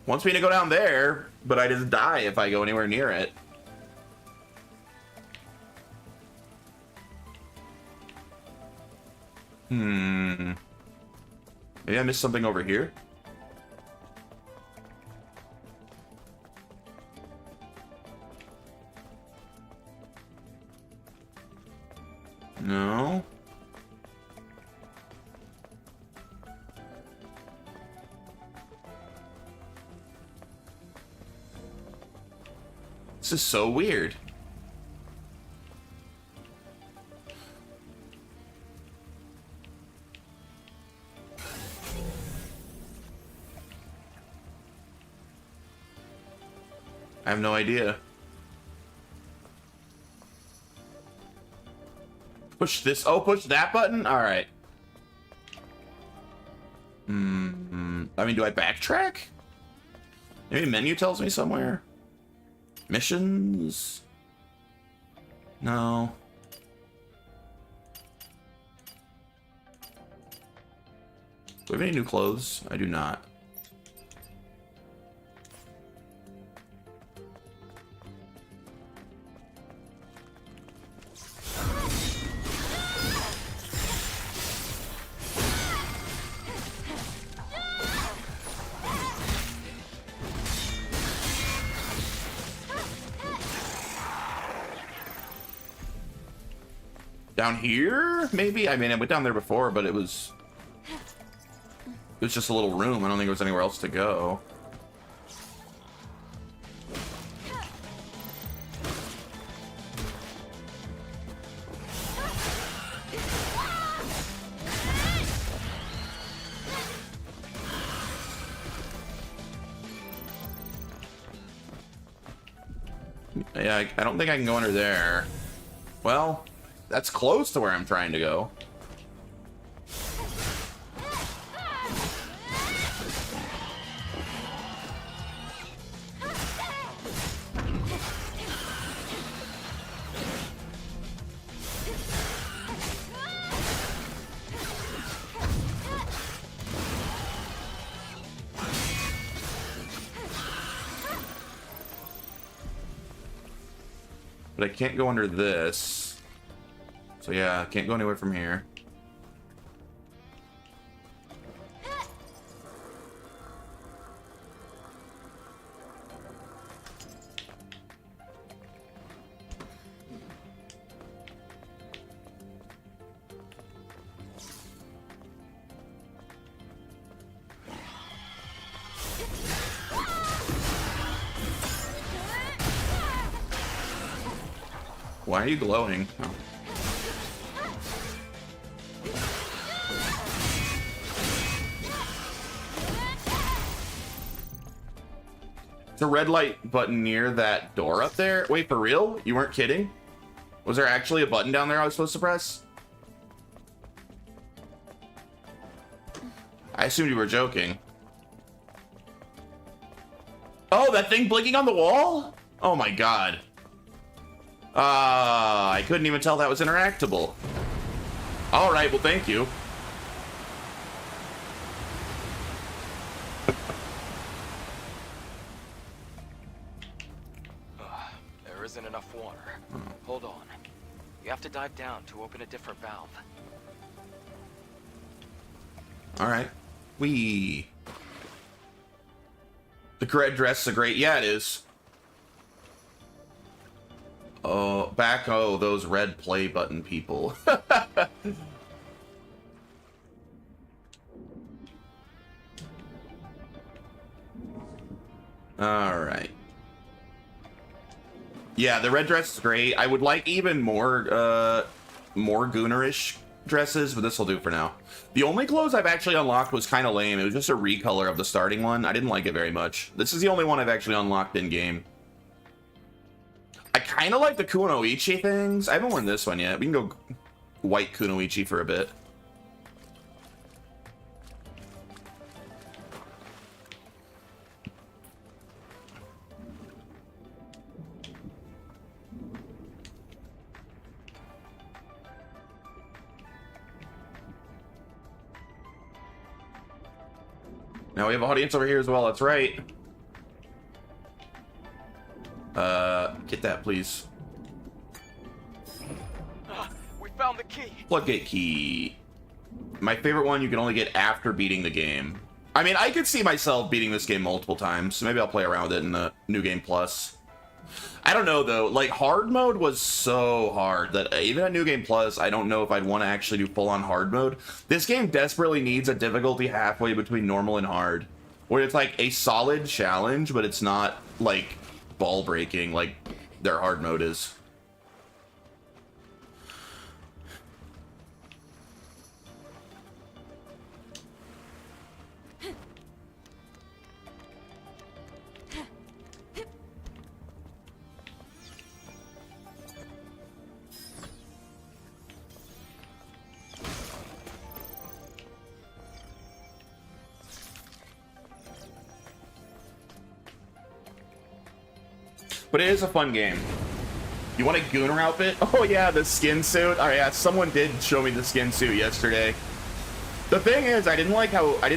Wants me to go down there, but I just die if I go anywhere near it. Maybe I missed something over here? No. This is so weird. I have no idea. Push this. Oh, push that button? All right. I mean, do I backtrack? Maybe menu tells me somewhere. Missions? No. Do we have any new clothes? I do not. Down here, maybe? I mean, I went down there before, but it was just a little room. I don't think there was anywhere else to go. Yeah, I don't think I can go under there. Well, that's close to where I'm trying to go. But I can't go under this. So yeah, I can't go anywhere from here. Why are you glowing? Oh. It's a red light button near that door up there. Wait, for real? You weren't kidding? Was there actually a button down there I was supposed to press? I assumed you were joking. Oh, that thing blinking on the wall? Oh my god. I couldn't even tell that was interactable. Alright, well thank you. There isn't enough water. Hold on. You have to dive down to open a different valve. Alright. Wee. The red dress is a great... Yeah, it is. Oh, those red play button people. Alright. Yeah, the red dress is great. I would like even more Goonerish dresses, but this will do for now. The only clothes I've actually unlocked was kind of lame. It was just a recolor of the starting one. I didn't like it very much. This is the only one I've actually unlocked in-game. I kind of like the Kunoichi things. I haven't worn this one yet. We can go white Kunoichi for a bit. Now we have an audience over here as well, that's right. Get that, please. We found the key. Floodgate key. My favorite one you can only get after beating the game. I mean, I could see myself beating this game multiple times, so maybe I'll play around with it in the New Game Plus. I don't know, though. Like, hard mode was so hard that even at New Game Plus, I don't know if I'd want to actually do full-on hard mode. This game desperately needs a difficulty halfway between normal and hard, where it's like a solid challenge, but it's not, like, ball-breaking like their hard mode is. But it is a fun game. You want a Gooner outfit? Oh yeah, the skin suit. Oh yeah, someone did show me the skin suit yesterday. The thing is, I didn't like it. I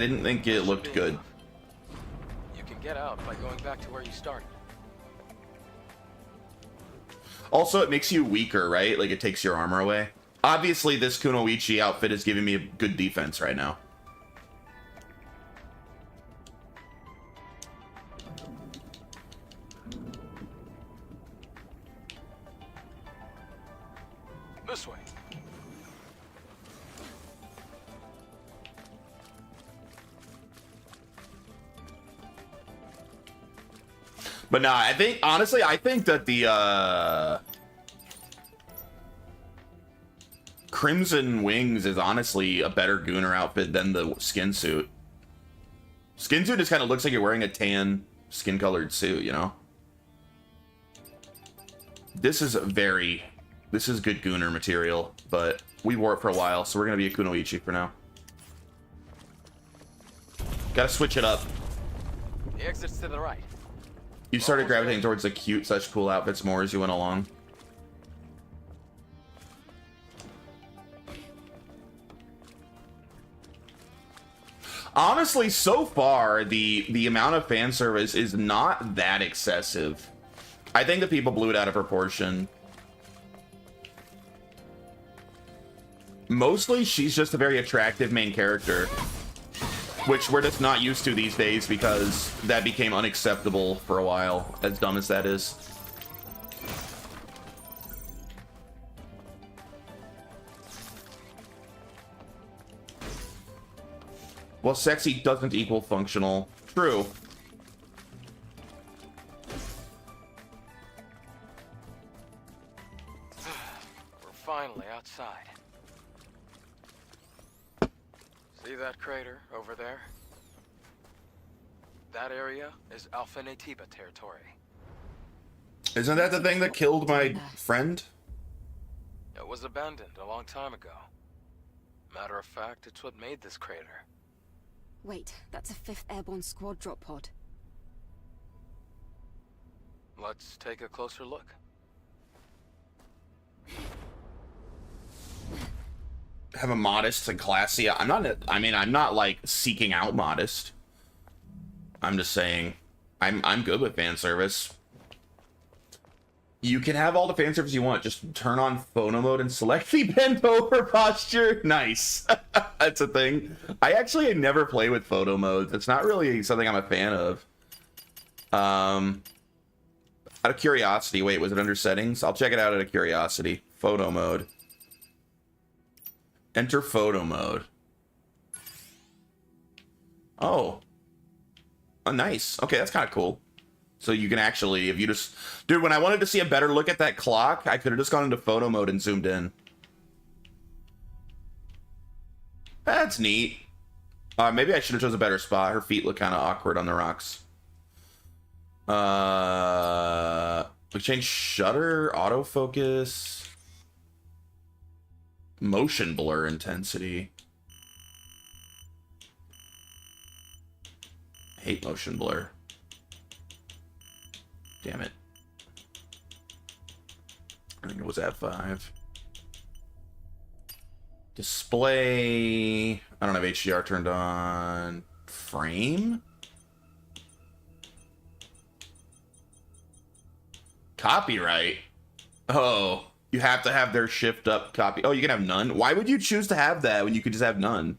didn't think it looked good. You can get out by going back to where you started. Also, it makes you weaker, right? Like, it takes your armor away. Obviously, this Kunoichi outfit is giving me a good defense right now. This way. But nah, I think, honestly, I think that the, Crimson Wings is honestly a better Gooner outfit than the skin suit. Skin suit just kind of looks like you're wearing a tan, skin-colored suit, you know? This is good Gooner material, but we wore it for a while, so we're gonna be a Kunoichi for now. Gotta switch it up. The exit's to the right. You started gravitating towards the cute, such cool outfits more as you went along. Honestly, so far, the amount of fan service is not that excessive. I think that people blew it out of proportion. Mostly, she's just a very attractive main character, which we're just not used to these days because that became unacceptable for a while, as dumb as that is. Well, sexy doesn't equal functional. True. We're finally outside. See that crater over there? That area is Alpha Natiba territory. Isn't that the thing that killed my friend? It was abandoned a long time ago. Matter of fact, it's what made this crater. Wait, that's a 5th Airborne Squad drop pod. Let's take a closer look. Have a modest and classy. I'm not like seeking out modest. I'm just saying I'm good with fan service. You can have all the fan service you want. Just turn on phono mode and select the bent over posture. Nice. That's a thing. I actually never play with photo mode. It's not really something I'm a fan of. Out of curiosity, wait, was it under settings? I'll check it out out of curiosity. Photo mode. Enter photo mode. Oh, nice. Okay, that's kind of cool. So you can actually, if you just... Dude, when I wanted to see a better look at that clock, I could have just gone into photo mode and zoomed in. That's neat. Maybe I should have chosen a better spot. Her feet look kind of awkward on the rocks. We change shutter, autofocus, motion blur intensity. I hate motion blur. Damn it. I think it was F5. Display. I don't have HDR turned on. Frame? Copyright. Oh, you have to have their shift up copy. Oh, you can have none. Why would you choose to have that when you could just have none?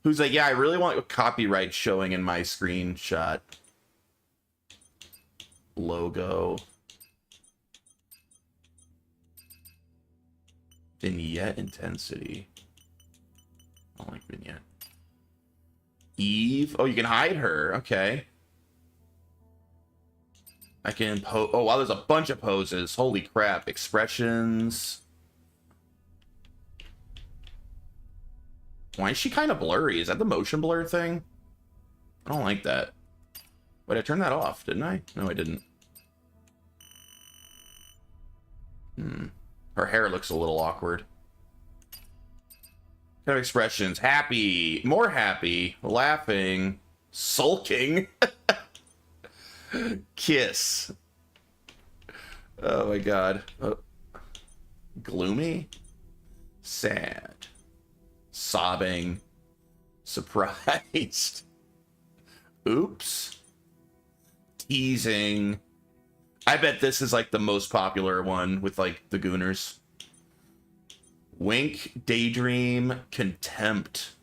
Who's like, yeah, I really want copyright showing in my screenshot. Logo. Vignette intensity. I don't like vignette. Eve. Oh, you can hide her. Okay. I can pose. Oh, wow, there's a bunch of poses. Holy crap. Expressions. Why is she kind of blurry? Is that the motion blur thing? I don't like that. Wait, I turned that off, didn't I? No, I didn't. Her hair looks a little awkward. Kind of expressions. Happy. More happy. Laughing. Sulking. Kiss. Oh my god. Gloomy. Sad. Sobbing. Surprised. Oops. Teasing. I bet this is like the most popular one with like the Gooners. Wink, daydream, contempt.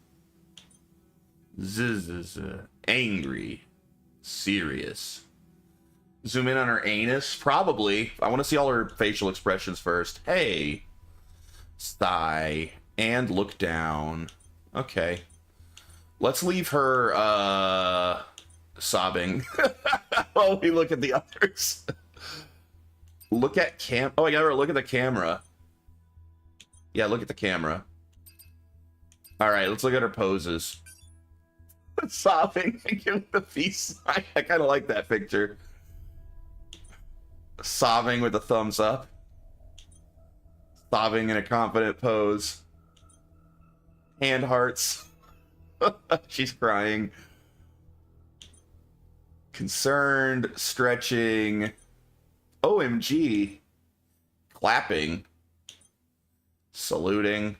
Angry, serious. Zoom in on her anus? Probably. I want to see all her facial expressions first. Hey. Sigh. And look down. Okay. Let's leave her, sobbing. While we look at the others. Look at Oh, I gotta look at the camera. Yeah, look at the camera. Alright, let's look at her poses. Sobbing. Give the peace sign. I kind of like that picture. Sobbing with a thumbs up. Sobbing in a confident pose. Hand hearts. She's crying. Concerned. Stretching. OMG. Clapping. Saluting.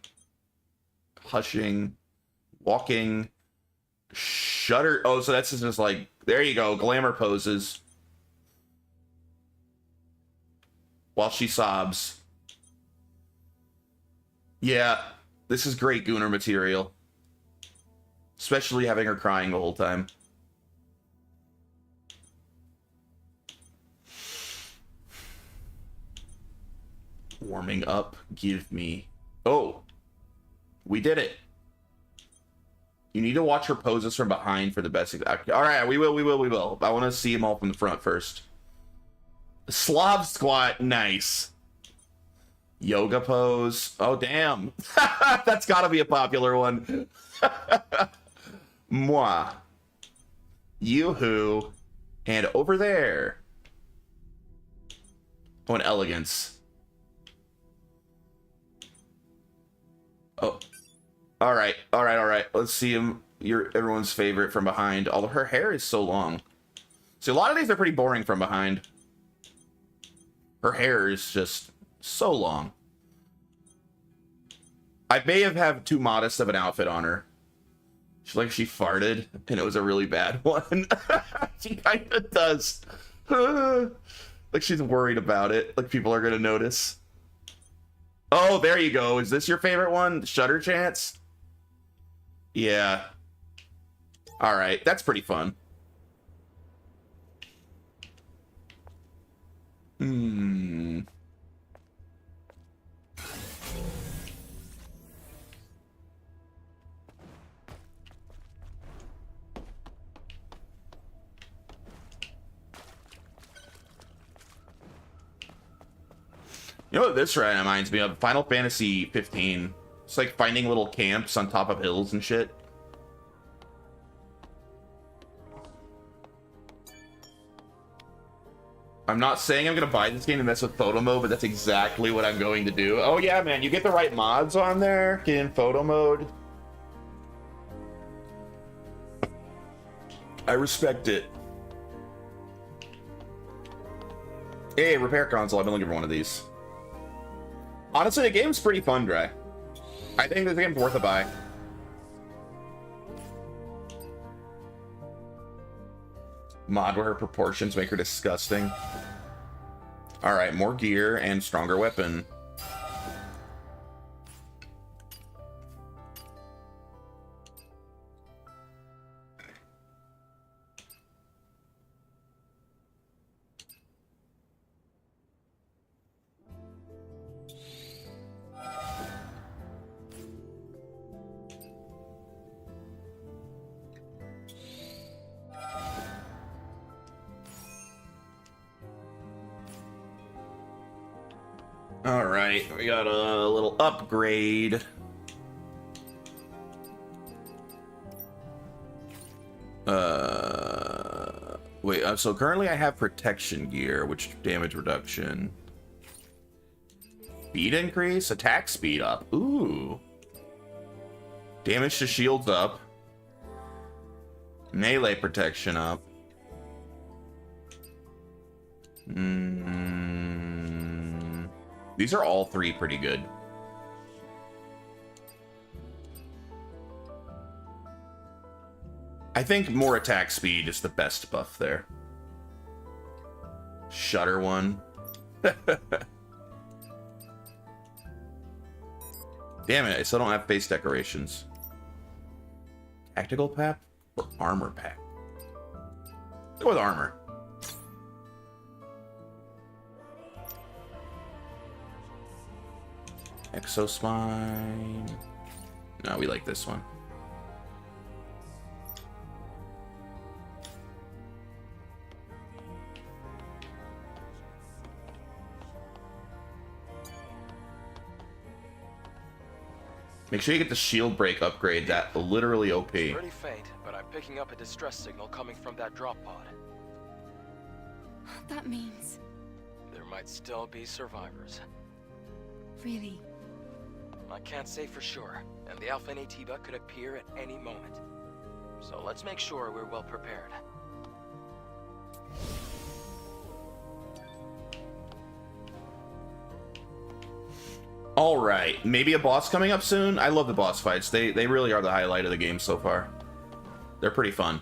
Hushing. Walking. Shudder. Oh, so that's just like, there you go. Glamour poses. While she sobs. Yeah, this is great Gooner material. Especially having her crying the whole time. Warming up. Give me. Oh. We did it. You need to watch her poses from behind for the best. Alright, we will. I want to see them all from the front first. Slav squat. Nice. Yoga pose. Oh, damn. That's gotta be a popular one. Moi. Yoo-hoo. And over there. Oh, an elegance. Oh. Alright. Let's see him. everyone's favorite from behind. Although her hair is so long. See, a lot of these are pretty boring from behind. Her hair is just so long. I may have too modest of an outfit on her. She farted, and it was a really bad one. She kind of does. Like she's worried about it. Like people are gonna notice. Oh, there you go. Is this your favorite one? Shutter Chance? Yeah. All right, that's pretty fun. Hmm. You know what this reminds me of? Final Fantasy 15. It's like finding little camps on top of hills and shit. I'm not saying I'm gonna buy this game and mess with photo mode, but that's exactly what I'm going to do. Oh yeah, man, you get the right mods on there, get in photo mode. I respect it. Hey, repair console, I've been looking for one of these. Honestly, the game's pretty fun, Dre. I think this game's worth a buy. Mod where her proportions make her disgusting. Alright, more gear and stronger weapon. Alright, we got a little upgrade. Wait, so currently I have protection gear, which damage reduction. Speed increase, attack speed up. Ooh. Damage to shields up. Melee protection up. These are all three pretty good. I think more attack speed is the best buff there. Shutter one. Damn it, I still don't have face decorations. Tactical pack or armor pack? Go with armor. Exospine. No, we like this one. Make sure you get the shield break upgrade. That literally OP. It's pretty faint, but I'm picking up a distress signal coming from that drop pod. That means... There might still be survivors. Really? I can't say for sure, and the Alpha Natiba could appear at any moment. So let's make sure we're well prepared. All right, maybe a boss coming up soon. I love the boss fights. They really are the highlight of the game so far. They're pretty fun.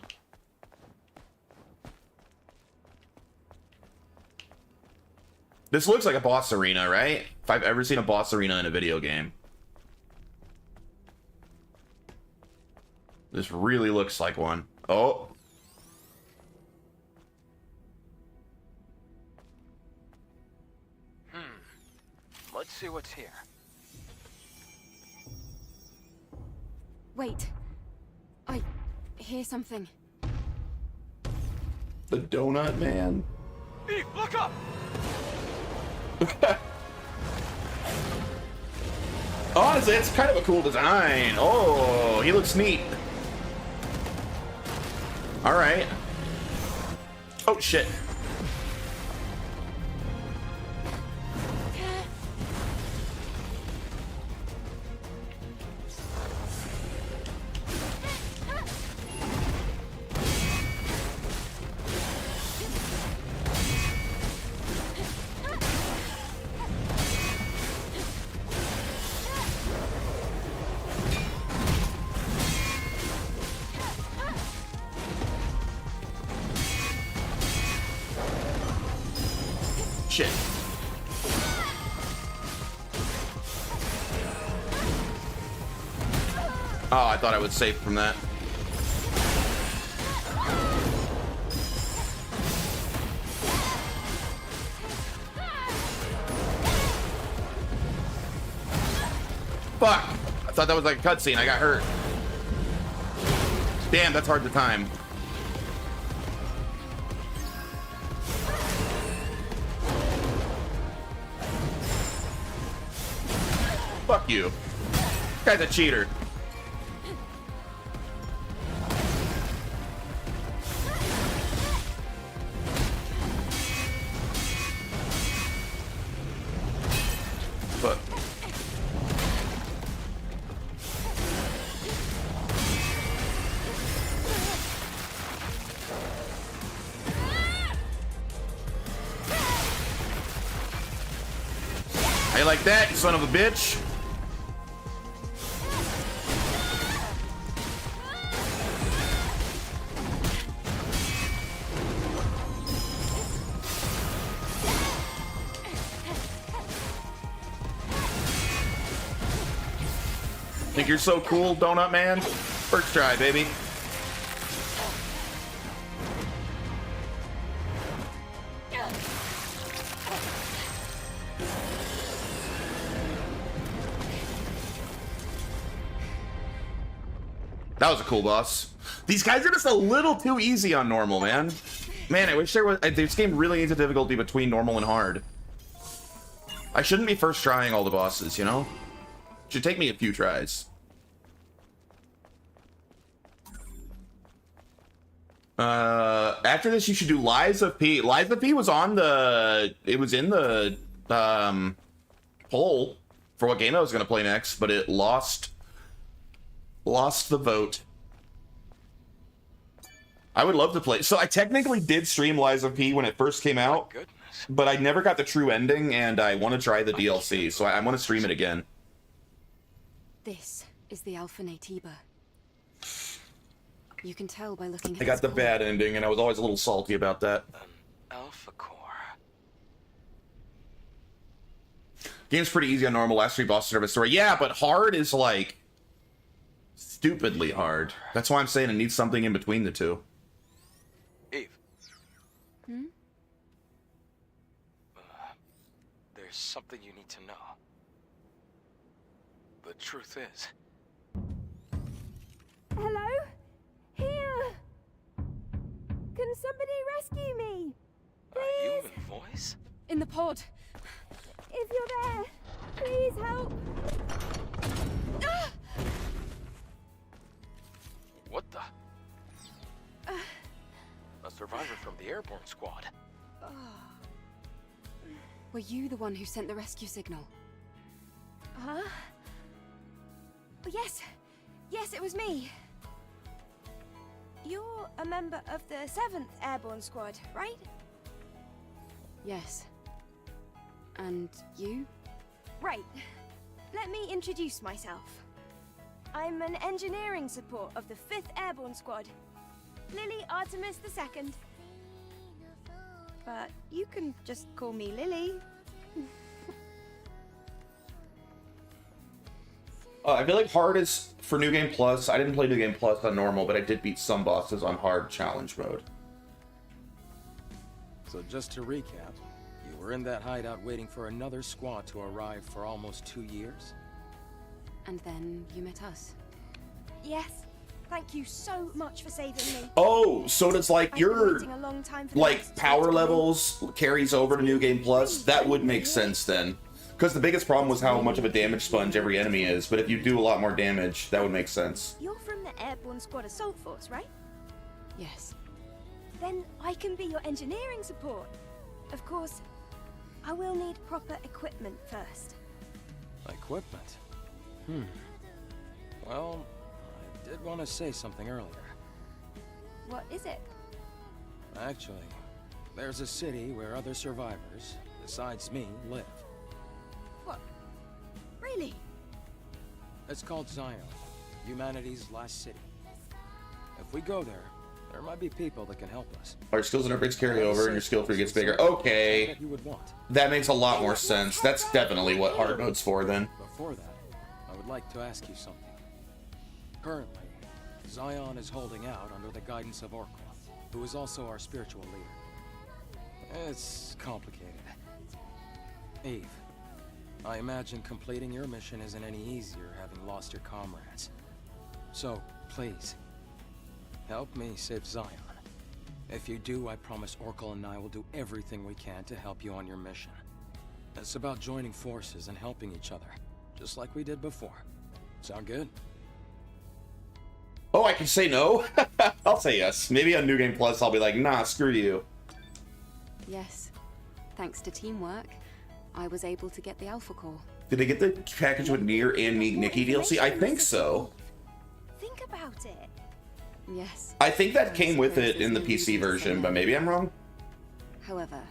This looks like a boss arena, right? If I've ever seen a boss arena in a video game. This really looks like one. Oh. Let's see what's here. Wait. I hear something. The Donut Man. Eve, look up! Honestly, it's kind of a cool design. Oh, he looks neat. All right. Oh, shit. Shit. Oh, I thought I was safe from that. Fuck! I thought that was like a cutscene. I got hurt. Damn, that's hard to time. Fuck you. This guy's a cheater. But how you like that, you son of a bitch? Think you're so cool, Donut Man? First try, baby. That was a cool boss. These guys are just a little too easy on normal, man. Man, I wish there was... This game really needs a difficulty between normal and hard. I shouldn't be first trying all the bosses, you know? Should take me a few tries. After this, you should do Lies of P. Lies of P was on the... It was in the poll for what game I was going to play next, but it lost the vote. I would love to play. So I technically did stream Lies of P when it first came out, Goodness. but I never got the true ending, and I want to try the DLC, so I want to stream it again. This is the Alpha Natiba. You can tell by looking at I got its the core. bad ending, and I was always a little salty about that. An Alpha Core. Game's pretty easy on normal. Last 3 bosses are a story. Yeah, but hard is like stupidly hard. That's why I'm saying it needs something in between the two. Eve. Hmm? There's something you need to know. The truth is, Hello? Here! Can somebody rescue me? a Please? human voice? In the pod. If you're there, please help! Ah! What the? A survivor from the airborne squad. Were you the one who sent the rescue signal? Huh? Oh, yes. Yes, it was me. You're a member of the 7th Airborne Squad, right? Yes. And you? Right. Let me introduce myself. I'm an engineering support of the 5th Airborne Squad. Lily Artemis II. But you can just call me Lily. I feel like hard is for New Game Plus. I didn't play New Game Plus on normal, but I did beat some bosses on hard challenge mode. So just to recap, you were in that hideout waiting for another squad to arrive for almost 2 years? And then you met us. Yes. Thank you so much for saving me. Oh, so does like I've been your waiting a long time for like this. power levels carries over to New Game Plus? That would make sense then. Because the biggest problem was how much of a damage sponge every enemy is, but if you do a lot more damage, that would make sense. You're from the Airborne Squad Assault Force, right? Yes. Then I can be your engineering support. Of course, I will need proper equipment first. Equipment? Well, I did want to say something earlier. What is it? Actually, there's a city where other survivors, besides me, live. What? Really? It's called Zion, humanity's last city. If we go there, There might be people that can help us. Our skills and upgrades carry over, and your skill tree gets bigger. Okay, That you would want. that makes a lot more sense. That's definitely what hard mode's for then. Before that, I would like to ask you something. Currently, Zion is holding out under the guidance of Oracle, who is also our spiritual leader. It's complicated. Eve, I imagine completing your mission isn't any easier having lost your comrades. So, please, help me save Zion. If you do, I promise Oracle and I will do everything we can to help you on your mission. It's about joining forces and helping each other, just like we did before. Sound good? Oh, I can say no? I'll say yes. Maybe on New Game Plus, I'll be like, nah, screw you. Yes. Thanks to teamwork, I was able to get the Alpha Core. Did they get the package with Nier and Nikki DLC? I think so. Think about it. Yes. I think that came with it in the PC version, but maybe I'm wrong. However,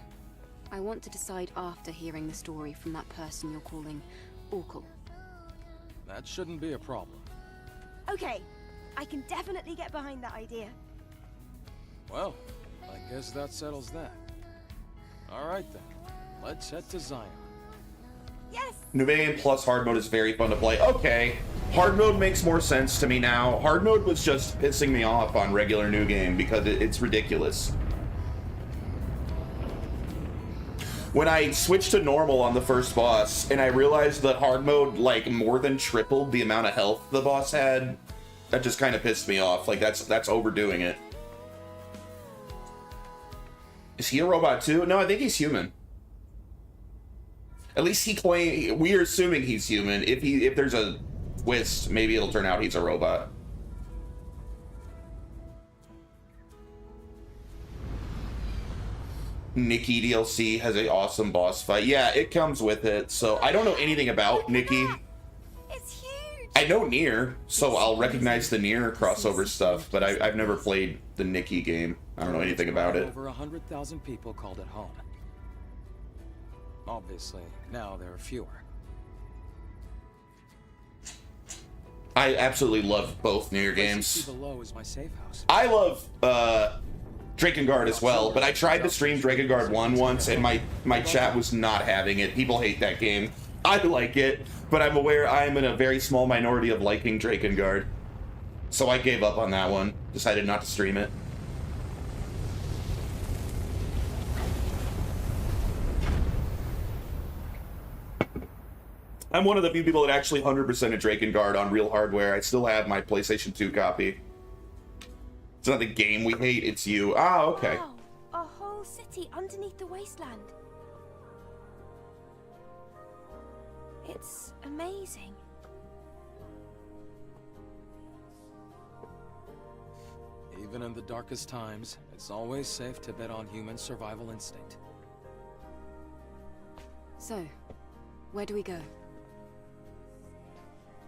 I want to decide after hearing the story from that person you're calling Oracle. That shouldn't be a problem. Okay, I can definitely get behind that idea. Well, I guess that settles that. All right then, let's head to Zion. Yes! New Game Plus hard mode is very fun to play. Okay, hard mode makes more sense to me now. Hard mode was just pissing me off on regular New Game because it's ridiculous. When I switched to normal on the first boss, and I realized that hard mode, like, more than tripled the amount of health the boss had, that just kind of pissed me off. Like, that's overdoing it. Is he a robot too? No, I think he's human. At least we're assuming he's human. If there's a twist, maybe it'll turn out he's a robot. Nikki DLC has an awesome boss fight. Yeah, it comes with it. So I don't know anything about Nikki. It's huge! I know Nier, so I'll recognize the Nier crossover stuff, but I've never played the Nikki game. I don't know anything about it. Over 100,000 people called it home. Obviously, now there are fewer. I absolutely love both Nier Place you games. see below is my safe house. I love Drakengard as well, but I tried to stream Drakengard 1 once, and my chat was not having it. People hate that game. I like it, but I'm aware I'm in a very small minority of liking Drakengard. So I gave up on that one. Decided not to stream it. I'm one of the few people that actually 100% of Drakengard on real hardware. I still have my PlayStation 2 copy. It's not the game we hate, it's you. Ah, okay. Wow, a whole city underneath the wasteland. It's amazing. Even in the darkest times, it's always safe to bet on human survival instinct. So, where do we go?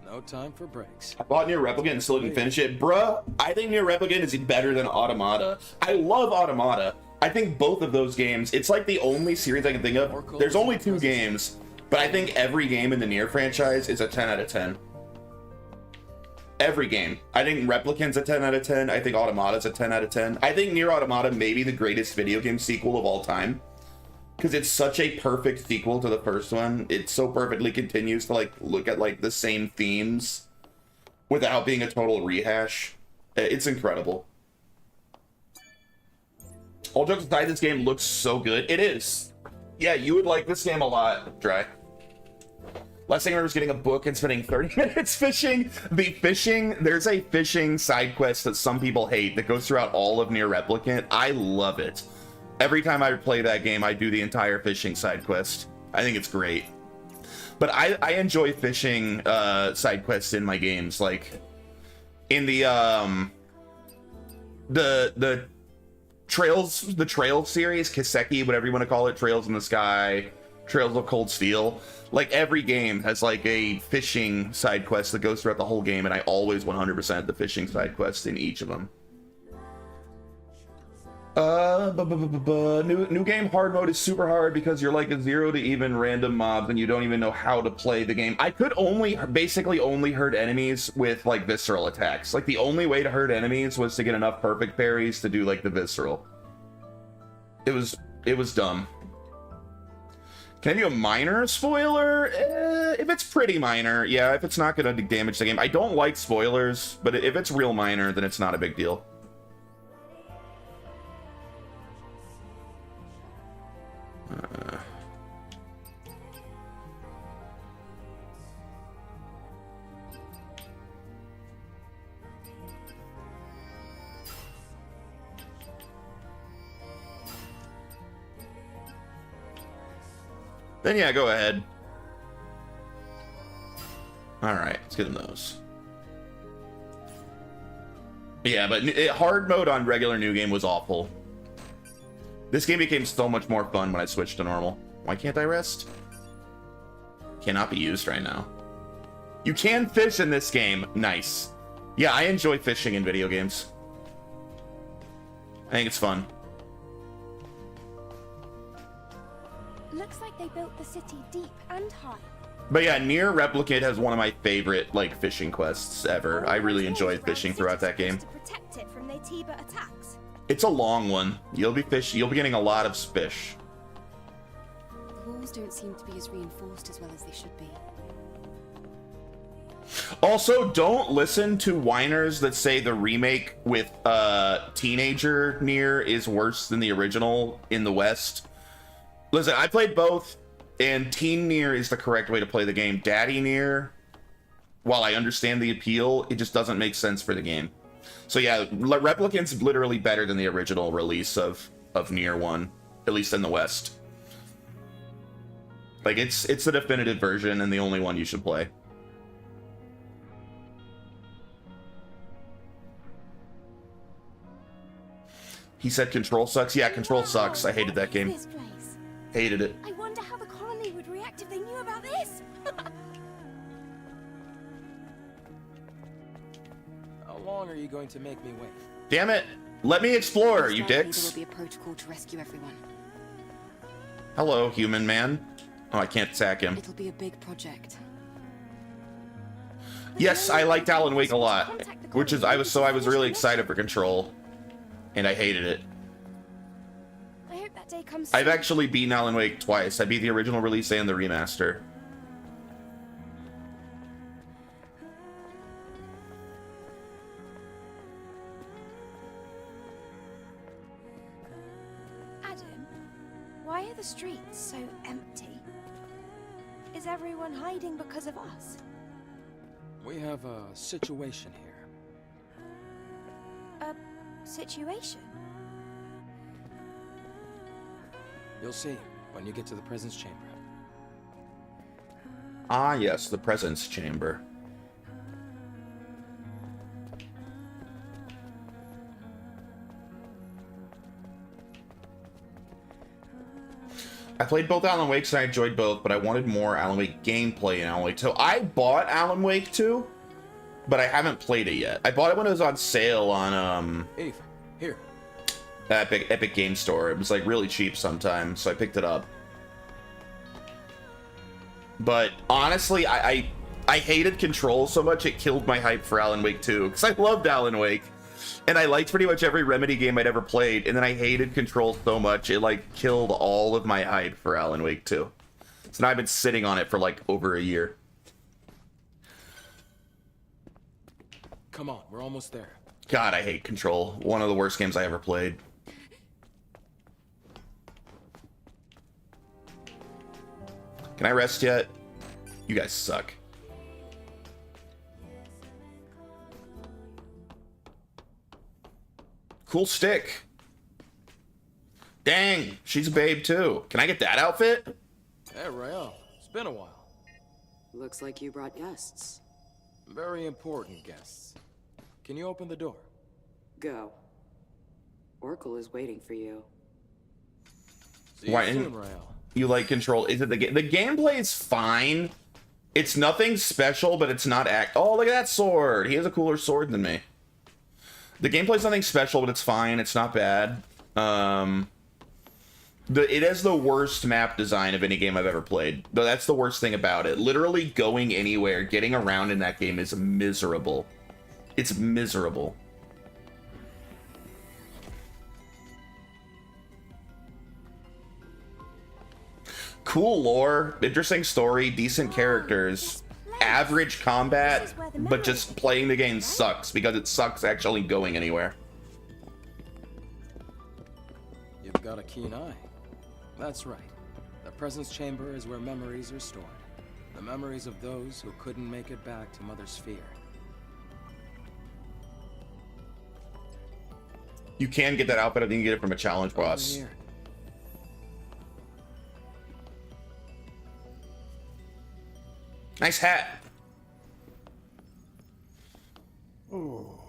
No time for breaks. I bought Nier Replicant and still didn't finish it. Bruh, I think Nier Replicant is better than Automata. I love Automata. I think both of those games, it's like the only series I can think of. There's only 2 games, but I think every game in the Nier franchise is a 10 out of 10. Every game. I think Replicant's a 10 out of 10. I think Automata's a 10 out of 10. I think Nier Automata may be the greatest video game sequel of all time. Because it's such a perfect sequel to the first one. It so perfectly continues to like look at like the same themes without being a total rehash. It's incredible. All jokes aside, this game looks so good. It is. Yeah, you would like this game a lot, Dry. Last thing I remember was getting a book and spending 30 minutes fishing. There's a fishing side quest that some people hate that goes throughout all of Nier Replicant. I love it. Every time I play that game, I do the entire fishing side quest. I think it's great. But I enjoy fishing side quests in my games. Like in the Trails series, Kiseki, whatever you want to call it, Trails in the Sky, Trails of Cold Steel. Like every game has like a fishing side quest that goes throughout the whole game, and I always 100% the fishing side quest in each of them. New game hard mode is super hard because you're like a 0 to even random mobs and you don't even know how to play the game. I could basically only hurt enemies with like visceral attacks. Like the only way to hurt enemies was to get enough perfect parries to do like the visceral. It was dumb. Can I do a minor spoiler? If it's pretty minor, yeah. If it's not gonna damage the game, I don't like spoilers, but if it's real minor, then it's not a big deal. Then yeah, go ahead. Alright, let's get him those. Yeah, but hard mode on regular new game was awful. This game became so much more fun when I switched to normal. Why can't I rest? Cannot be used right now. You can fish in this game. Nice. Yeah, I enjoy fishing in video games. I think it's fun. Looks like they built the city deep and high. But yeah, Nier Replicant has one of my favorite like fishing quests ever. I really enjoyed fishing throughout that game. To protect it from Naytiba attacks. It's a long one. You'll be getting a lot of fish. The walls don't seem to be as reinforced as well as they should be. Also, don't listen to whiners that say the remake with teenager Nier is worse than the original in the West. Listen, I played both, and teen Nier is the correct way to play the game. Daddy Nier, while I understand the appeal, it just doesn't make sense for the game. So yeah, Replicant's literally better than the original release of Nier 1, at least in the West. Like, it's the definitive version and the only one you should play. He said Control sucks. Yeah, Control sucks. I hated that game. This place. Hated it. I wonder how the colony would react if they knew about this. How long are you going to make me wait? Damn it! Let me explore, you Most likely dicks. There will be a protocol to rescue everyone. Hello, human man. Oh, I can't attack him. It'll be a big project. Yes, I liked Alan Wake a lot, which is I was really excited for Control, and I hated it. I hope that day comes I've soon. actually beaten Alan Wake twice. I beat the original release and the remaster. Adam, why are the streets so empty? Is everyone hiding because of us? We have a situation here. A situation? You'll see when you get to the presence chamber. Ah, yes, the presence chamber. I played both Alan Wakes and I enjoyed both, but I wanted more Alan Wake gameplay in Alan Wake 2. I bought Alan Wake 2, but I haven't played it yet. I bought it when it was on sale on Eve, here. Epic Game Store. It was like really cheap sometimes, so I picked it up. But honestly, I hated Control so much it killed my hype for Alan Wake 2, because I loved Alan Wake. And I liked pretty much every Remedy game I'd ever played, and then I hated Control so much it like killed all of my hype for Alan Wake 2. So now I've been sitting on it for like over a year. Come on, we're almost there. God, I hate Control. One of the worst games I ever played. Can I rest yet? You guys suck. Cool stick. Dang, she's a babe too. Can I get that outfit? Hey, Rael, it's been a while. Looks like you brought guests. Very important guests. Can you open the door? Go. Oracle is waiting for you. See you Why soon, didn't- Rael. You like Control? Is it the game? The gameplay is fine. It's nothing special, but it's not Oh, look at that sword. He has a cooler sword than me. The gameplay's nothing special, but it's fine. It's not bad. It has the worst map design of any game I've ever played. Though that's the worst thing about it. Literally going anywhere, getting around in that game is miserable. It's miserable. Cool lore, interesting story, decent characters, average combat, but just playing the game sucks because it sucks actually going anywhere. You've got a keen eye. That's right. The presence chamber is where memories are stored. The memories of those who couldn't make it back to Mother Sphere. You can get that outfit, I think you get it from a challenge boss. Here. Nice hat. Oh.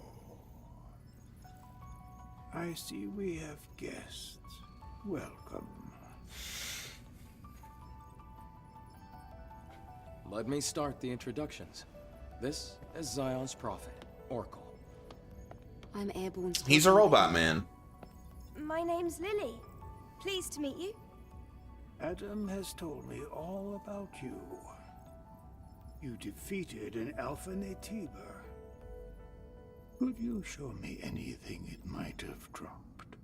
I see we have guests. Welcome. Let me start the introductions. This is Zion's prophet, Oracle. I'm Airborne Squad. He's a robot man. My name's Lily. Pleased to meet you. Adam has told me all about you. You defeated an Alpha Natiba. Could you show me anything it might have dropped?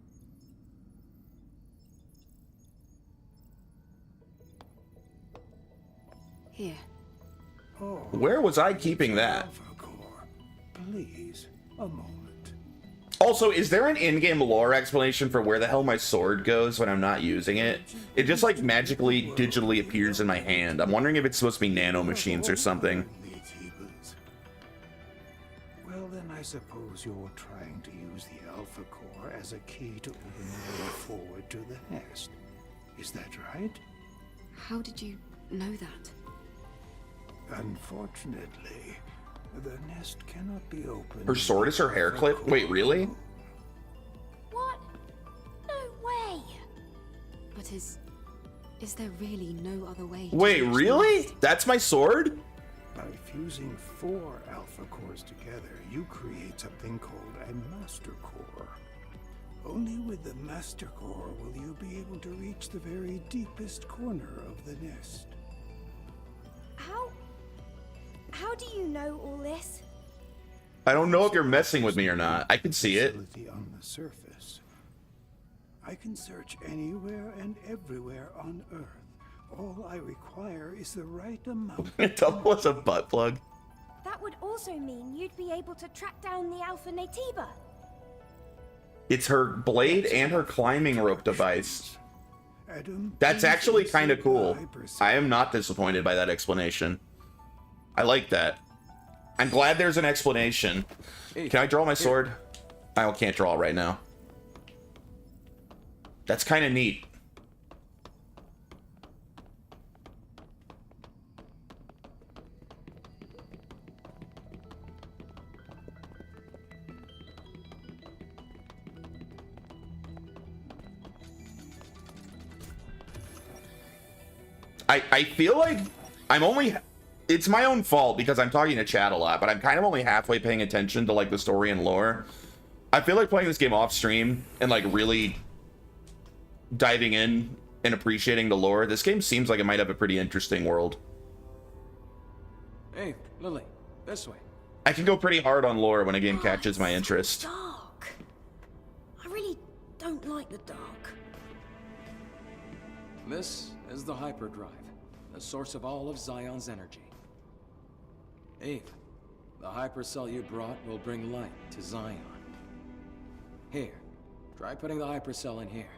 Here. Oh, Where was I keeping that? Alpha Core. Please, a moment. Also, is there an in-game lore explanation for where the hell my sword goes when I'm not using it? It just like magically, digitally appears in my hand. I'm wondering if it's supposed to be nano machines or something. Well, then I suppose you're trying to use the Alpha Core as a key to open the way forward to the nest. Is that right? How did you know that? Unfortunately, the nest cannot be opened. Her sword is her hair clip? Wait, really? What? No way! But is there really no other way? to Wait, reach the really? nest? That's my sword? By fusing 4 Alpha Cores together, you create something called a Master Core. Only with the Master Core will you be able to reach the very deepest corner of the nest. How do you know all this? I don't know if you're messing with me or not. I can see it. Facility on the surface. I can search anywhere and everywhere on Earth. All I require is the right amount. Double as a butt plug. That would also mean you'd be able to track down the Alpha Natiba. It's her blade and her climbing rope device. Adam, That's please actually kind of insert cool. the hypercell. I am not disappointed by that explanation. I like that. I'm glad there's an explanation. Can I draw my sword? I can't draw right now. That's kind of neat. I feel like I'm only... It's my own fault because I'm talking to chat a lot, but I'm kind of only halfway paying attention to like the story and lore. I feel like playing this game off stream and like really diving in and appreciating the lore. This game seems like it might have a pretty interesting world. Hey, Lily, this way. I can go pretty hard on lore when a game catches my interest. Dark. I really don't like the dark. This is the hyperdrive, the source of all of Zion's energy. Eve, the hypercell you brought will bring light to Zion. Here, try putting the hypercell in here.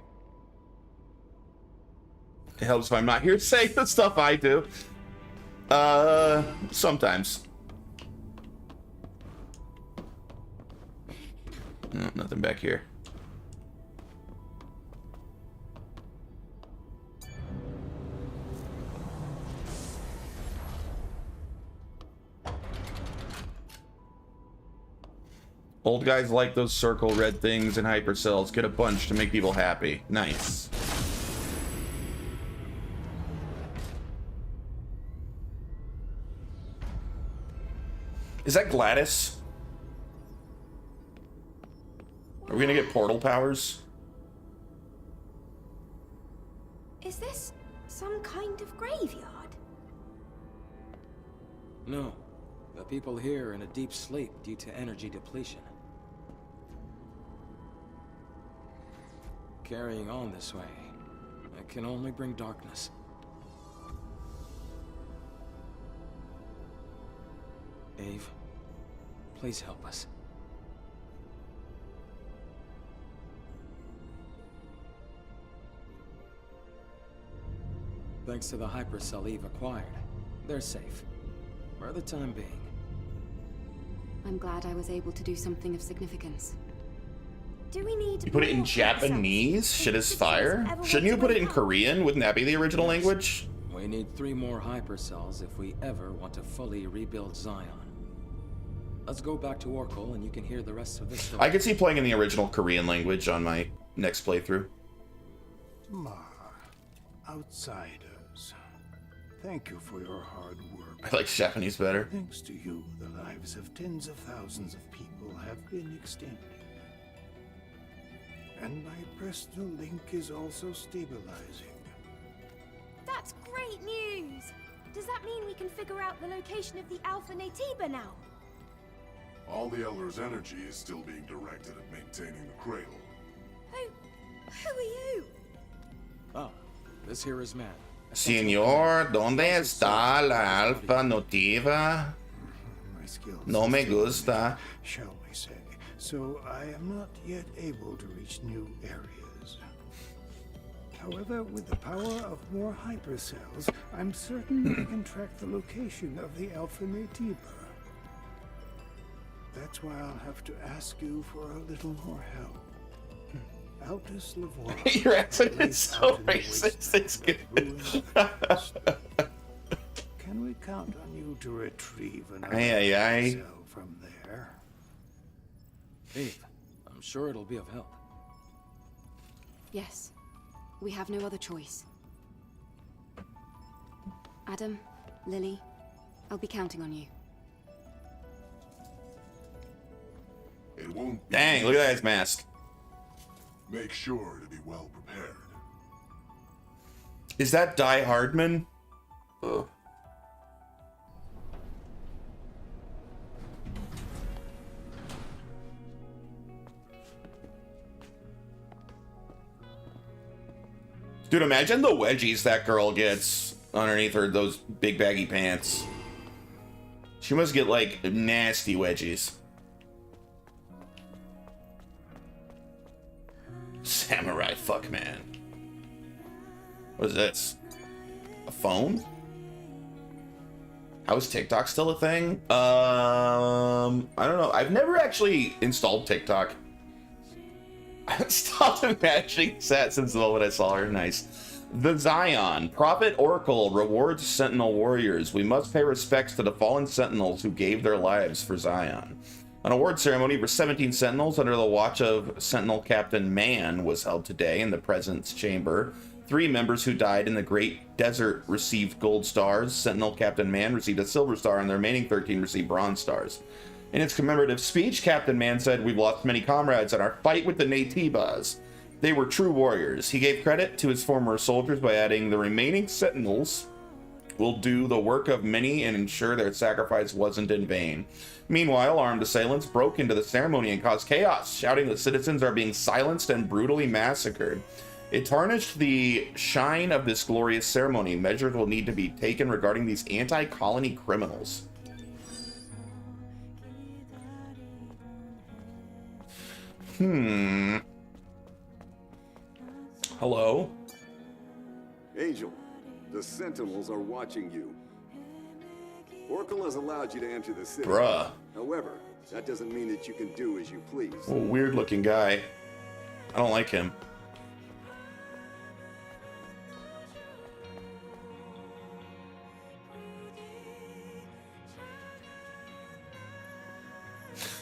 It helps if I'm not here to say the stuff I do. Sometimes. No, nothing back here. Old guys like those circle red things and hypercells. Get a bunch to make people happy. Nice. Is that Gladys? Are we gonna get portal powers? Some kind of graveyard? No. The people here are in a deep sleep due to energy depletion. Carrying on this way, it can only bring darkness. Eve, please help us. Thanks to the hypercell Eve acquired, they're safe. For the time being. I'm glad I was able to do something of significance. Do we need You put it in more Japanese? hypercells? Shit is Did fire? Systems ever Shouldn't you want put to it in wake up? Korean? Wouldn't that be the original language? We need 3 more hypercells if we ever want to fully rebuild Zion. Let's go back to Oracle and you can hear the rest of this story. I could see playing in the original Korean language on my next playthrough. Outsiders, thank you for your hard work. I like Japanese better. Thanks to you, the lives of tens of thousands of people have been extended. And my personal link is also stabilizing. That's great news! Does that mean we can figure out the location of the Alpha Natiba now? All the Elder's energy is still being directed at maintaining the cradle. Who are you? Ah, this here is Man. Señor, ¿dónde está la Alfa Nativa? My skills No me are still gusta. limited, shall we say. So I am not yet able to reach new areas. However, with the power of more hypercells, I'm certain I can track the location of the Alpha Nativa. That's why I'll have to ask you for a little more help. Altus Lavoie. Your accent is so racist, it's good. Can we count on you to retrieve another Aye, aye, aye. cell from there? Eve, I'm sure it'll be of help. Yes. We have no other choice. Adam, Lily, I'll be counting on you. It won't be Dang, look at that guy's mask. Make sure to be well prepared. Is that Die Hardman? Ugh. Dude, imagine the wedgies that girl gets underneath her those big baggy pants. She must get like nasty wedgies. Samurai fuck man. What is this? A phone? How is TikTok still a thing? I don't know. I've never actually installed TikTok. I stopped imagining that since the moment I saw her. Nice. The Zion. Prophet Oracle rewards Sentinel warriors. We must pay respects to the fallen Sentinels who gave their lives for Zion. An award ceremony for 17 Sentinels under the watch of Sentinel Captain Man was held today in the President's Chamber. 3 members who died in the Great Desert received gold stars. Sentinel Captain Man received a silver star, and the remaining 13 received bronze stars. In its commemorative speech, Captain Man said, "We've lost many comrades in our fight with the Natibas. They were true warriors." He gave credit to his former soldiers by adding, "The remaining Sentinels will do the work of many and ensure their sacrifice wasn't in vain." Meanwhile, armed assailants broke into the ceremony and caused chaos, shouting that citizens are being silenced and brutally massacred. It tarnished the shine of this glorious ceremony. Measures will need to be taken regarding these anti-colony criminals. Hello? Angel, the Sentinels are watching you. Oracle has allowed you to enter the city. Bruh. However, that doesn't mean that you can do as you please. Oh, weird looking guy. I don't like him.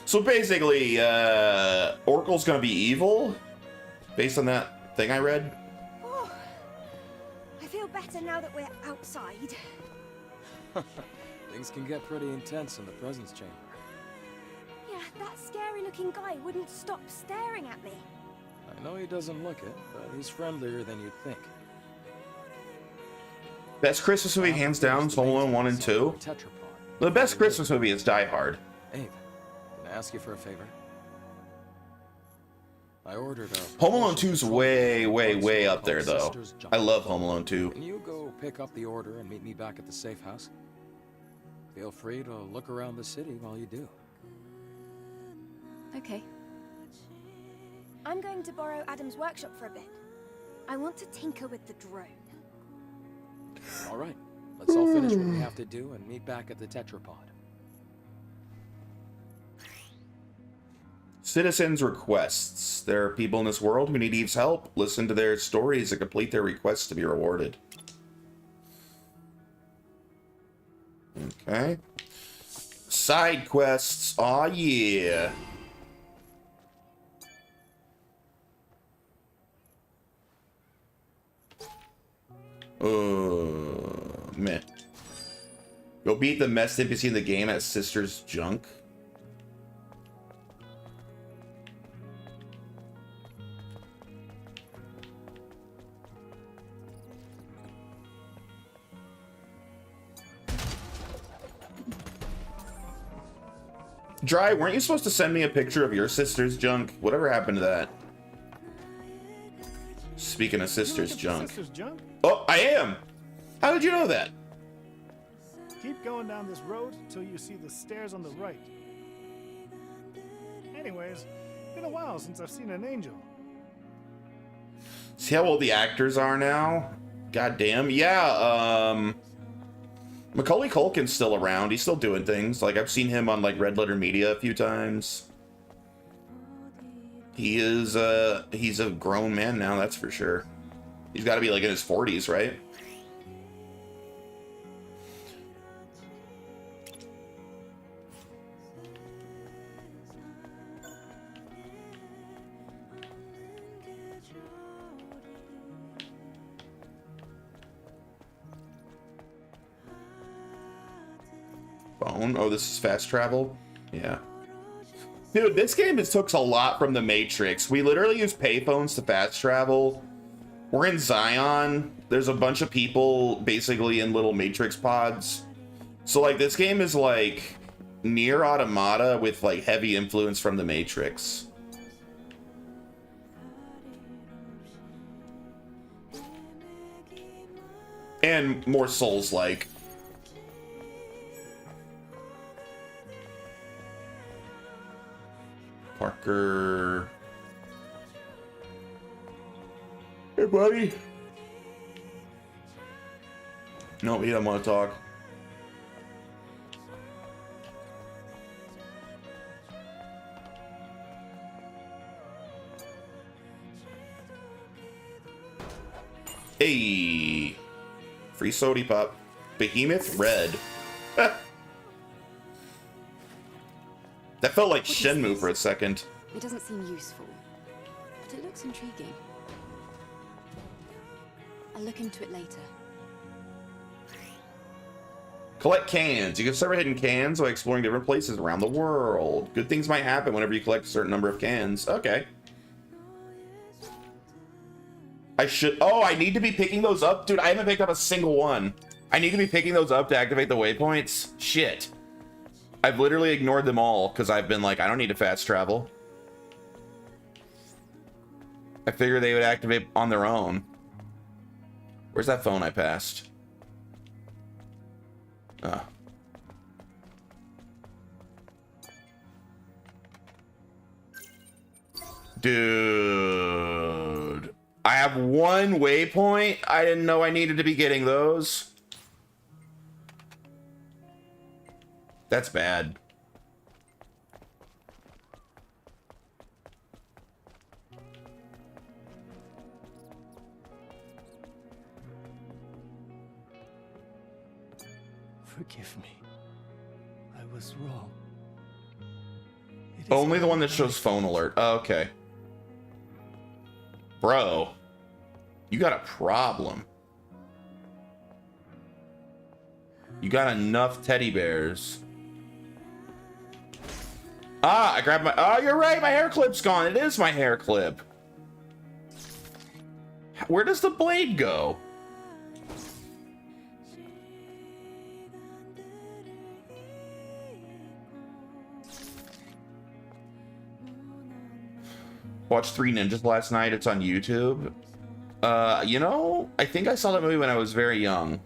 So basically, Oracle's gonna be evil? Based on that thing I read? Oh, I feel better now that we're outside. Things can get pretty intense in the Presence Chamber. Yeah, that scary-looking guy wouldn't stop staring at me. I know he doesn't look it, but he's friendlier than you'd think. Best Christmas movie, hands down, is Home Alone 1 and 2. The best Christmas movie is Die Hard. Abe, can I ask you for a favor? I ordered a... Home Alone 2's way, way, way up there, though. I love Home Alone 2. Can you go pick up the order and meet me back at the safe house? Feel free to look around the city while you do. Okay. I'm going to borrow Adam's workshop for a bit. I want to tinker with the drone. All right, let's all finish what we have to do and meet back at the tetrapod. Citizens' requests. There are people in this world who need Eve's help. Listen to their stories and complete their requests to be rewarded. Okay. Side quests. Aw, yeah. Meh. Go beat the mess NPC in the game at Sister's Junk. Dry, weren't you supposed to send me a picture of your sister's junk? Whatever happened to that? Speaking of sister's junk. Oh, I am! How did you know that? Keep going down this road until you see the stairs on the right. Anyways, been a while since I've seen an angel. See how old the actors are now? God damn. Yeah, Macaulay Culkin's still around. He's still doing things. Like, I've seen him on, like, Red Letter Media a few times. He is, he's a grown man now, that's for sure. He's got to be, like, in his 40s, right? Phone. Oh, this is fast travel? Yeah. Dude, this game took a lot from the Matrix. We literally use payphones to fast travel. We're in Zion. There's a bunch of people basically in little Matrix pods. So, like, this game is like Nier Automata with, like, heavy influence from the Matrix. And more Souls-like. Parker. Hey, buddy. No, he doesn't want to talk. Hey. Free sody pop. Behemoth Red. That felt like Shenmue for a second. It doesn't seem useful, but it looks intriguing. I'll look into it later. Collect cans. You can discover hidden cans by exploring different places around the world. Good things might happen whenever you collect a certain number of cans. Okay. I should... Oh, I need to be picking those up? Dude, I haven't picked up a single one. I need to be picking those up to activate the waypoints? Shit. I've literally ignored them all because I've been like, I don't need to fast travel. I figured they would activate on their own. Where's that phone I passed? Oh. Dude. I have one waypoint? I didn't know I needed to be getting those. That's bad. Forgive me. I was wrong. Only the one that shows phone alert. Oh, okay. Bro, you got a problem. You got enough teddy bears. Ah, I grabbed my... Oh, you're right. My hair clip's gone. It is my hair clip. Where does the blade go? Watched Three Ninjas last night. It's on YouTube. You know, I think I saw that movie when I was very young,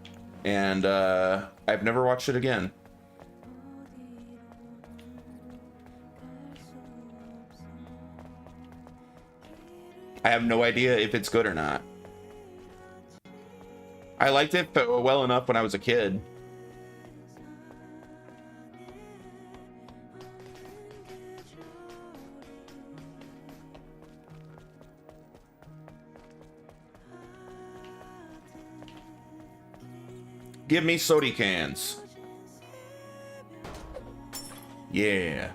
and I've never watched it again. I have no idea if it's good or not. I liked it well enough when I was a kid. Give me soda cans. Yeah.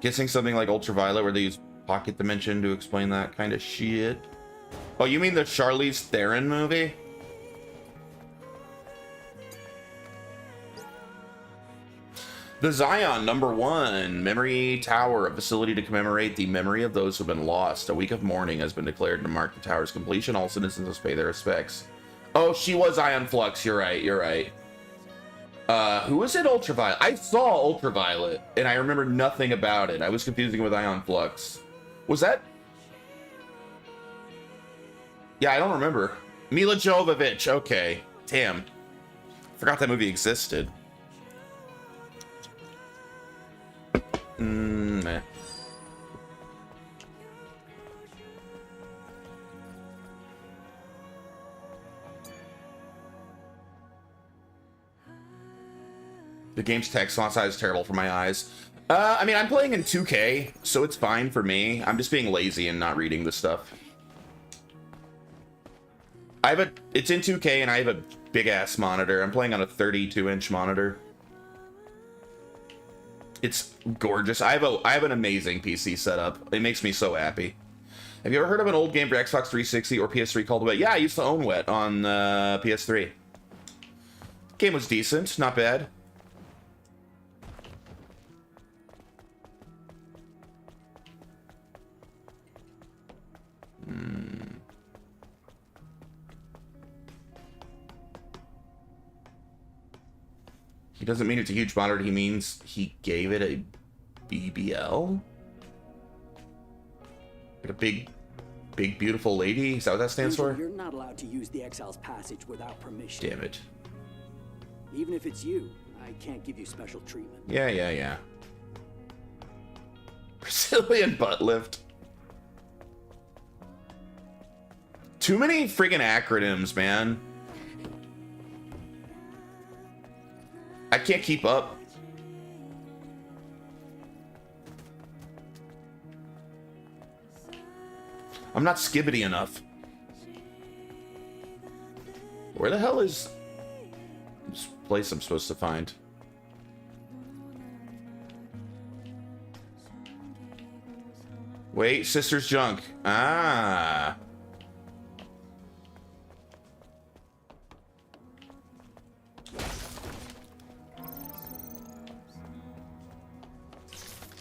Guessing something like Ultraviolet where they use pocket dimension to explain that kind of shit. Oh, you mean the Charlize Theron movie? The Zion #1 Memory Tower, a facility to commemorate the memory of those who have been lost. A week of mourning has been declared to mark the tower's completion. All citizens must pay their respects. Oh, she was Ion Flux. You're right. You're right. Who was it? Ultraviolet. I saw Ultraviolet, and I remember nothing about it. I was confusing it with Ion Flux. Was that? Yeah, I don't remember. Mila Jovovich. Okay. Damn. Forgot that movie existed. Meh. The game's text font size is terrible for my eyes. I mean, I'm playing in 2K, so it's fine for me. I'm just being lazy and not reading the stuff. It's in 2K and I have a big ass monitor. I'm playing on a 32-inch monitor. It's gorgeous. I have an amazing PC setup. It makes me so happy. Have you ever heard of an old game for Xbox 360 or PS3 called Wet? Yeah, I used to own Wet on PS3. Game was decent, not bad. He doesn't mean it's a huge monitor. He means he gave it a BBL? Like a big, beautiful lady? Is that what that stands for? You're not allowed to use the Exile's Passage without permission. Damn it. Even if it's you, I can't give you special treatment. Yeah. Brazilian butt lift. Too many friggin' acronyms, man. I can't keep up. I'm not skibbity enough. Where the hell is this place I'm supposed to find? Wait, Sister's Junk. Ah.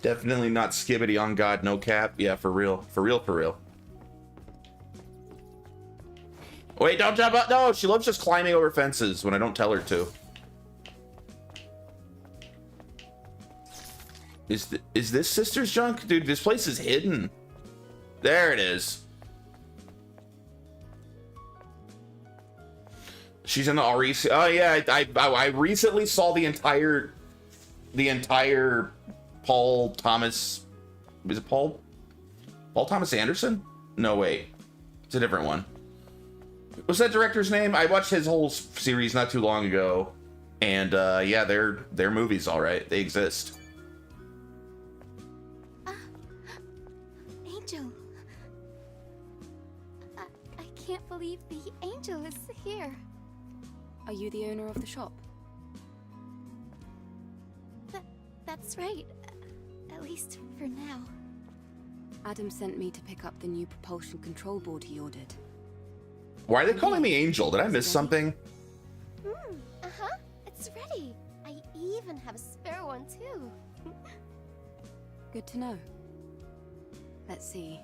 Definitely not skibbity on God, no cap. Yeah, for real. For real. Wait, don't jump up. No, she loves just climbing over fences when I don't tell her to. Is this Sister's Junk? Dude, this place is hidden. There it is. She's in the REC. Oh yeah, I recently saw the entire Paul Thomas. Is it Paul Thomas Anderson? No, wait, it's a different one. What's that director's name? I watched his whole series not too long ago, and yeah, they're movies, all right. They exist. Angel. I can't believe the Angel is here. Are you the owner of the shop? That's right. At least for now. Adam sent me to pick up the new propulsion control board he ordered. Why are they calling me Angel? Did I miss something? Uh-huh. It's ready. I even have a spare one, too. Good to know. Let's see.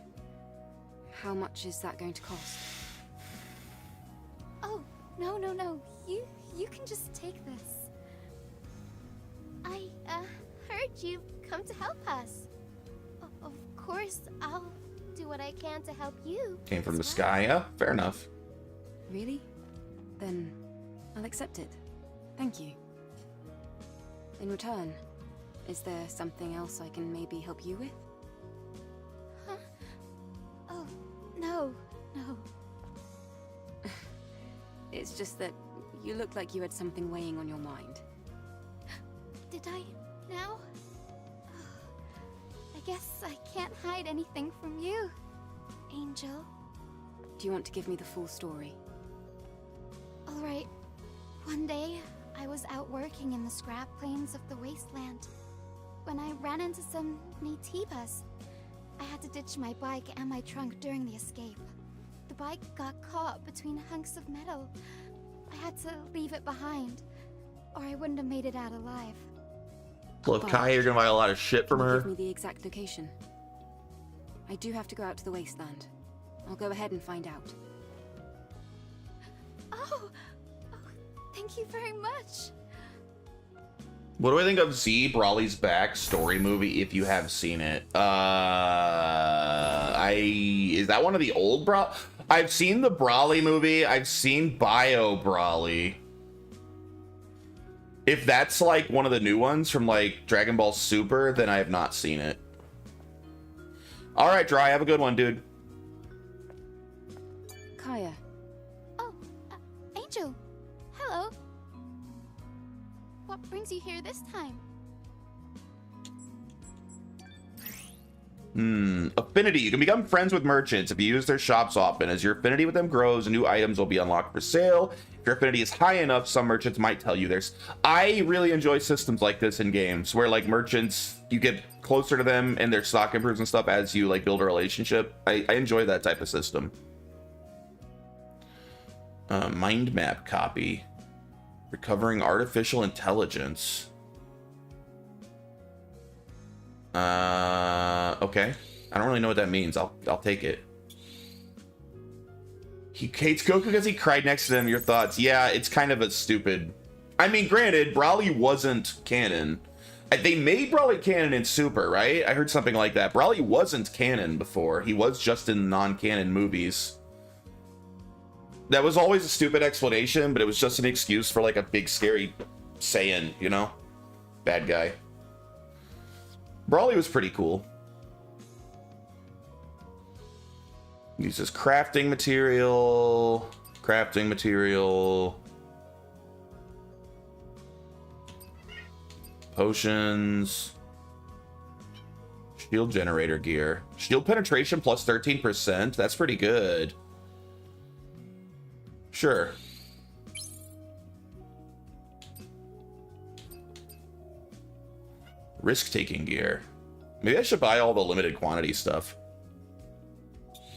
How much is that going to cost? Oh, no. You can just take this. I, heard you've come to help us. Of course, I'll do what I can to help you. Came from the sky, yeah, fair enough. Really? Then I'll accept it. Thank you. In return, is there something else I can maybe help you with? Huh? Oh, no. It's just that you look like you had something weighing on your mind. Did I now? I guess I can't hide anything from you, Angel. Do you want to give me the full story? Alright. One day, I was out working in the scrap plains of the wasteland when I ran into some Naytibas. I had to ditch my bike and my trunk during the escape. The bike got caught between hunks of metal. I had to leave it behind, or I wouldn't have made it out alive. Look, Kai, you're gonna buy a lot of shit from her. Give me the exact location. I do have to go out to the wasteland. I'll go ahead and find out. Oh, thank you very much. What do I think of Z Brawly's Back story movie? If you have seen it, is that one of the old Brawly? I've seen the Brawly movie. I've seen Bio Brawly. If that's like one of the new ones from like Dragon Ball Super, then I have not seen it. All right, Dry, have a good one, dude. Kaya. Oh, Angel. Hello. What brings you here this time? Affinity. You can become friends with merchants if you use their shops often. As your affinity with them grows, new items will be unlocked for sale. If your affinity is high enough, some merchants might tell you there's... I really enjoy systems like this in games where like merchants, you get closer to them and their stock improves and stuff as you like build a relationship. I enjoy that type of system. Mind map copy. Recovering artificial intelligence. Okay. I don't really know what that means. I'll take it. He hates Goku because he cried next to him. Your thoughts? Yeah, it's kind of a stupid... I mean, granted, Brawly wasn't canon. They made Brawly canon in Super, right? I heard something like that. Brawly wasn't canon before. He was just in non-canon movies. That was always a stupid explanation, but it was just an excuse for like a big scary Saiyan, you know? Bad guy. Brawly was pretty cool. Uses crafting material. Potions. Shield generator gear. Shield penetration plus 13%. That's pretty good. Sure. Risk-taking gear. Maybe I should buy all the limited quantity stuff.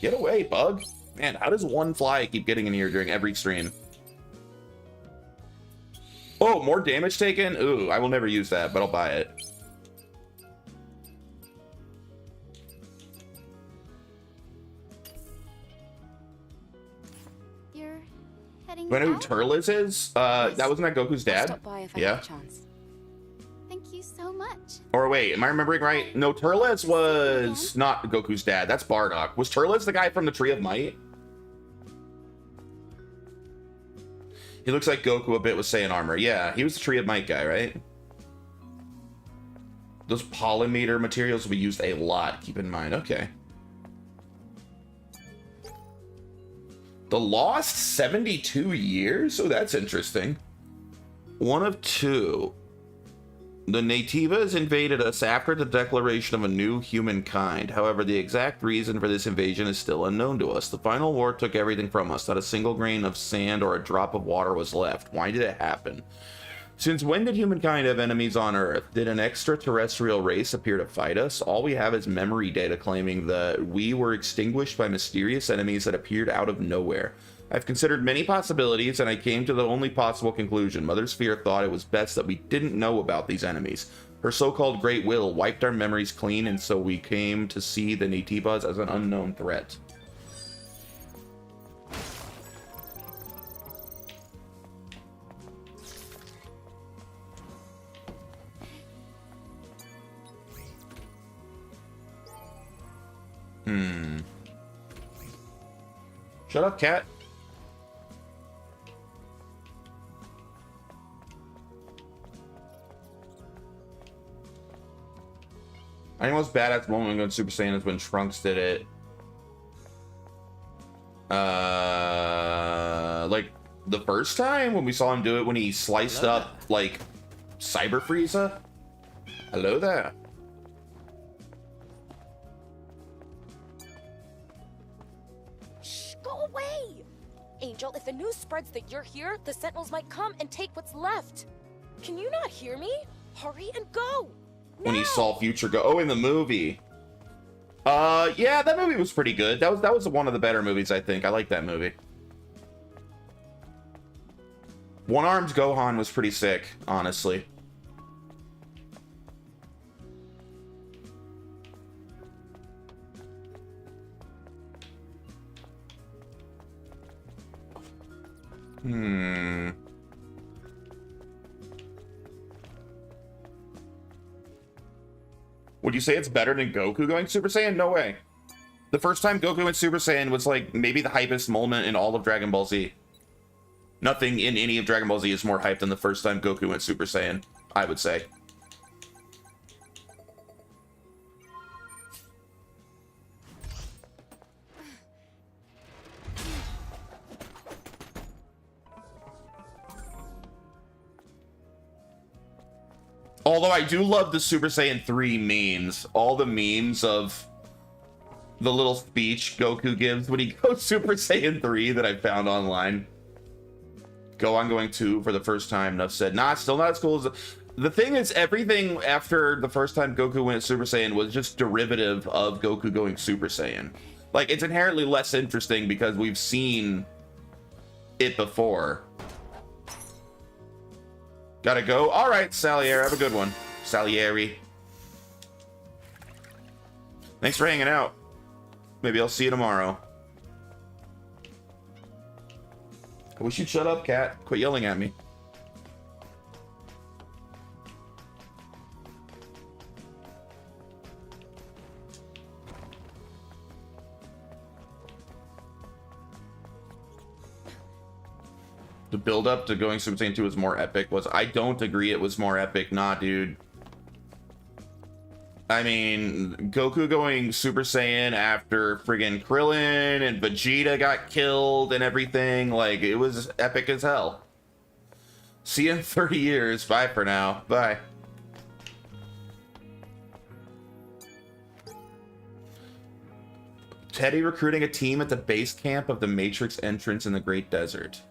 Get away, bug. Man, how does one fly keep getting in here during every stream? Oh, more damage taken? Ooh, I will never use that, but I'll buy it. You're heading Do I know who out? Turles is? That wasn't that Goku's dad? Stop by if I Yeah. have a chance. Thank you so much. Or wait, am I remembering right? No, Turles was not Goku's dad. That's Bardock. Was Turles the guy from the Tree of Might? He looks like Goku a bit with Saiyan armor. Yeah, he was the Tree of Might guy, right? Those polymeter materials will be used a lot. Keep in mind. Okay. The Lost 72 years? Oh, that's interesting. One of two. The Naytibas invaded us after the declaration of a new humankind. However, the exact reason for this invasion is still unknown to us. The final war took everything from us. Not a single grain of sand or a drop of water was left. Why did it happen? Since when did humankind have enemies on Earth? Did an extraterrestrial race appear to fight us? All we have is memory data claiming that we were extinguished by mysterious enemies that appeared out of nowhere. I've considered many possibilities, and I came to the only possible conclusion. Mother Sphere thought it was best that we didn't know about these enemies. Her so-called Great Will wiped our memories clean, and so we came to see the Naytibas as an unknown threat. Shut up, cat. I think the most badass moment in Super Saiyan is when Trunks did it. Like the first time when we saw him do it when he sliced up like Cyber Frieza. Hello there. Shh, go away! Angel, if the news spreads that you're here, the Sentinels might come and take what's left. Can you not hear me? Hurry and go! When he saw Future go, oh, in the movie. Yeah, that movie was pretty good. That was one of the better movies, I think. I like that movie. One-Armed Gohan was pretty sick, honestly. Would you say it's better than Goku going Super Saiyan? No way. The first time Goku went Super Saiyan was like maybe the hypest moment in all of Dragon Ball Z. Nothing in any of Dragon Ball Z is more hyped than the first time Goku went Super Saiyan, I would say. Although I do love the Super Saiyan 3 memes. All the memes of the little speech Goku gives when he goes Super Saiyan 3 that I found online. Gohan going 2 for the first time. Enough said. Nah, still not as cool as... The thing is, everything after the first time Goku went Super Saiyan was just derivative of Goku going Super Saiyan. Like, it's inherently less interesting because we've seen it before. Gotta go. All right, Salieri. Have a good one. Salieri. Thanks for hanging out. Maybe I'll see you tomorrow. I wish you'd shut up, cat. Quit yelling at me. The build up to going Super Saiyan 2 was more epic. I don't agree it was more epic. Nah, dude. I mean, Goku going Super Saiyan after friggin' Krillin and Vegeta got killed and everything. Like, it was epic as hell. See you in 30 years. Bye for now. Bye. Teddy recruiting a team at the base camp of the Matrix entrance in the Great Desert.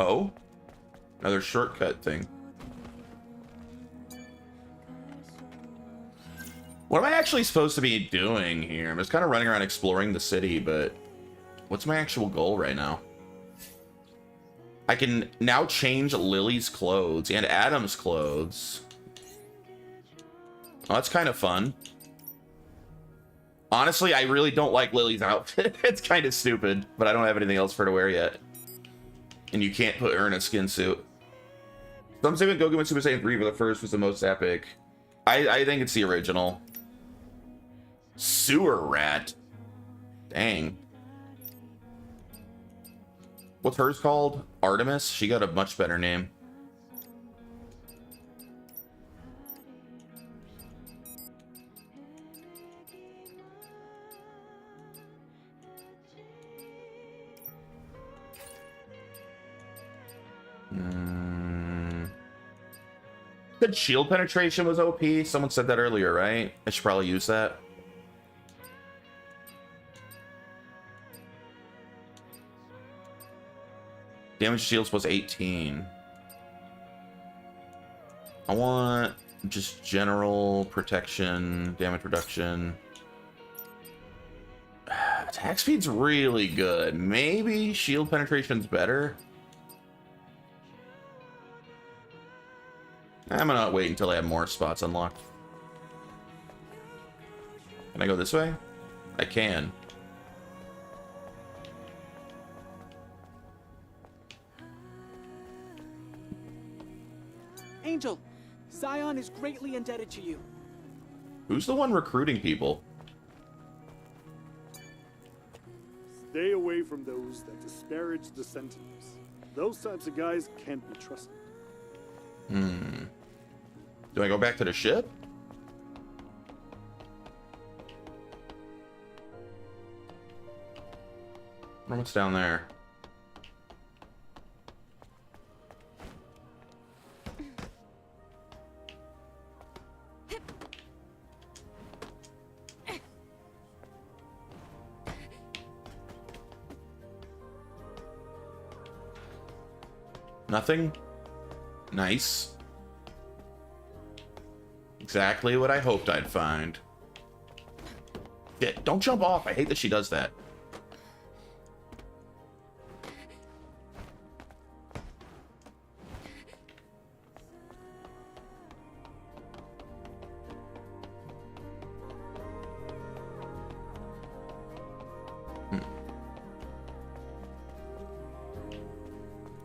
Oh? Another shortcut thing. What am I actually supposed to be doing here? I'm just kind of running around exploring the city, but what's my actual goal right now? I can now change Lily's clothes and Adam's clothes. Oh, that's kind of fun. Honestly, I really don't like Lily's outfit. It's kind of stupid, but I don't have anything else for her to wear yet. And you can't put her in a skin suit. Some say when Goku went Super Saiyan 3 for the first was the most epic. I think it's the original. Sewer rat. Dang. What's hers called? Artemis? She got a much better name. Said shield penetration was OP. Someone said that earlier, right? I should probably use that. Damage shields was 18. I want just general protection, damage reduction. Attack speed's really good. Maybe shield penetration's better. I'm gonna wait until I have more spots unlocked. Can I go this way? I can. Angel, Zion is greatly indebted to you. Who's the one recruiting people? Stay away from those that disparage the Sentinels. Those types of guys can't be trusted. Do I go back to the ship? What's down there? Nothing? Nice. Exactly what I hoped I'd find. Yeah, don't jump off. I hate that she does that.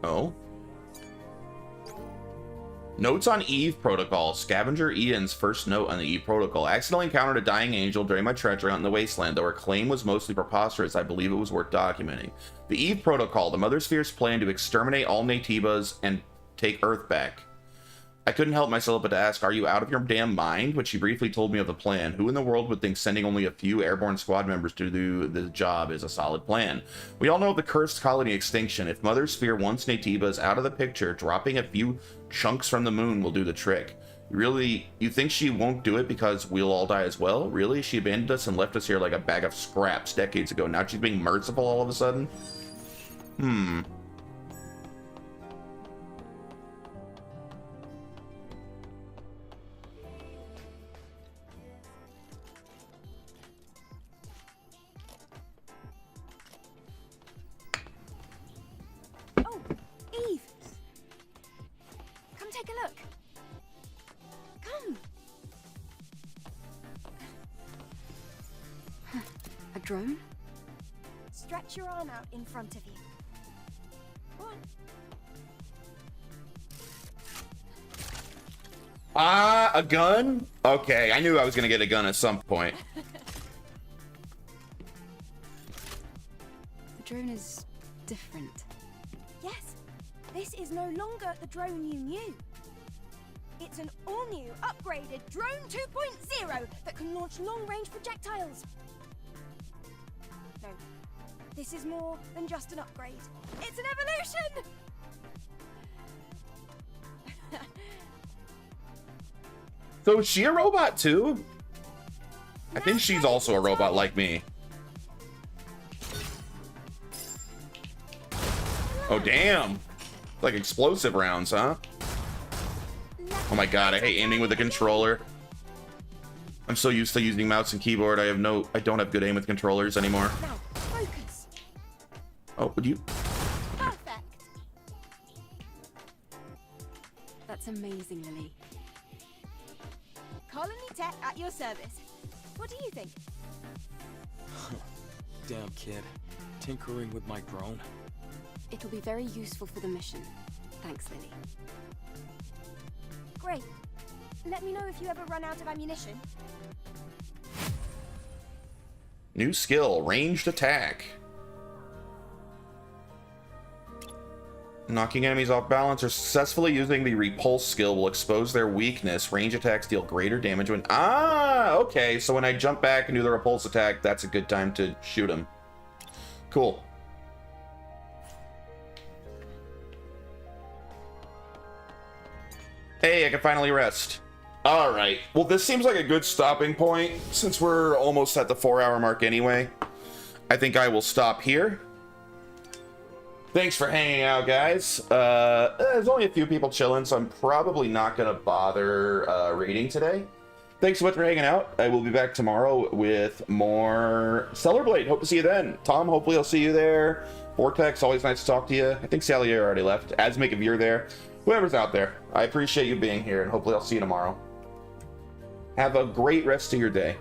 Oh. Notes on Eve Protocol. Scavenger Ian's first note on the Eve Protocol. Accidentally encountered a dying angel during my treasure hunt in the Wasteland. Though her claim was mostly preposterous, I believe it was worth documenting. The Eve Protocol. The Mother Sphere's plan to exterminate all Naytibas and take Earth back. I couldn't help myself but to ask, are you out of your damn mind? But she briefly told me of the plan. Who in the world would think sending only a few airborne squad members to do the job is a solid plan? We all know of the cursed colony extinction. If Mother Sphere wants Naytibas out of the picture, dropping a few chunks from the moon will do the trick. Really, you think she won't do it because we'll all die as well? Really? She abandoned us and left us here like a bag of scraps decades ago. Now she's being merciful all of a sudden? Oh, Eve! Come take a look. Come. A drone? Stretch your arm out in front of you. Go on. Ah, a gun? Okay, I knew I was gonna get a gun at some point. The drone is different. Yes, this is no longer the drone you knew. It's an all-new, upgraded Drone 2.0 that can launch long-range projectiles. No, this is more than just an upgrade. It's an evolution! So is she a robot too? I think she's also a robot like me. Oh damn. Like explosive rounds, huh? Oh my god, I hate aiming with the controller. I'm so used to using mouse and keyboard. I don't have good aim with controllers anymore. Now, focus. Oh, would you? Perfect. That's amazing, Lily. Colony Tech at your service. What do you think? Damn kid. Tinkering with my drone. It'll be very useful for the mission. Thanks, Lily. Great. Let me know if you ever run out of ammunition. New skill, ranged attack. Knocking enemies off balance or successfully using the repulse skill will expose their weakness. Range attacks deal greater damage when... Ah, okay. So when I jump back and do the repulse attack, that's a good time to shoot him. Cool. Hey, I can finally rest. All right. Well, this seems like a good stopping point since we're almost at the 4-hour mark anyway. I think I will stop here. Thanks for hanging out, guys. There's only a few people chilling, so I'm probably not going to bother raiding today. thanks so much for hanging out. I will be back tomorrow with more Stellar Blade. Hope to see you then. Tom, hopefully I'll see you there. Vortex, always nice to talk to you. I think Salier already left. Asmik, if you're there. Whoever's out there, I appreciate you being here, and hopefully I'll see you tomorrow. Have a great rest of your day.